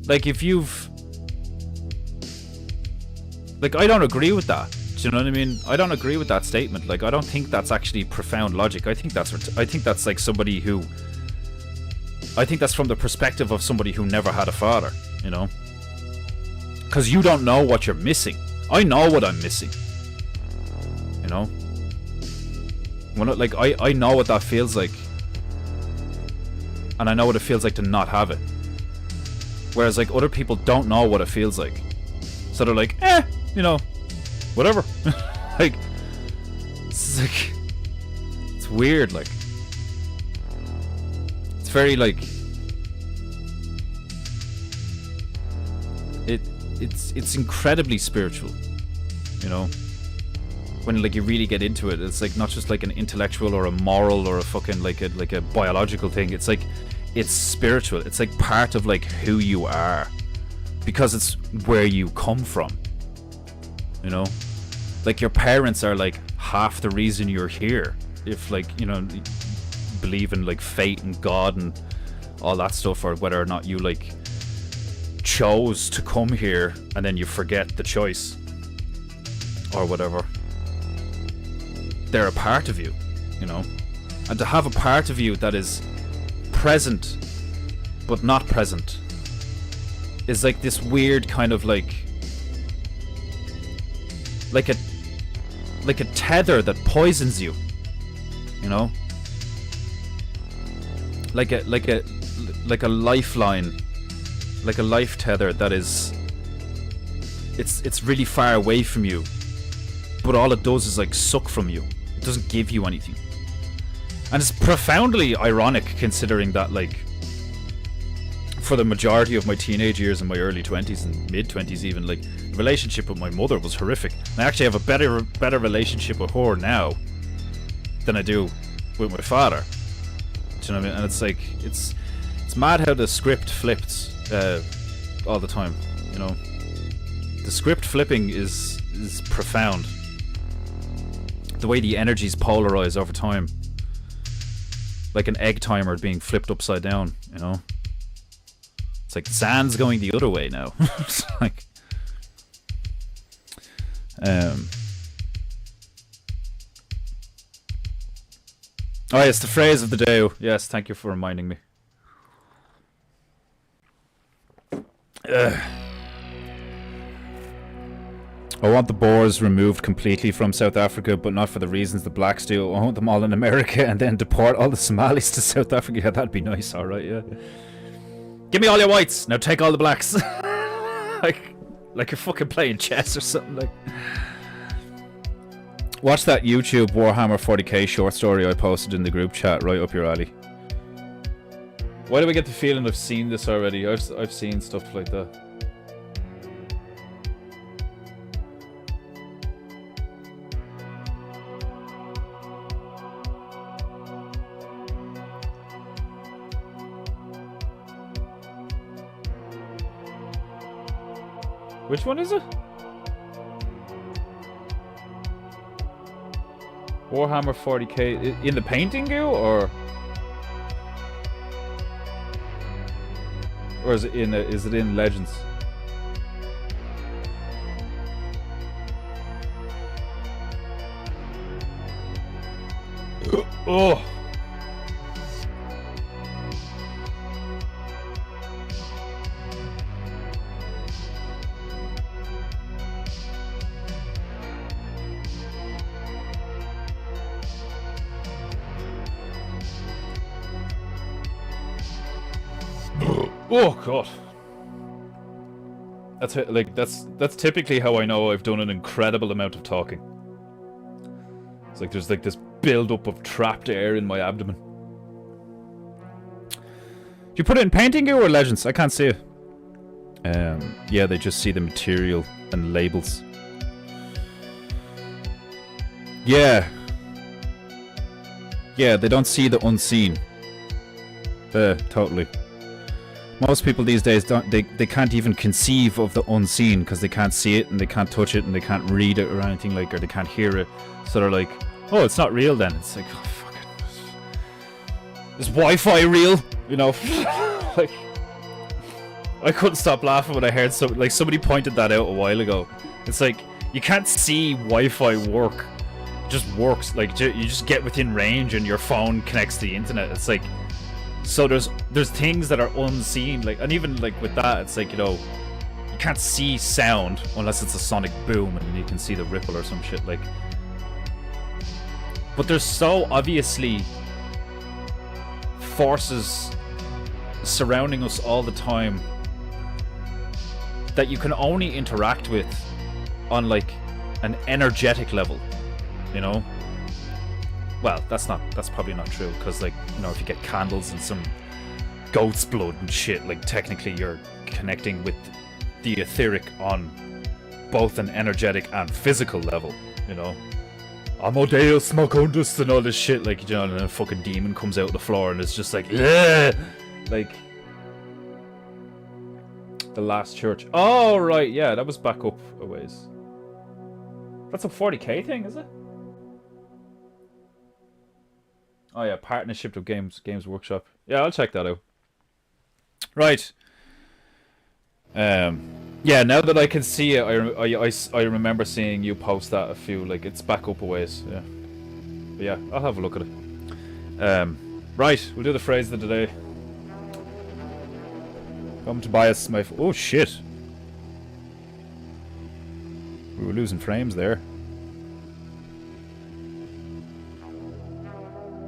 Like, if you've, like, I don't agree with that. Do you know what I mean? I don't agree with that statement. Like, I don't think that's actually profound logic. I think that's like somebody who, I think that's from the perspective of somebody who never had a father, you know? Because you don't know what you're missing. I know what I'm missing, you know? When like, I know what that feels like, and I know what it feels like to not have it. Whereas like other people don't know what it feels like, so they're like, you know, whatever. Like, it's weird. Like, it's very like, it's incredibly spiritual, you know. When like you really get into it, it's like not just like an intellectual or a moral or a fucking like a biological thing. It's like, it's spiritual. It's like part of like who you are, because it's where you come from. you know? Like, your parents are, like, half the reason you're here. If, like, you know, believe in, like, fate and God and all that stuff, or whether or not you, like, chose to come here and then you forget the choice or whatever. They're a part of you, you know? And to have a part of you that is present but not present is like this weird kind of like a tether that poisons you, you know? Like a lifeline, like a life tether that is it's really far away from you, but all it does is like suck from you. It doesn't give you anything. And it's profoundly ironic considering that, like, for the majority of my teenage years and my early 20s and mid 20s even, like, the relationship with my mother was horrific. And I actually have a better relationship with her now than I do with my father. Do you know what I mean? And it's like, it's mad how the script flipped all the time, you know? The script flipping is profound. The way the energies polarize over time. Like an egg timer being flipped upside down, you know? It's like sand's going the other way now. It's like... Oh, yes, the phrase of the day. Yes, thank you for reminding me. I want the Boers removed completely from South Africa, but not for the reasons the blacks do. I want them all in America and then deport all the Somalis to South Africa. Yeah, that'd be nice, alright, yeah. Give me all your whites, now take all the blacks. like you're fucking playing chess or something, like. Watch that YouTube Warhammer 40k short story I posted in the group chat, right up your alley. Why do I get the feeling I've seen this already? I've seen stuff like that. Which one is it? Warhammer 40k in the PEINTEINGU or is it in Legends? Oh. Oh god. That's it, like that's typically how I know I've done an incredible amount of talking. It's like there's like this build-up of trapped air in my abdomen. Do you put it in PEINTEINGU or Legends? I can't see it. Yeah, they just see the material and labels. Yeah. Yeah, they don't see the unseen. Totally. Most people these days they can't even conceive of the unseen because they can't see it and they can't touch it and they can't read it or anything like, or they can't hear it. So they're like, oh, it's not real then. It's like, oh, fuck it. Is Wi-Fi real? You know, like, I couldn't stop laughing when I heard somebody pointed that out a while ago. It's like, you can't see Wi-Fi work. It just works. Like, you just get within range and your phone connects to the internet. It's like, so there's things that are unseen, like, and even like with that, it's like, you know, you can't see sound unless it's a sonic boom and you can see the ripple or some shit, like. But there's so obviously forces surrounding us all the time that you can only interact with on like an energetic level, you know. Well, that's probably not true, because, like, you know, if you get candles and some goat's blood and shit, like, technically you're connecting with the etheric on both an energetic and physical level, you know. Amadeus Macundus and all this shit, like, you know, and a fucking demon comes out of the floor and it's just like, ugh! Like, The Last Church. Oh, right, yeah, that was back up a ways. That's a 40k thing, is it? Oh yeah, partnership with Games Workshop. Yeah, I'll check that out. Right. Yeah, now that I can see it, I remember seeing you post that a few, like, it's back up a ways, yeah. But yeah, I'll have a look at it. Right, we'll do the phrase of the day. Come to Tobias, my... Oh, shit. We were losing frames there.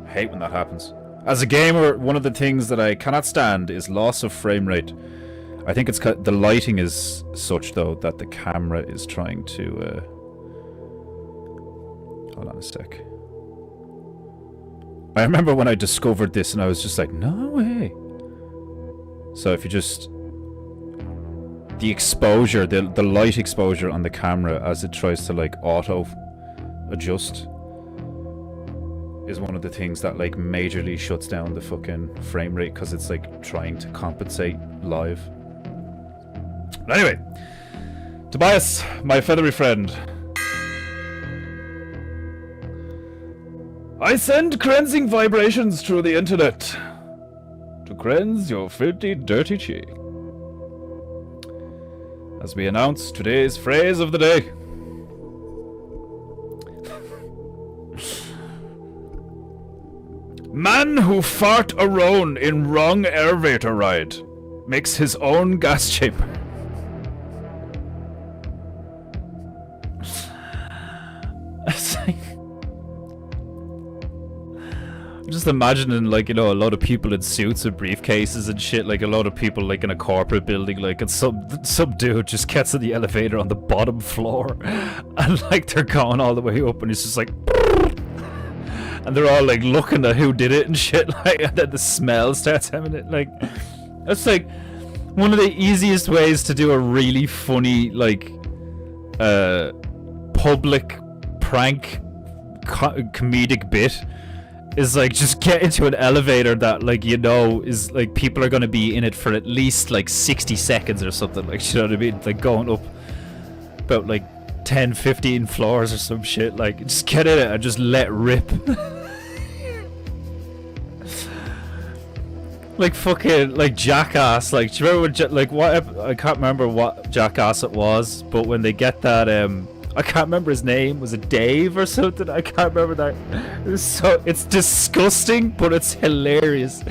I hate when that happens. As a gamer, one of the things that I cannot stand is loss of frame rate. I think it's the lighting is such, though, that the camera is trying to... Hold on a sec. I remember when I discovered this and I was just like, no way. So if you just... The exposure, the light exposure on the camera as it tries to, like, auto-adjust is one of the things that, like, majorly shuts down the fucking frame rate because it's, like, trying to compensate live. But anyway, Tobias, my feathery friend. I send cleansing vibrations through the internet to cleanse your filthy, dirty cheek. As we announce today's phrase of the day. Man who fart alone in wrong elevator ride makes his own gas chamber. I'm just imagining, like, you know, a lot of people in suits and briefcases and shit, like a lot of people, like, in a corporate building, like, and some dude just gets in the elevator on the bottom floor, and, like, they're going all the way up, and he's just like, and they're all, like, looking at who did it and shit, like, and then the smell starts emanating, like, that's, like, one of the easiest ways to do a really funny, like, public prank comedic bit is, like, just get into an elevator that, like, you know, is, like, people are gonna be in it for at least, like, 60 seconds or something, like, you know what I mean? Like, going up about, like, 10, 15 floors or some shit, like, just get in it and just let rip. Like, fucking, like, Jackass, like, do you remember when, like, what, I can't remember what Jackass it was, but when they get that, I can't remember his name. Was it Dave or something? I can't remember that. It's disgusting, but it's hilarious.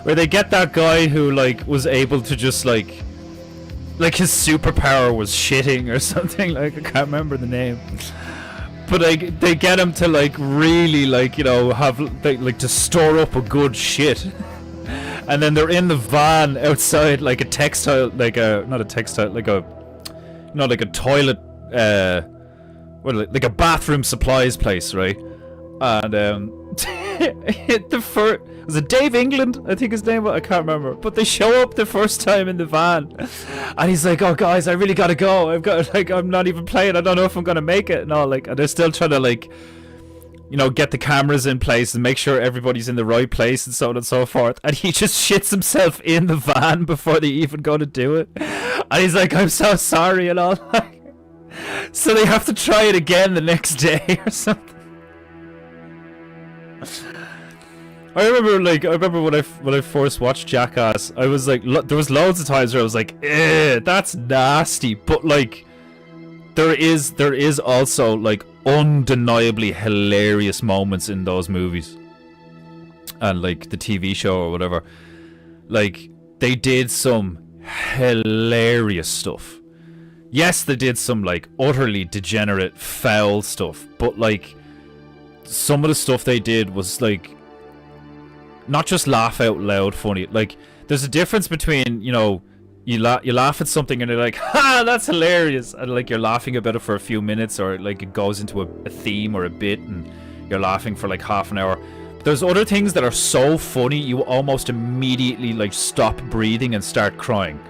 Where they get that guy who, like, was able to just, like his superpower was shitting or something. Like, I can't remember the name. But, like, they get him to, like, really, like, you know, have, like, to store up a good shit. And then they're in the van outside, like a textile, like a, not a textile, like a, you know, like a toilet, like a bathroom supplies place, right? And was it Dave England? I think his name was, I can't remember. But they show up the first time in the van, and he's like, "Oh guys, I really gotta go. I've got, like, I'm not even playing. I don't know if I'm gonna make it." And all, like, and they're still trying to, like, you know, get the cameras in place and make sure everybody's in the right place and so on and so forth. And he just shits himself in the van before they even go to do it. And he's like, "I'm so sorry," and all. So they have to try it again the next day or something. I remember when I first watched Jackass, I was like, there was loads of times where I was like, that's nasty. But, like, there is also, like, undeniably hilarious moments in those movies and, like, the TV show or whatever. Like, they did some hilarious stuff. Yes, they did some, like, utterly degenerate, foul stuff, but, like, some of the stuff they did was, like, not just laugh out loud funny. Like, there's a difference between, you know, you laugh at something and you're like, "Ha, that's hilarious," and, like, you're laughing about it for a few minutes, or, like, it goes into a theme or a bit and you're laughing for, like, half an hour. But there's other things that are so funny you almost immediately, like, stop breathing and start crying.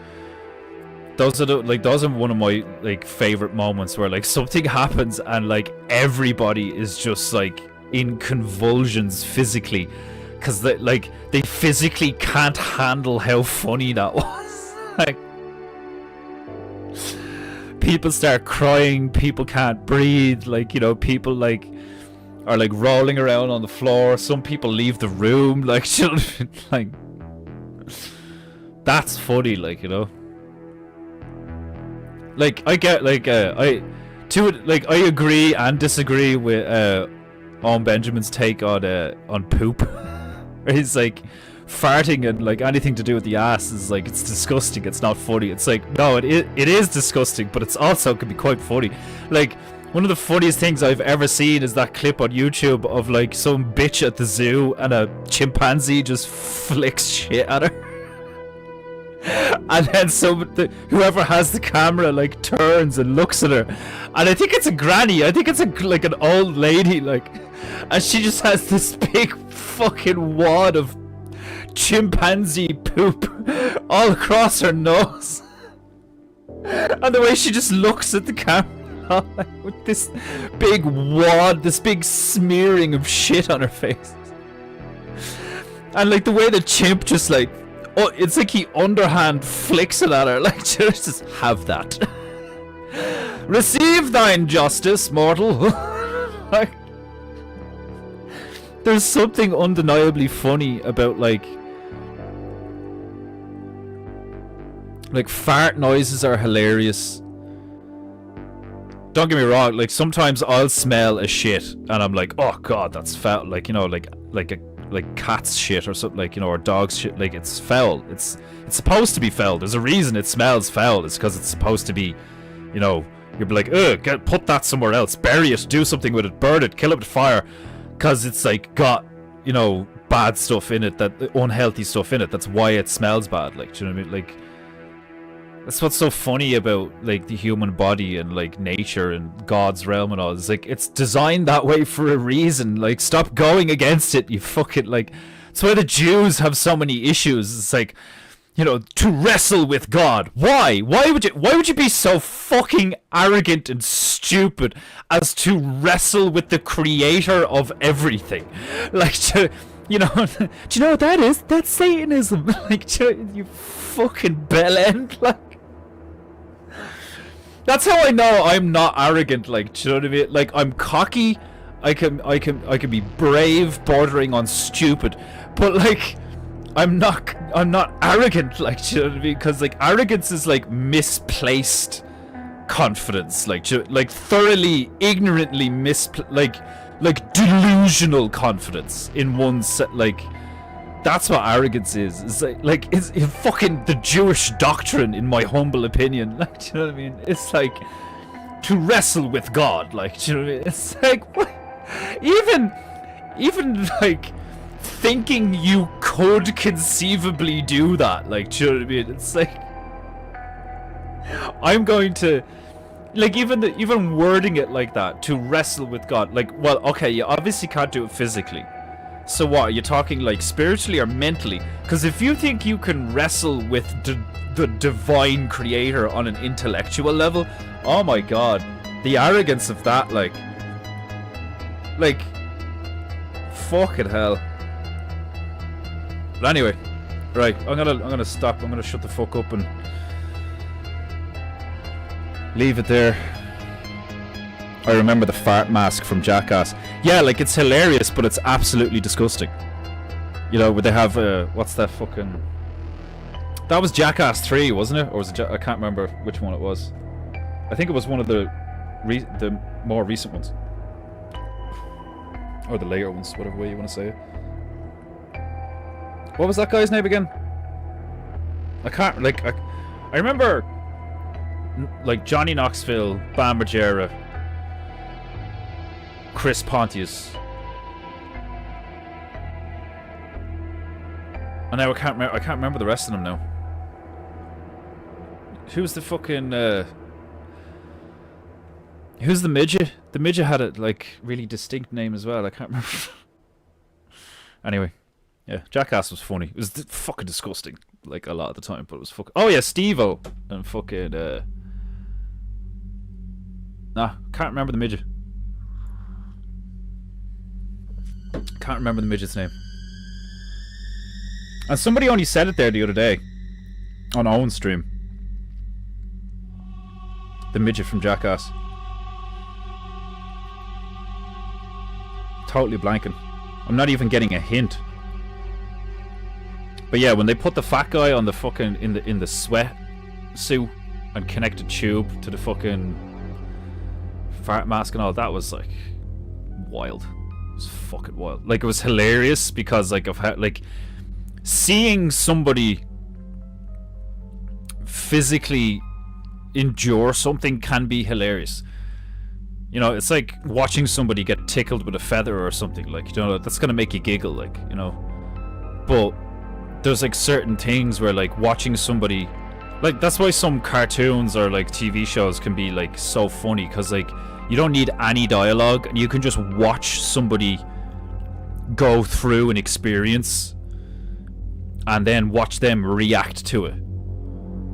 Those are one of my, like, favorite moments where, like, something happens and, like, everybody is just, like, in convulsions physically, because they physically can't handle how funny that was. Like, people start crying, people can't breathe, like, you know, people like are like rolling around on the floor, some people leave the room, like, children, like, that's funny, like, you know. Like, I get, like, I agree and disagree with Benjamin's take on poop. He's like, farting and like anything to do with the ass is like, it's disgusting, it's not funny. It's like, no, it is disgusting, but it's also can be quite funny. Like, one of the funniest things I've ever seen is that clip on YouTube of like some bitch at the zoo and a chimpanzee just flicks shit at her. And then whoever has the camera like turns and looks at her, and I think it's a granny, I think it's like an old lady, like, and she just has this big fucking wad of chimpanzee poop all across her nose. And the way she just looks at the camera, like, with this big wad, this big smearing of shit on her face. And like the way the chimp just like, oh, it's like he underhand flicks it at her, like, just have that. Receive thine justice, mortal. Like, there's something undeniably funny about like fart noises are hilarious. Don't get me wrong, like sometimes I'll smell a shit and I'm like, oh god, that's foul, like, you know, like cat's shit or something, like, you know, or dog's shit, like, it's foul. It's supposed to be foul. There's a reason it smells foul. It's because it's supposed to be, you know, you'd be like, ugh, put that somewhere else, bury it, do something with it, burn it, kill it with fire, because it's like got, you know, bad stuff in it, that unhealthy stuff in it. That's why it smells bad. Like, do you know what I mean? Like, that's what's so funny about like the human body and like nature and God's realm and all. It's like, it's designed that way for a reason. Like, stop going against it, you fucking, like, that's why the Jews have so many issues. It's like, you know, to wrestle with God. Why would you be so fucking arrogant and stupid as to wrestle with the creator of everything? Like, to, you know, do you know what that is? That's Satanism. Like, you fucking bellend, like. That's how I know I'm not arrogant, like, do you know what I mean? Like, I'm cocky, I can be brave, bordering on stupid, but like, I'm not arrogant, like, do you know what I mean? Because like, arrogance is like misplaced confidence, like thoroughly, ignorantly like delusional confidence in one's, like, that's what arrogance is. It's like it's fucking the Jewish doctrine, in my humble opinion. Like, do you know what I mean? It's like to wrestle with God. Like, do you know what I mean? It's like, what? Even like thinking you could conceivably do that. Like, do you know what I mean? It's like, I'm going to, like, even wording it like that, to wrestle with God. Like, well, okay, you obviously can't do it physically. So what, are you talking like spiritually or mentally? Because if you think you can wrestle with the divine creator on an intellectual level, oh my god, the arrogance of that, like fucking hell. But anyway, right, I'm gonna stop. I'm gonna shut the fuck up and leave it there. I remember the fart mask from Jackass. Yeah, like, it's hilarious, but it's absolutely disgusting. You know, where they have, what's that fucking... That was Jackass 3, wasn't it? Or was it I can't remember which one it was. I think it was one of the more recent ones. Or the later ones, whatever way you want to say it. What was that guy's name again? I can't, like, I remember, like, Johnny Knoxville, Bam Margera, Chris Pontius. And now I can't remember the rest of them now. Who's the fucking who's the midget? The midget had a like really distinct name as well. I can't remember. Anyway, yeah, Jackass was funny. It was fucking disgusting, like, a lot of the time, but it was fucking. Oh yeah, Steve-O and fucking nah, can't remember the midget. Can't remember the midget's name. And somebody only said it there the other day on Owen's stream. The midget from Jackass. Totally blanking. I'm not even getting a hint. But yeah, when they put the fat guy on the fucking in the sweat suit and connected tube to the fucking fart mask and all, that was like wild. It was fucking wild. Like, it was hilarious because like of how, like, seeing somebody physically endure something can be hilarious. You know, it's like watching somebody get tickled with a feather or something, like, you know, that's gonna make you giggle, like, you know. But there's like certain things where like watching somebody, like, that's why some cartoons or like TV shows can be like so funny, because like you don't need any dialogue and you can just watch somebody go through an experience and then watch them react to it.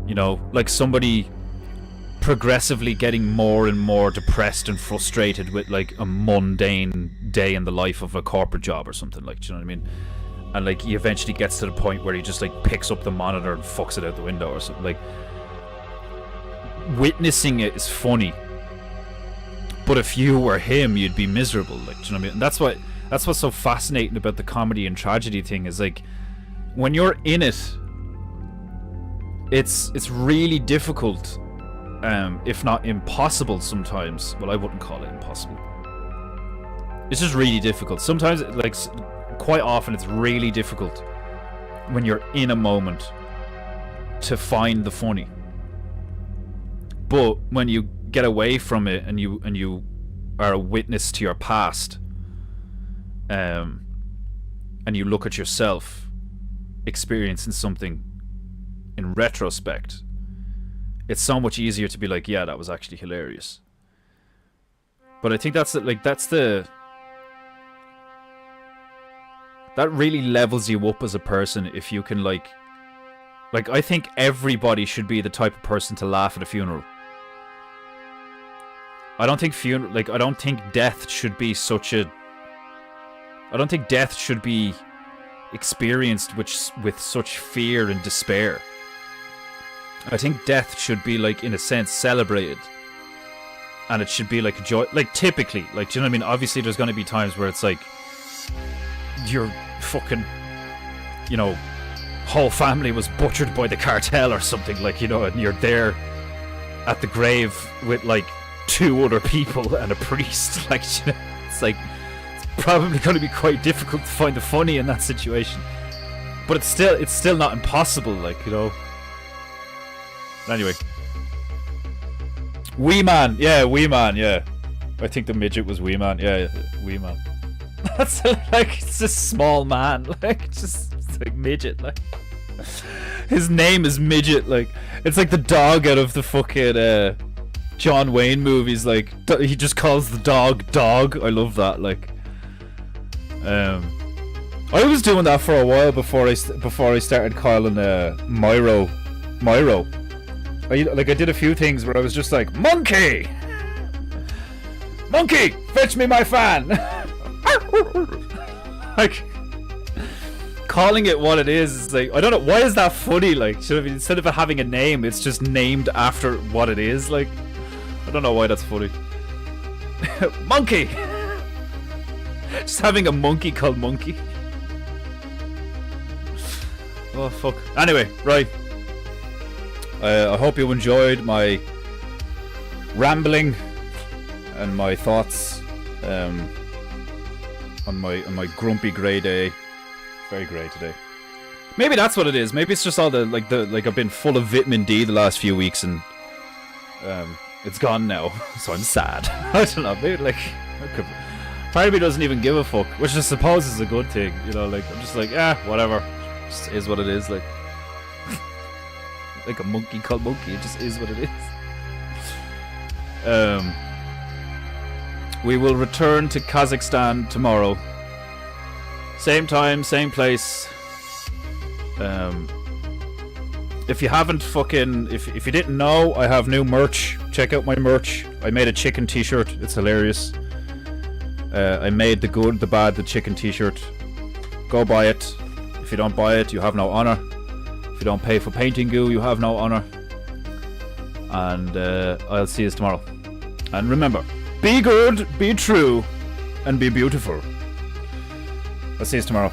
You know, like somebody progressively getting more and more depressed and frustrated with like a mundane day in the life of a corporate job or something, like, do you know what I mean? And like he eventually gets to the point where he just like picks up the monitor and fucks it out the window or something. Like, witnessing it is funny, but if you were him, you'd be miserable, like, do you know what I mean? And that's what's so fascinating about the comedy and tragedy thing, is like when you're in it, it's really difficult, if not impossible sometimes. Well, I wouldn't call it impossible. It's just really difficult. Sometimes, like, quite often it's really difficult when you're in a moment to find the funny. But when you get away from it and you are a witness to your past, and you look at yourself experiencing something in retrospect, it's so much easier to be like, yeah, that was actually hilarious. But I think that really levels you up as a person if you can like I think everybody should be the type of person to laugh at a funeral. I don't think death should be experienced with such fear and despair. I think death should be, like, in a sense, celebrated. And it should be like a joy, like, typically, like, do you know what I mean? Obviously there's going to be times where it's like your fucking, you know, whole family was butchered by the cartel or something, like, you know, and you're there at the grave with like 2 other people and a priest, like, you know, it's like, it's probably going to be quite difficult to find the funny in that situation, but it's still not impossible, like, you know. Anyway, Wee Man, yeah. I think the midget was Wee Man, yeah, Wee Man. That's like, it's a small man, like, it's like midget, like. His name is Midget, like, it's like the dog out of the fucking John Wayne movies, like, he just calls the dog Dog. I love that, like. I was doing that for a while before I started calling Myro. I did a few things where I was just like, Monkey, fetch me my fan. Like, calling it what it is like, I don't know, why is that funny? Like, should have, instead of it having a name, it's just named after what it is. Like, I don't know why that's funny. Monkey. Just having a monkey called Monkey. Oh fuck. Anyway, right. I hope you enjoyed my rambling and my thoughts on my grumpy grey day. Very grey today. Maybe that's what it is. Maybe it's just all like I've been full of vitamin D the last few weeks and it's gone now, so I'm sad. I don't know. Maybe like part of me doesn't even give a fuck, which I suppose is a good thing. You know, like I'm just like, whatever. It just is what it is. Like. Like a monkey called Monkey, it just is what it is. We will return to Kazakhstan tomorrow. Same time, same place. If you haven't if you didn't know, I have new merch. Check out my merch. I made a chicken t-shirt. It's hilarious. I made the good, the bad, the chicken t-shirt. Go buy it. If you don't buy it, you have no honor. If you don't pay for PEINTEINGU, you have no honor. and I'll see you tomorrow. And remember, be good, be true, and be beautiful. I'll see you tomorrow.